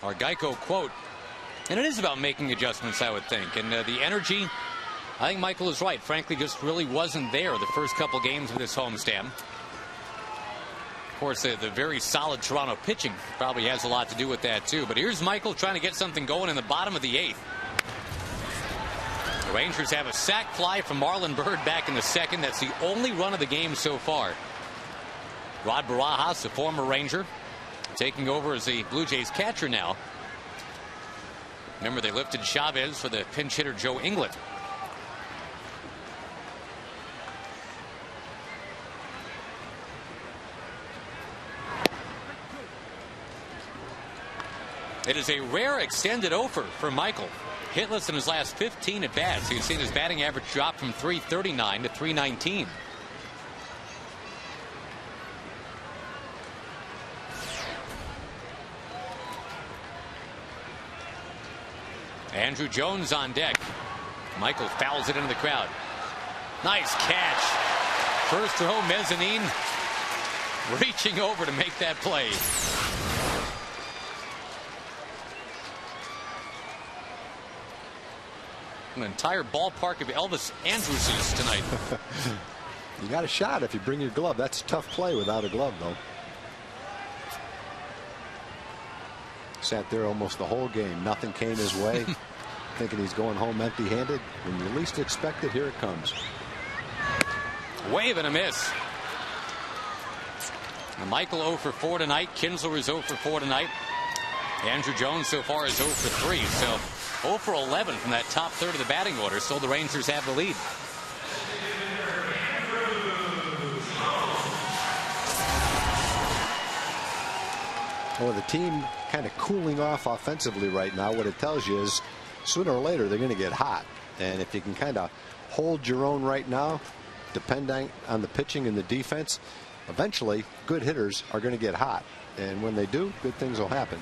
Speaker 1: Our Geico quote, and it is about making adjustments, I would think, and the energy, I think Michael is right, frankly just really wasn't there the first couple games of this homestand. Of course, the very solid Toronto pitching probably has a lot to do with that too, but here's Michael trying to get something going in the bottom of the 8th. The Rangers have a sac fly from Marlon Byrd back in the 2nd. That's the only run of the game so far. Rod Barajas, a former Ranger, taking over as the Blue Jays catcher now. Remember, they lifted Chavez for the pinch hitter Joe England. It is a rare extended offer for Michael. Hitless in his last 15 at bats. You've seen his batting average drop from .339 to .319. Andrew Jones on deck. Michael fouls it into the crowd. Nice catch. First row mezzanine. Reaching over to make that play. An entire ballpark of Elvis Andruses tonight.
Speaker 2: You got a shot if you bring your glove. That's a tough play without a glove, though. Sat there almost the whole game. Nothing came his way. Thinking he's going home empty-handed. When you least expect it, here it comes.
Speaker 1: Wave and a miss. And Michael 0 for 4 tonight. Kinsler is 0 for 4 tonight. Andrew Jones so far is 0 for 3. So 0 for 11 from that top third of the batting order. So the Rangers have the lead.
Speaker 2: Well, the team kind of cooling off offensively right now, what it tells you is sooner or later they're going to get hot. And if you can kind of hold your own right now, depending on the pitching and the defense, eventually good hitters are going to get hot. And when they do, good things will happen.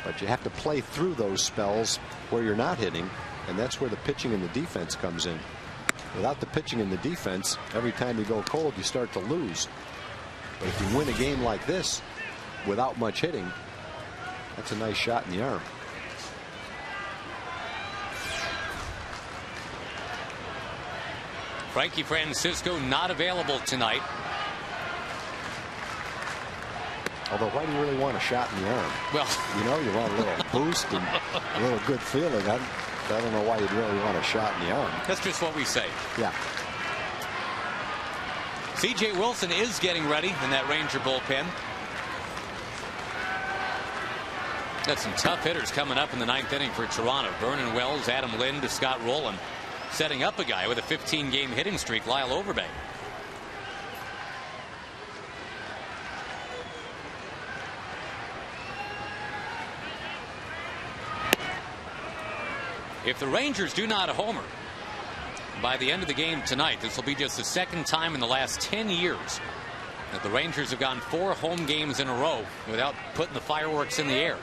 Speaker 2: But you have to play through those spells where you're not hitting, and that's where the pitching and the defense comes in. Without the pitching and the defense, every time you go cold, you start to lose. But if you win a game like this without much hitting, that's a nice shot in the arm.
Speaker 1: Frankie Francisco not available tonight.
Speaker 2: Although, why do you really want a shot in the arm?
Speaker 1: Well,
Speaker 2: you know, you want a little boost and a little good feeling. I don't know why you'd really want a shot in the arm.
Speaker 1: That's just what we say.
Speaker 2: Yeah.
Speaker 1: C.J. Wilson is getting ready in that Ranger bullpen. Got some tough hitters coming up in the 9th inning for Toronto. Vernon Wells, Adam Lind, to Scott Rowland. Setting up a guy with a 15-game hitting streak, Lyle Overbay. If the Rangers do not homer by the end of the game tonight, this will be just the second time in the last 10 years that the Rangers have gone 4 home games in a row without putting the fireworks in the air.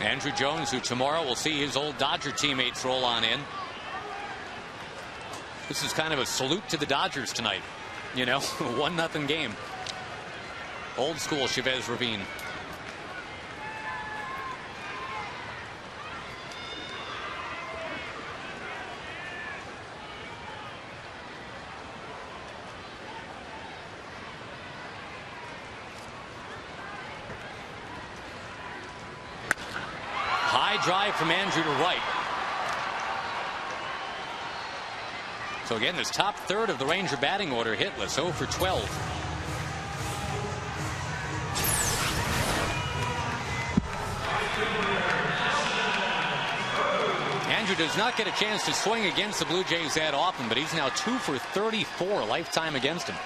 Speaker 1: Andrew Jones, who tomorrow will see his old Dodger teammates roll on in. This is kind of a salute to the Dodgers tonight. You know, 1-0 game. Old school Chavez Ravine. High drive from Andrew to right. So again, this top third of the Ranger batting order hitless, 0 for 12. Andrew does not get a chance to swing against the Blue Jays that often, but he's now 2 for 34 lifetime against him.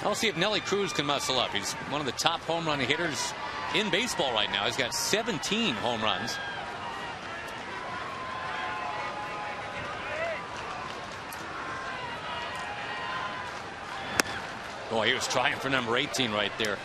Speaker 1: I'll see if Nelly Cruz can muscle up. He's one of the top home run hitters in baseball right now. He's got 17 home runs. Boy, he was trying for number 18 right there.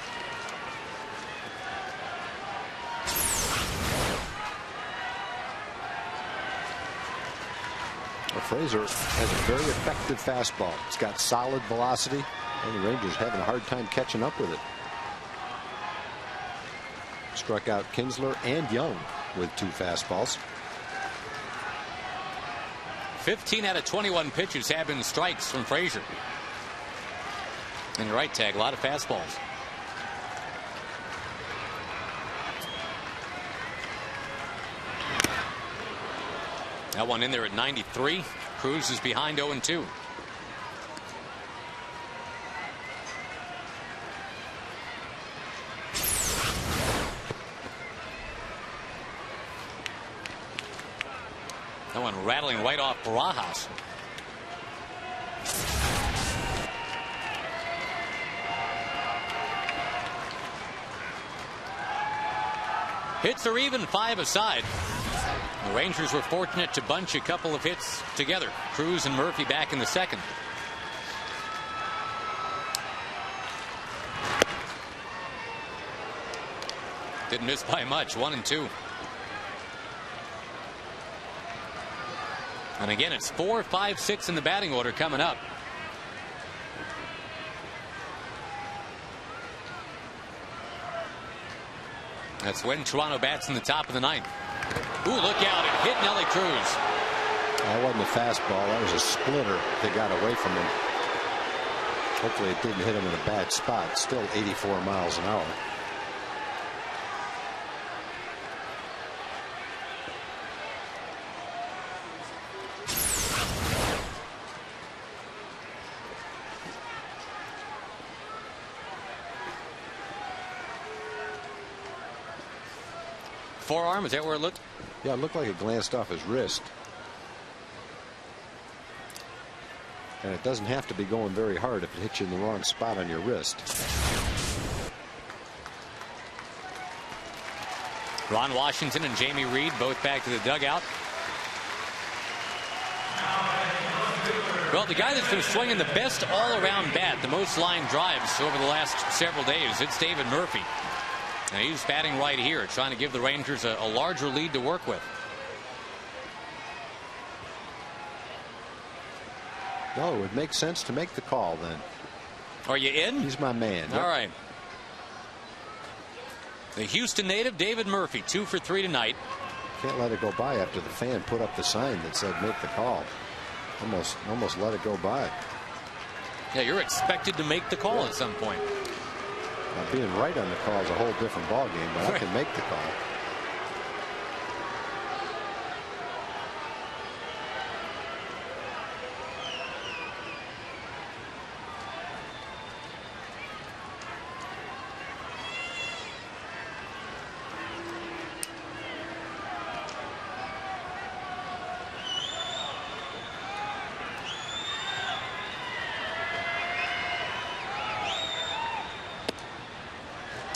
Speaker 2: Well, Frazier has a very effective fastball. It's got solid velocity. And the Rangers having a hard time catching up with it. Struck out Kinsler and Young with 2 fastballs.
Speaker 1: 15 out of 21 pitches have been strikes from Frazier. And you're right, Tag, a lot of fastballs. That one in there at 93. Cruz is behind 0-2. That one rattling right off Barajas. Hits are even, 5 aside. The Rangers were fortunate to bunch a couple of hits together. Cruz and Murphy back in the second. Didn't miss by much, 1-2. And again, it's 4, 5, 6 in the batting order coming up. That's when Toronto bats in the top of the 9th. Ooh, look out. It hit Nelly Cruz.
Speaker 2: That wasn't a fastball. That was a splitter that got away from him. Hopefully it didn't hit him in a bad spot. Still 84 miles an hour.
Speaker 1: forearm? Is that where it looked?
Speaker 2: Yeah, it looked like it glanced off his wrist. And it doesn't have to be going very hard if it hits you in the wrong spot on your wrist.
Speaker 1: Ron Washington and Jamie Reed both back to the dugout. Well, the guy that's been swinging the best all-around bat, the most line drives over the last several days, it's David Murphy. Now he's batting right here, trying to give the Rangers a larger lead to work with.
Speaker 2: No, it would make sense to make the call then.
Speaker 1: Are you in?
Speaker 2: He's my man.
Speaker 1: All right. The Houston native, David Murphy, 2 for 3 tonight.
Speaker 2: Can't let it go by after the fan put up the sign that said make the call. Almost let it go by.
Speaker 1: Yeah, you're expected to make the call at some point.
Speaker 2: Now, being right on the call is a whole different ballgame, but I can make the call.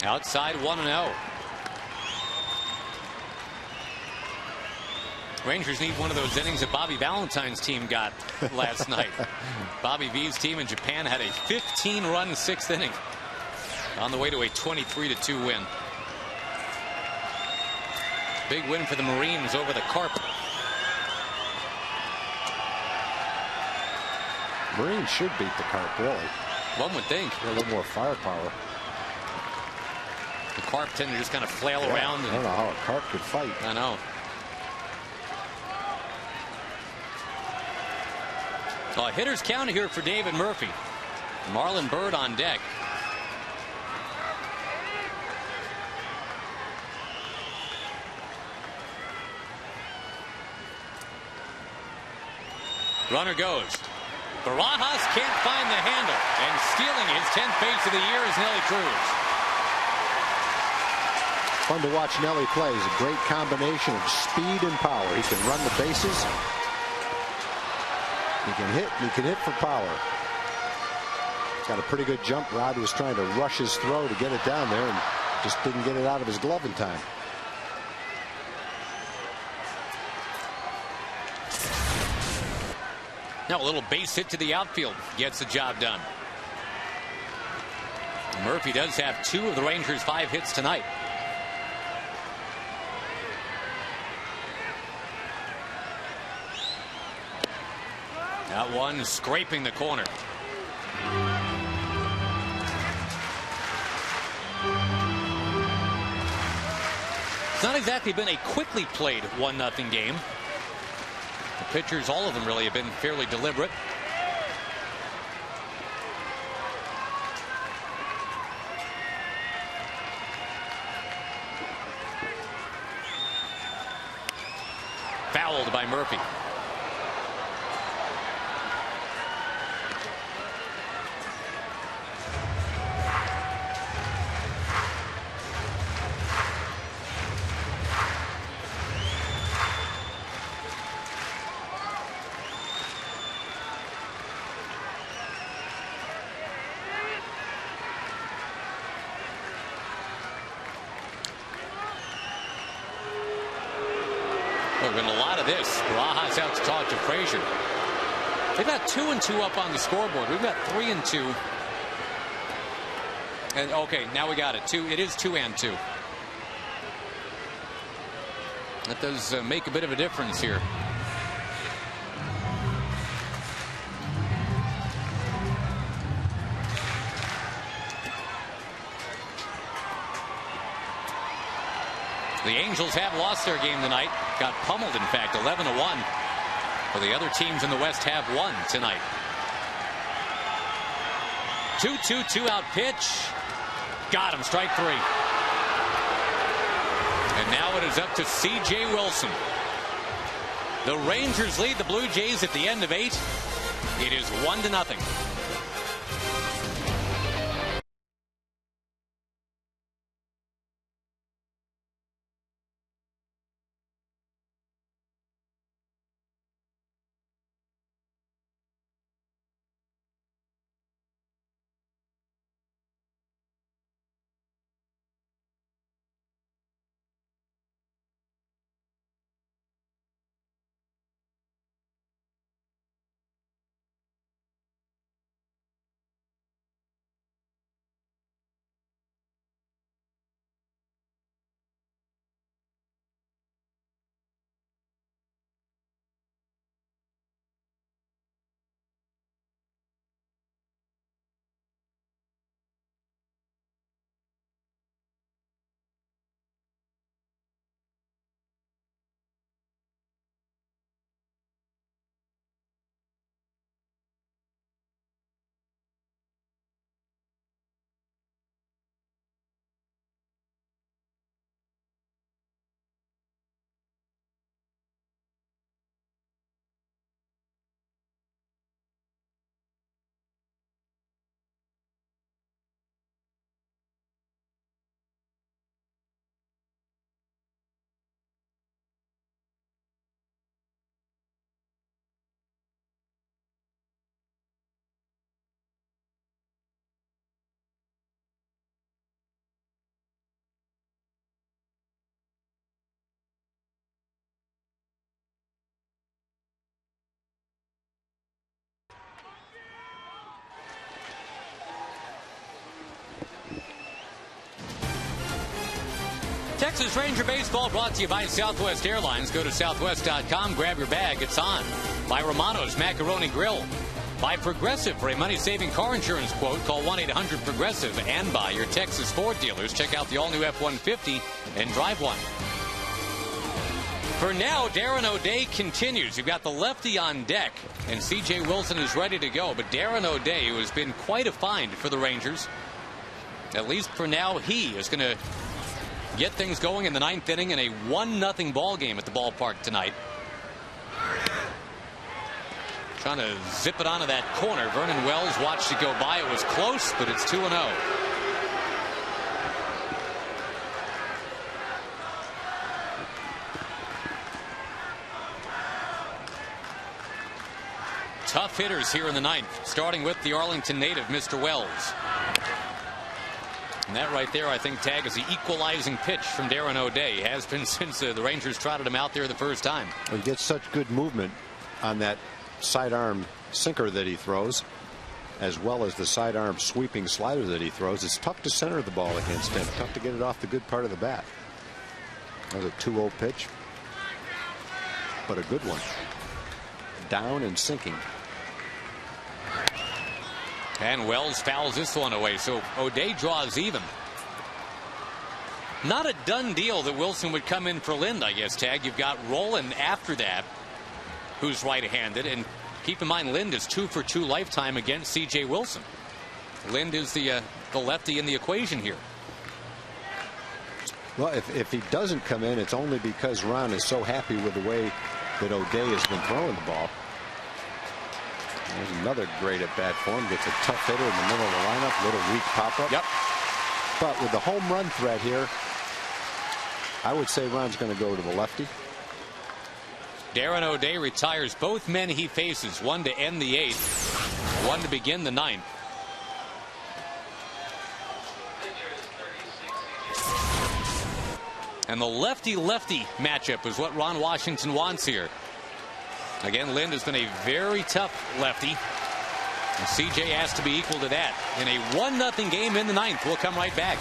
Speaker 1: Outside 1-0. Rangers need one of those innings that Bobby Valentine's team got last night. Bobby V's team in Japan had a 15-run 6th inning on the way to a 23-2 win. Big win for the Marines over the Carp.
Speaker 2: Marines should beat the Carp, really.
Speaker 1: One would think.
Speaker 2: A little more firepower.
Speaker 1: The Carp tend to just kind of flail around.
Speaker 2: I don't know how a Carp could fight.
Speaker 1: I know. A hitter's count here for David Murphy. Marlon Byrd on deck. Runner goes. Barajas can't find the handle, and stealing his 10th base of the year is Nelly Cruz.
Speaker 2: Fun to watch Nelly play. He's a great combination of speed and power. He can run the bases. He can hit, and he can hit for power. He's got a pretty good jump. Rod was trying to rush his throw to get it down there and just didn't get it out of his glove in time.
Speaker 1: Now a little base hit to the outfield gets the job done. Murphy does have 2 of the Rangers' 5 hits tonight. That one scraping the corner. It's not exactly been a quickly played 1-0 game. The pitchers, all of them really, have been fairly deliberate. Fouled by Murphy. Been a lot of this. Barajas out to talk to Frazier. They've got 2-2 up on the scoreboard. We've got 3-2. And okay, now we got it. It is 2-2. That does make a bit of a difference here. The Angels have lost their game tonight. Got pummeled, in fact, 11-1. But the other teams in the West have won tonight. 2-2, 2-out pitch. Got him, strike 3. And now it is up to C.J. Wilson. The Rangers lead the Blue Jays at the end of 8. It is 1-0. Texas Ranger Baseball brought to you by Southwest Airlines. Go to southwest.com, grab your bag. It's on. By Romano's Macaroni Grill. By Progressive. For a money-saving car insurance quote, call 1-800-PROGRESSIVE. And by your Texas Ford dealers. Check out the all-new F-150 and drive one. For now, Darren O'Day continues. You've got the lefty on deck, and C.J. Wilson is ready to go. But Darren O'Day, who has been quite a find for the Rangers, at least for now, he is going to get things going in the 9th inning in a 1-0 ball game at the ballpark tonight. Trying to zip it onto that corner. Vernon Wells watched it go by. It was close, but it's 2-0. Tough hitters here in the 9th, starting with the Arlington native, Mr. Wells. And that right there, I think, Tag, is the equalizing pitch from Darren O'Day. Has been since the Rangers trotted him out there the first time.
Speaker 2: He gets such good movement on that sidearm sinker that he throws, as well as the sidearm sweeping slider that he throws. It's tough to center the ball against him. Tough to get it off the good part of the bat. That was a 2-0 pitch, but a good one. Down and sinking.
Speaker 1: And Wells fouls this one away, so O'Day draws even. Not a done deal that Wilson would come in for Lind, I guess, Tag. You've got Roland after that, who's right-handed, and keep in mind Lind is 2 for 2 lifetime against C.J. Wilson. Lind is the lefty in the equation here.
Speaker 2: Well, if he doesn't come in, it's only because Ron is so happy with the way that O'Day has been throwing the ball. There's another great at-bat for him. Gets a tough hitter in the middle of the lineup. Little weak pop-up.
Speaker 1: Yep.
Speaker 2: But with the home run threat here, I would say Ron's going to go to the lefty.
Speaker 1: Darren O'Day retires both men he faces. One to end the 8th. One to begin the 9th. And the lefty-lefty matchup is what Ron Washington wants here. Again, Lind has been a very tough lefty. And CJ has to be equal to that. In a 1-0 game in the 9th. We'll come right back.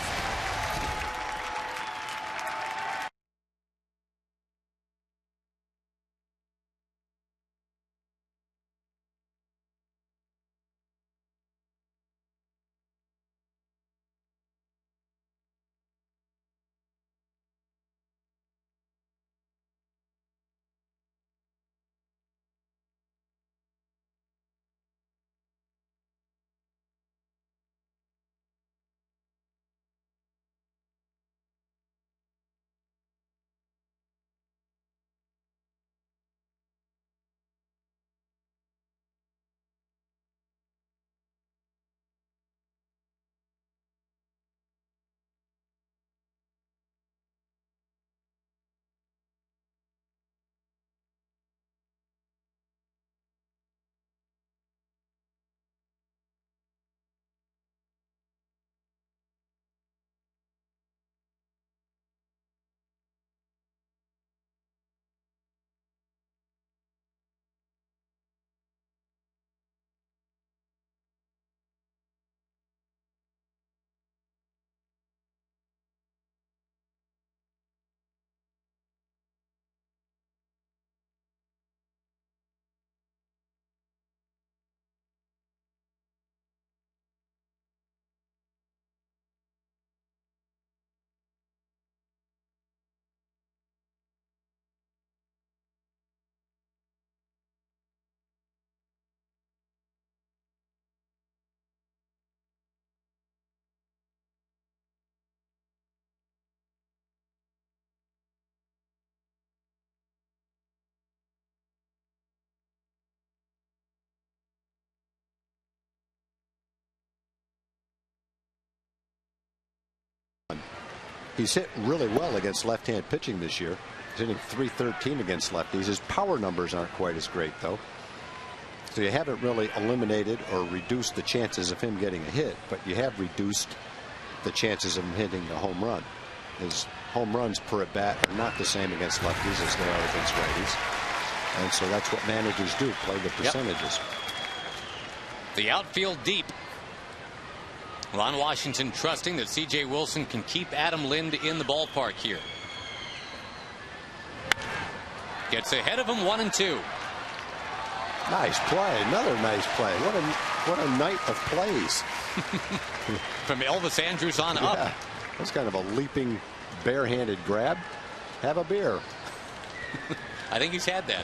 Speaker 2: He's hit really well against left-hand pitching this year. He's hitting .313 against lefties. His power numbers aren't quite as great, though. So you haven't really eliminated or reduced the chances of him getting a hit, but you have reduced the chances of him hitting a home run. His home runs per at bat are not the same against lefties as they are against righties. And so that's what managers do, play the percentages.
Speaker 1: Yep. The outfield deep. Ron Washington trusting that C.J. Wilson can keep Adam Lind in the ballpark here. Gets ahead of him 1-2.
Speaker 2: Nice play. Another nice play. What a night of plays.
Speaker 1: From Elvis Andrus on up.
Speaker 2: Yeah, that's kind of a leaping barehanded grab. Have a beer.
Speaker 1: I think he's had that.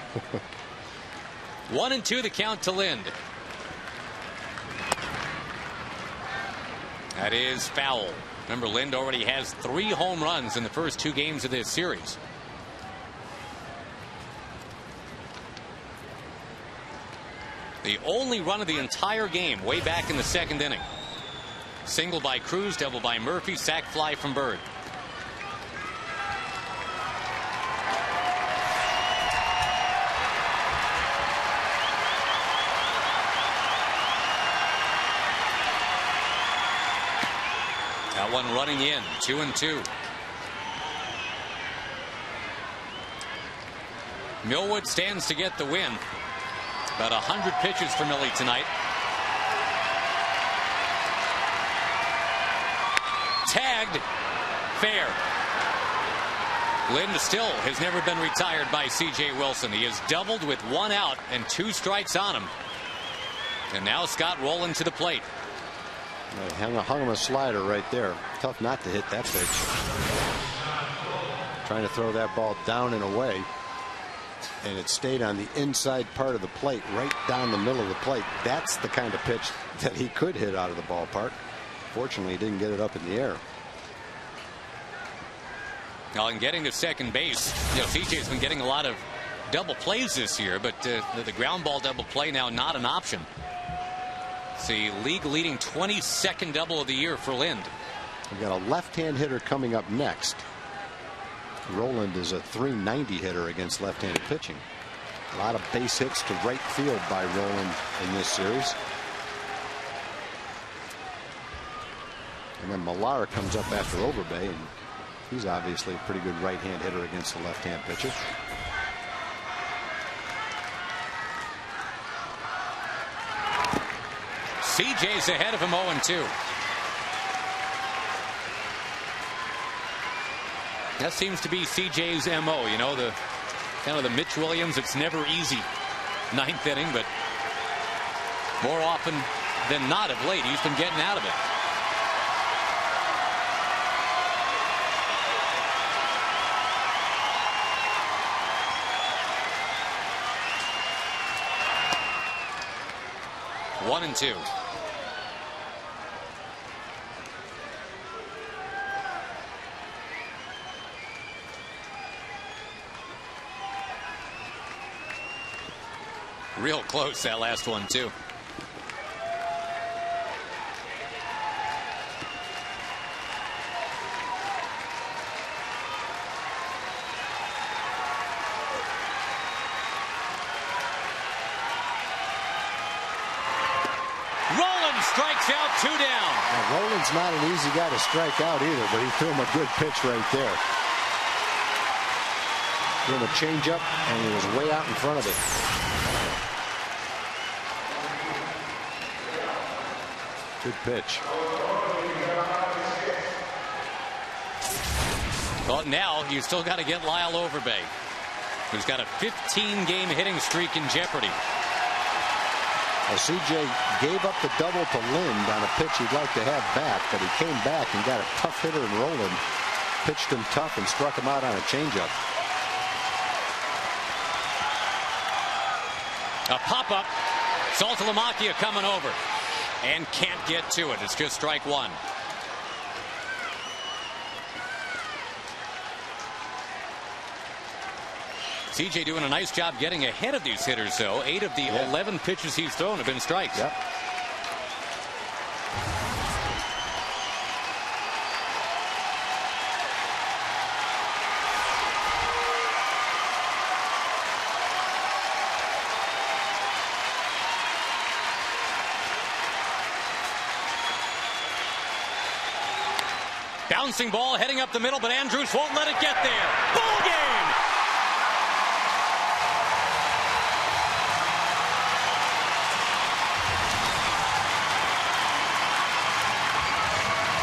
Speaker 1: 1-2 the count to Lind. That is foul. Remember, Lind already has 3 home runs in the first 2 games of this series. The only run of the entire game way back in the 2nd inning. Single by Cruz, double by Murphy, sac fly from Bird. That one running in, 2-2. Millwood stands to get the win. About 100 pitches for Millie tonight. Tagged. Fair. Lind still has never been retired by C.J. Wilson. He has doubled with 1 out and 2 strikes on him. And now Scott Rowland to the plate.
Speaker 2: Hung him a slider right there. Tough not to hit that pitch. Trying to throw that ball down and away. And it stayed on the inside part of the plate, right down the middle of the plate. That's the kind of pitch that he could hit out of the ballpark. Fortunately, he didn't get it up in the air.
Speaker 1: Now, in getting to second base, CJ's been getting a lot of double plays this year, but the ground ball double play now not an option. It's the league leading 22nd double of the year for Lind.
Speaker 2: We've got a left-hand hitter coming up next. Rowland is a .390 hitter against left-handed pitching. A lot of base hits to right field by Rowland in this series. And then Millar comes up after Overbay, and he's obviously a pretty good right-hand hitter against the left-hand pitcher.
Speaker 1: CJ's ahead of him 0-2. That seems to be CJ's MO, the kind of the Mitch Williams, it's never easy 9th inning, but more often than not of late, he's been getting out of it. One and 2. Real close, that last one, too. Rowland strikes out, 2 down.
Speaker 2: Now, Rowland's not an easy guy to strike out either, but he threw him a good pitch right there. Threw him a changeup, and he was way out in front of it. Good pitch.
Speaker 1: Well, now you still got to get Lyle Overbay, who's got a 15-game hitting streak in jeopardy.
Speaker 2: Well, CJ gave up the double to Lind on a pitch he'd like to have back, but he came back and got a tough hitter in Rowland, pitched him tough and struck him out on a changeup.
Speaker 1: A pop-up. Saltalamacchia coming over. And can't get to it. It's just strike 1. CJ doing a nice job getting ahead of these hitters, though. 8 of the 11 pitches he's thrown have been strikes.
Speaker 2: Yep.
Speaker 1: Bouncing ball heading up the middle, but Andrus won't let it get there. Ball game!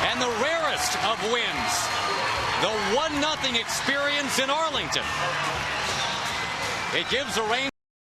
Speaker 1: And the rarest of wins, the 1-0 experience in Arlington. It gives the reins.